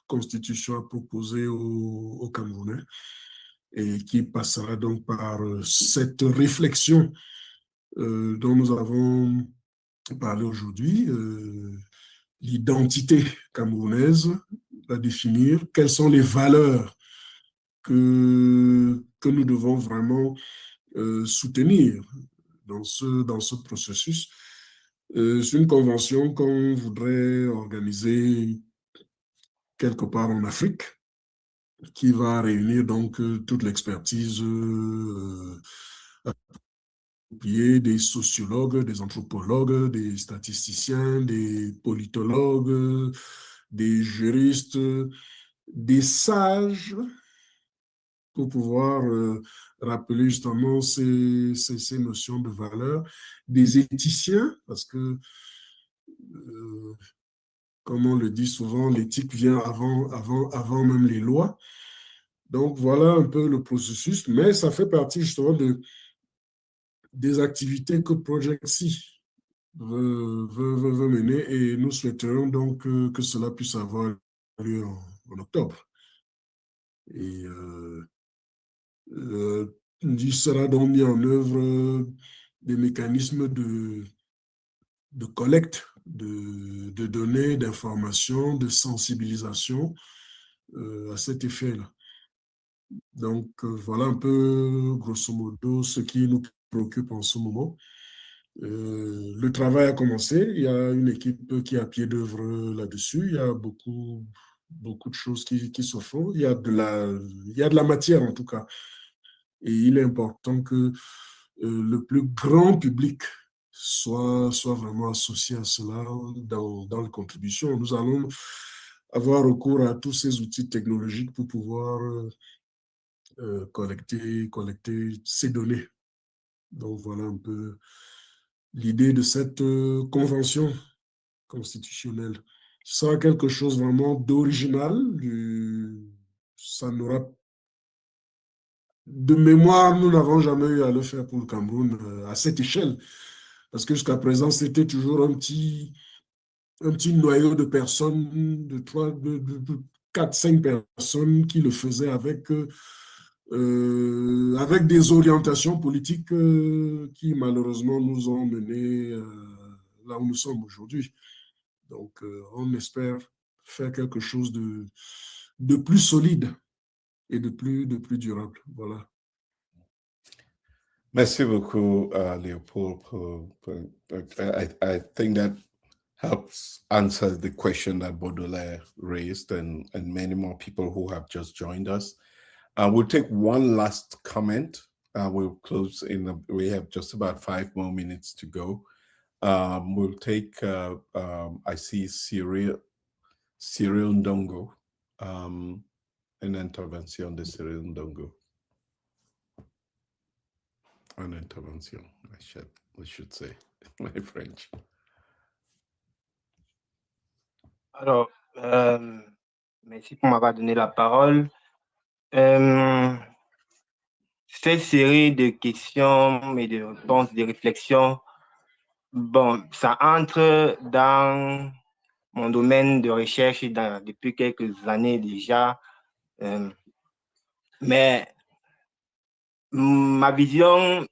constitution à proposer aux Camerounais et qui passera donc par cette réflexion dont nous avons parlé aujourd'hui, l'identité camerounaise, la définir, quelles sont les valeurs que nous devons vraiment soutenir dans ce processus. C'est une convention qu'on voudrait organiser quelque part en Afrique, qui va réunir donc toute l'expertise des sociologues, des anthropologues, des statisticiens, des politologues, des juristes, des sages, pour pouvoir rappeler justement ces notions de valeur, des éthiciens, parce que, comme on le dit souvent, l'éthique vient avant même les lois. Donc, voilà un peu le processus, mais ça fait partie justement des activités que Project C veut mener et nous souhaiterions donc que cela puisse avoir lieu en octobre. Et il sera donc mis en œuvre des mécanismes de collecte de données, d'informations, de sensibilisation à cet effet-là. Donc, voilà un peu, grosso modo, ce qui nous préoccupe en ce moment. Le travail a commencé. Il y a une équipe qui est à pied d'œuvre là-dessus. Il y a beaucoup de choses qui se font. Il y a de la matière, en tout cas. Et il est important que le plus grand public soit vraiment associé à cela dans les contributions. Nous allons avoir recours à tous ces outils technologiques pour pouvoir collecter ces données. Donc, voilà un peu l'idée de cette convention constitutionnelle. Ce sera quelque chose vraiment d'original. Ça n'aura de mémoire, nous n'avons jamais eu à le faire pour le Cameroun à cette échelle. Parce que jusqu'à présent, c'était toujours un petit noyau de personnes, de 4, 5 personnes qui le faisaient avec des orientations politiques qui malheureusement nous ont menés là où nous sommes aujourd'hui. Donc, on espère faire quelque chose de plus solide et de plus durable. Voilà. Merci beaucoup, Leopold. I think that helps answer the question that Baudelaire raised and many more people who have just joined us. We'll take one last comment. We'll close we have just about 5 more minutes to go. We'll take, I see Cyril Ndongo, an intervention de Cyril Ndongo. An intervention, I should say, my French. Alors, merci pour m'avoir donné la parole. Cette série de questions et de réponses, de réflexions, bon, ça entre dans mon domaine de recherche depuis quelques années déjà. Mais ma vision,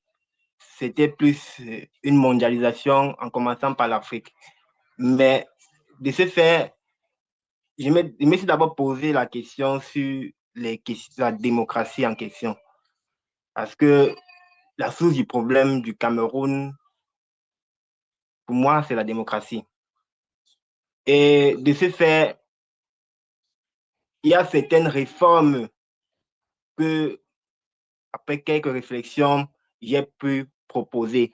c'était plus une mondialisation en commençant par l'Afrique. Mais de ce fait, je me suis d'abord posé la question sur la démocratie en question. Parce que la source du problème du Cameroun, pour moi, c'est la démocratie. Et de ce fait, il y a certaines réformes que, après quelques réflexions, j'ai pu proposer.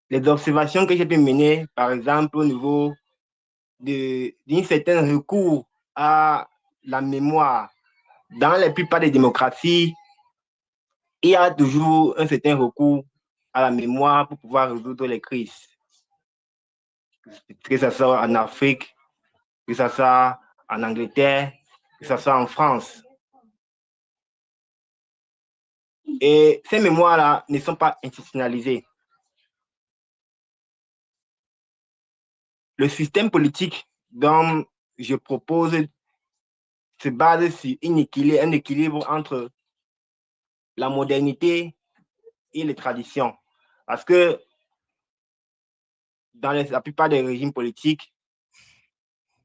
Les observations que j'ai pu mener, par exemple, au niveau d'un certain recours à la mémoire. Dans la plupart des démocraties, il y a toujours un certain recours à la mémoire pour pouvoir résoudre les crises. Que ce soit en Afrique, que ce soit en Angleterre, que ce soit en France. Et ces mémoires-là ne sont pas institutionnalisées. Le système politique dont je propose se base sur un équilibre entre la modernité et les traditions. Parce que dans la plupart des régimes politiques,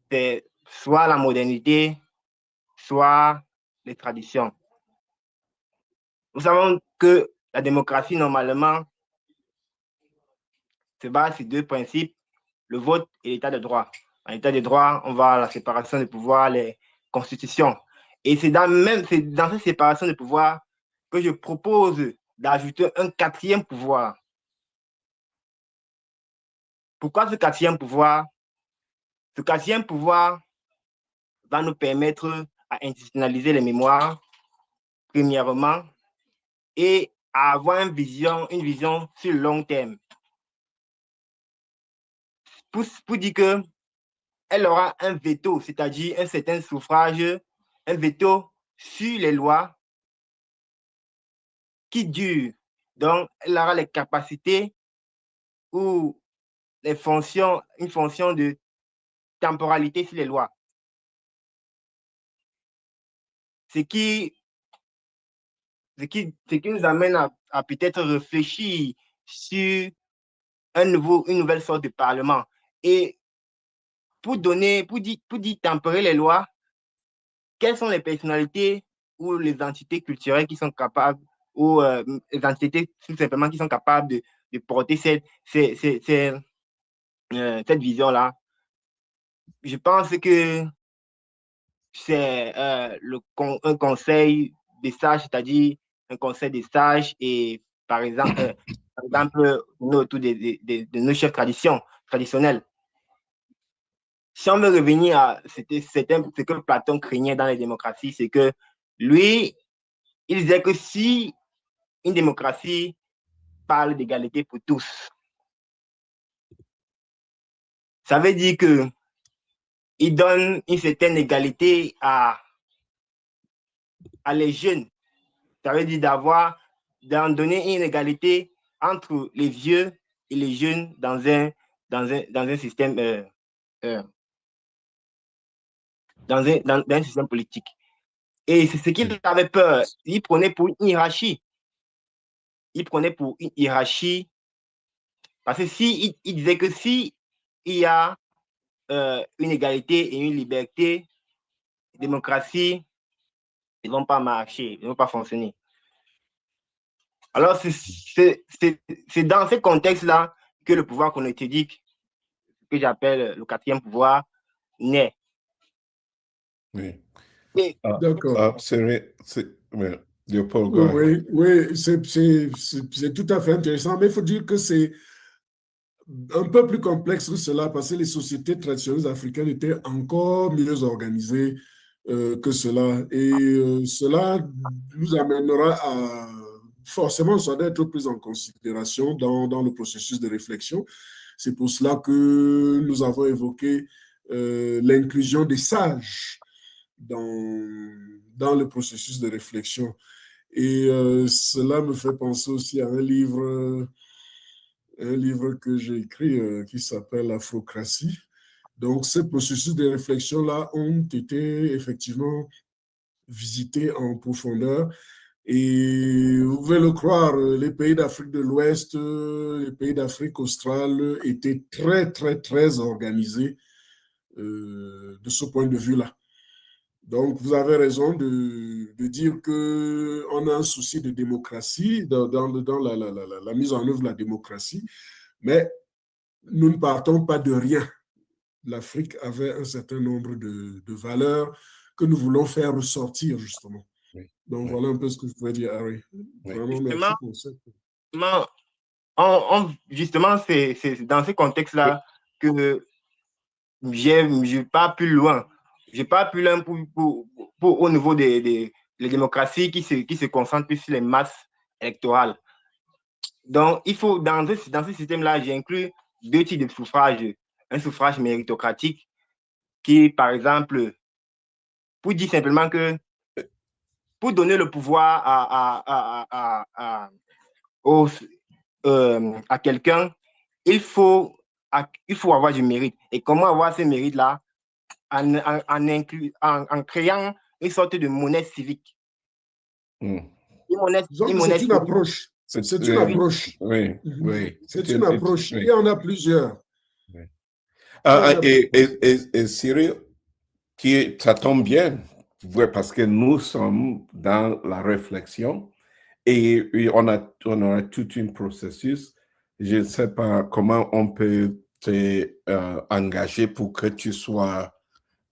c'est soit la modernité, soit les traditions. Nous savons que la démocratie, normalement, se base sur 2 principes, le vote et l'état de droit. En état de droit, on va à la séparation des pouvoirs, les constitutions. Et c'est dans cette séparation des pouvoirs que je propose d'ajouter un 4e pouvoir. Pourquoi ce 4e pouvoir? Ce 4e pouvoir va nous permettre à institutionnaliser les mémoires, premièrement, et à avoir une vision sur le long terme. Pour dire qu'elle aura un veto, c'est-à-dire un certain suffrage, un veto sur les lois qui durent. Donc, elle aura les capacités ou une fonction de temporalité sur les lois. ce qui nous amène à peut-être réfléchir sur une nouvelle sorte de parlement. Et pour dire tempérer les lois, quelles sont les personnalités ou les entités culturelles qui sont capables, ou les entités tout simplement qui sont capables de porter cette vision-là? Je pense que c'est un conseil des sages, c'est-à-dire un conseil des sages et par exemple autour de nos chefs traditionnels. Si on veut revenir à ce que Platon craignait dans les démocraties, c'est que lui, il disait que si une démocratie parle d'égalité pour tous, ça veut dire que il donne une certaine égalité à les jeunes. Ça veut dire d'en donner une égalité entre les vieux et les jeunes dans un système dans un système politique. Et c'est ce qu'il avait peur. Il prenait pour une hiérarchie. Parce que il disait que si il y a une égalité et une liberté, démocratie, ils ne vont pas marcher, ils ne vont pas fonctionner. Alors, c'est dans ce contexte-là que le pouvoir connectédique, que j'appelle le quatrième pouvoir, naît. Oui. D'accord. Léopold, oui, c'est tout à fait intéressant, mais il faut dire que c'est un peu plus complexe que cela parce que les sociétés traditionnelles africaines étaient encore mieux organisées que cela. Et cela nous amènera à forcément, ça doit être pris en considération dans le processus de réflexion. C'est pour cela que nous avons évoqué l'inclusion des sages dans le processus de réflexion. Et cela me fait penser aussi à un livre que j'ai écrit qui s'appelle Afrocratie. Donc, ces processus de réflexion-là ont été effectivement visités en profondeur. Et vous pouvez le croire, les pays d'Afrique de l'Ouest, les pays d'Afrique australe étaient très, très, très organisés de ce point de vue-là. Donc, vous avez raison de dire qu'on a un souci de démocratie dans la mise en œuvre de la démocratie, mais nous ne partons pas de rien. L'Afrique avait un certain nombre de valeurs que nous voulons faire ressortir, justement. Oui. Donc, voilà un peu ce que je pouvais dire, Harry. Vraiment, merci pour ça. Justement, c'est dans ce contexte-là que je n'ai pas plus loin. Je n'ai pas plus loin pour au niveau des démocraties qui se concentrent plus sur les masses électorales. Donc, il faut, dans ce système-là, j'inclus deux types de suffrage. Un suffrage méritocratique qui, par exemple, pour dire simplement que pour donner le pouvoir à quelqu'un, il faut avoir du mérite. Et comment avoir ce mérite-là? En créant une sorte de monnaie civique. C'est une approche. C'est une approche. Oui, oui. C'est une approche. Il y en a plusieurs. Oui. Et Cyril, ça tombe bien, parce que nous sommes dans la réflexion et on aura tout un processus. Je ne sais pas comment on peut t'engager pour que tu sois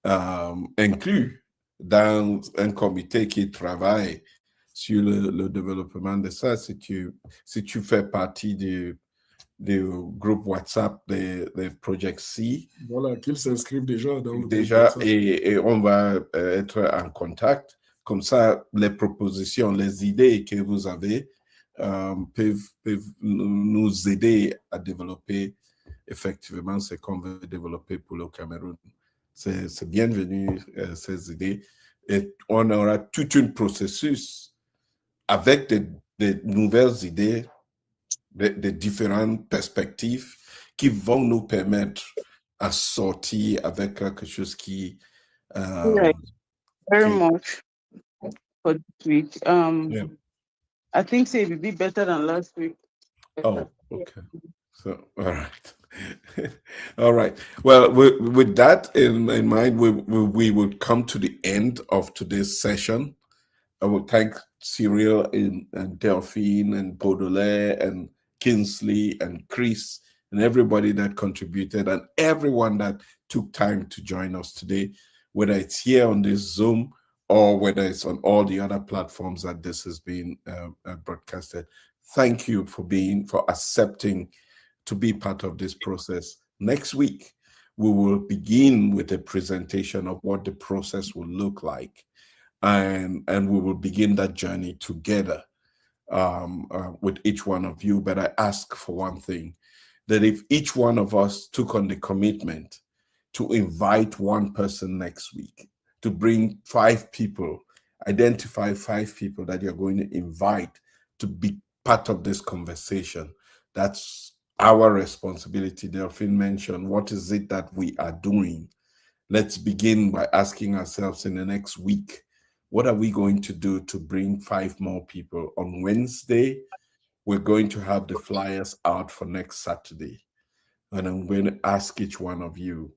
inclus dans un comité qui travaille sur le développement de ça. Si tu fais partie du groupe WhatsApp des Project C. Voilà, qu'ils s'inscrivent déjà dans le groupe WhatsApp. Et on va être en contact. Comme ça, les propositions, les idées que vous avez peuvent nous aider à développer effectivement ce qu'on veut développer pour le Cameroun. C'est bienvenu, ces idées. Et on aura tout un processus avec des nouvelles idées, de différentes perspectives qui vont nous permettre à sortir avec quelque chose qui... Very much. for this week. Yeah. I think say it will be better than last week. Oh, okay. So, all right. All right. Well, with that in mind, we would come to the end of today's session. I would thank Cyril and Delphine and Baudelaire and Kinsley and Chris and everybody that contributed and everyone that took time to join us today, whether it's here on this Zoom or whether it's on all the other platforms that this has been broadcasted. Thank you for accepting to be part of this process. Next week, we will begin with a presentation of what the process will look like. And we will begin that journey together with each one of you. But I ask for one thing, that if each one of us took on the commitment to invite one person next week, to bring 5 people, identify 5 people that you're going to invite to be part of this conversation, that's our responsibility. Delphine mentioned, what is it that we are doing? Let's begin by asking ourselves in the next week, what are we going to do to bring 5 more people? On Wednesday, we're going to have the flyers out for next Saturday. And I'm going to ask each one of you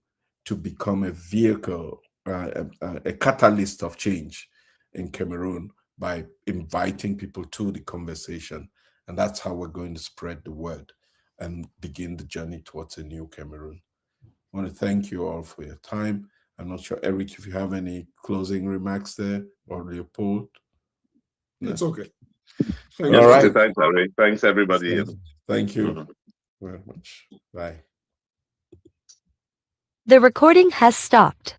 to become a vehicle, a catalyst of change in Cameroon by inviting people to the conversation. And that's how we're going to spread the word and begin the journey towards a new Cameroon. I want to thank you all for your time. I'm not sure, Eric, if you have any closing remarks there, or Leopold. No. It's okay. All right. Thanks, Eric. Thanks, everybody. Thank you very much. Bye. The recording has stopped.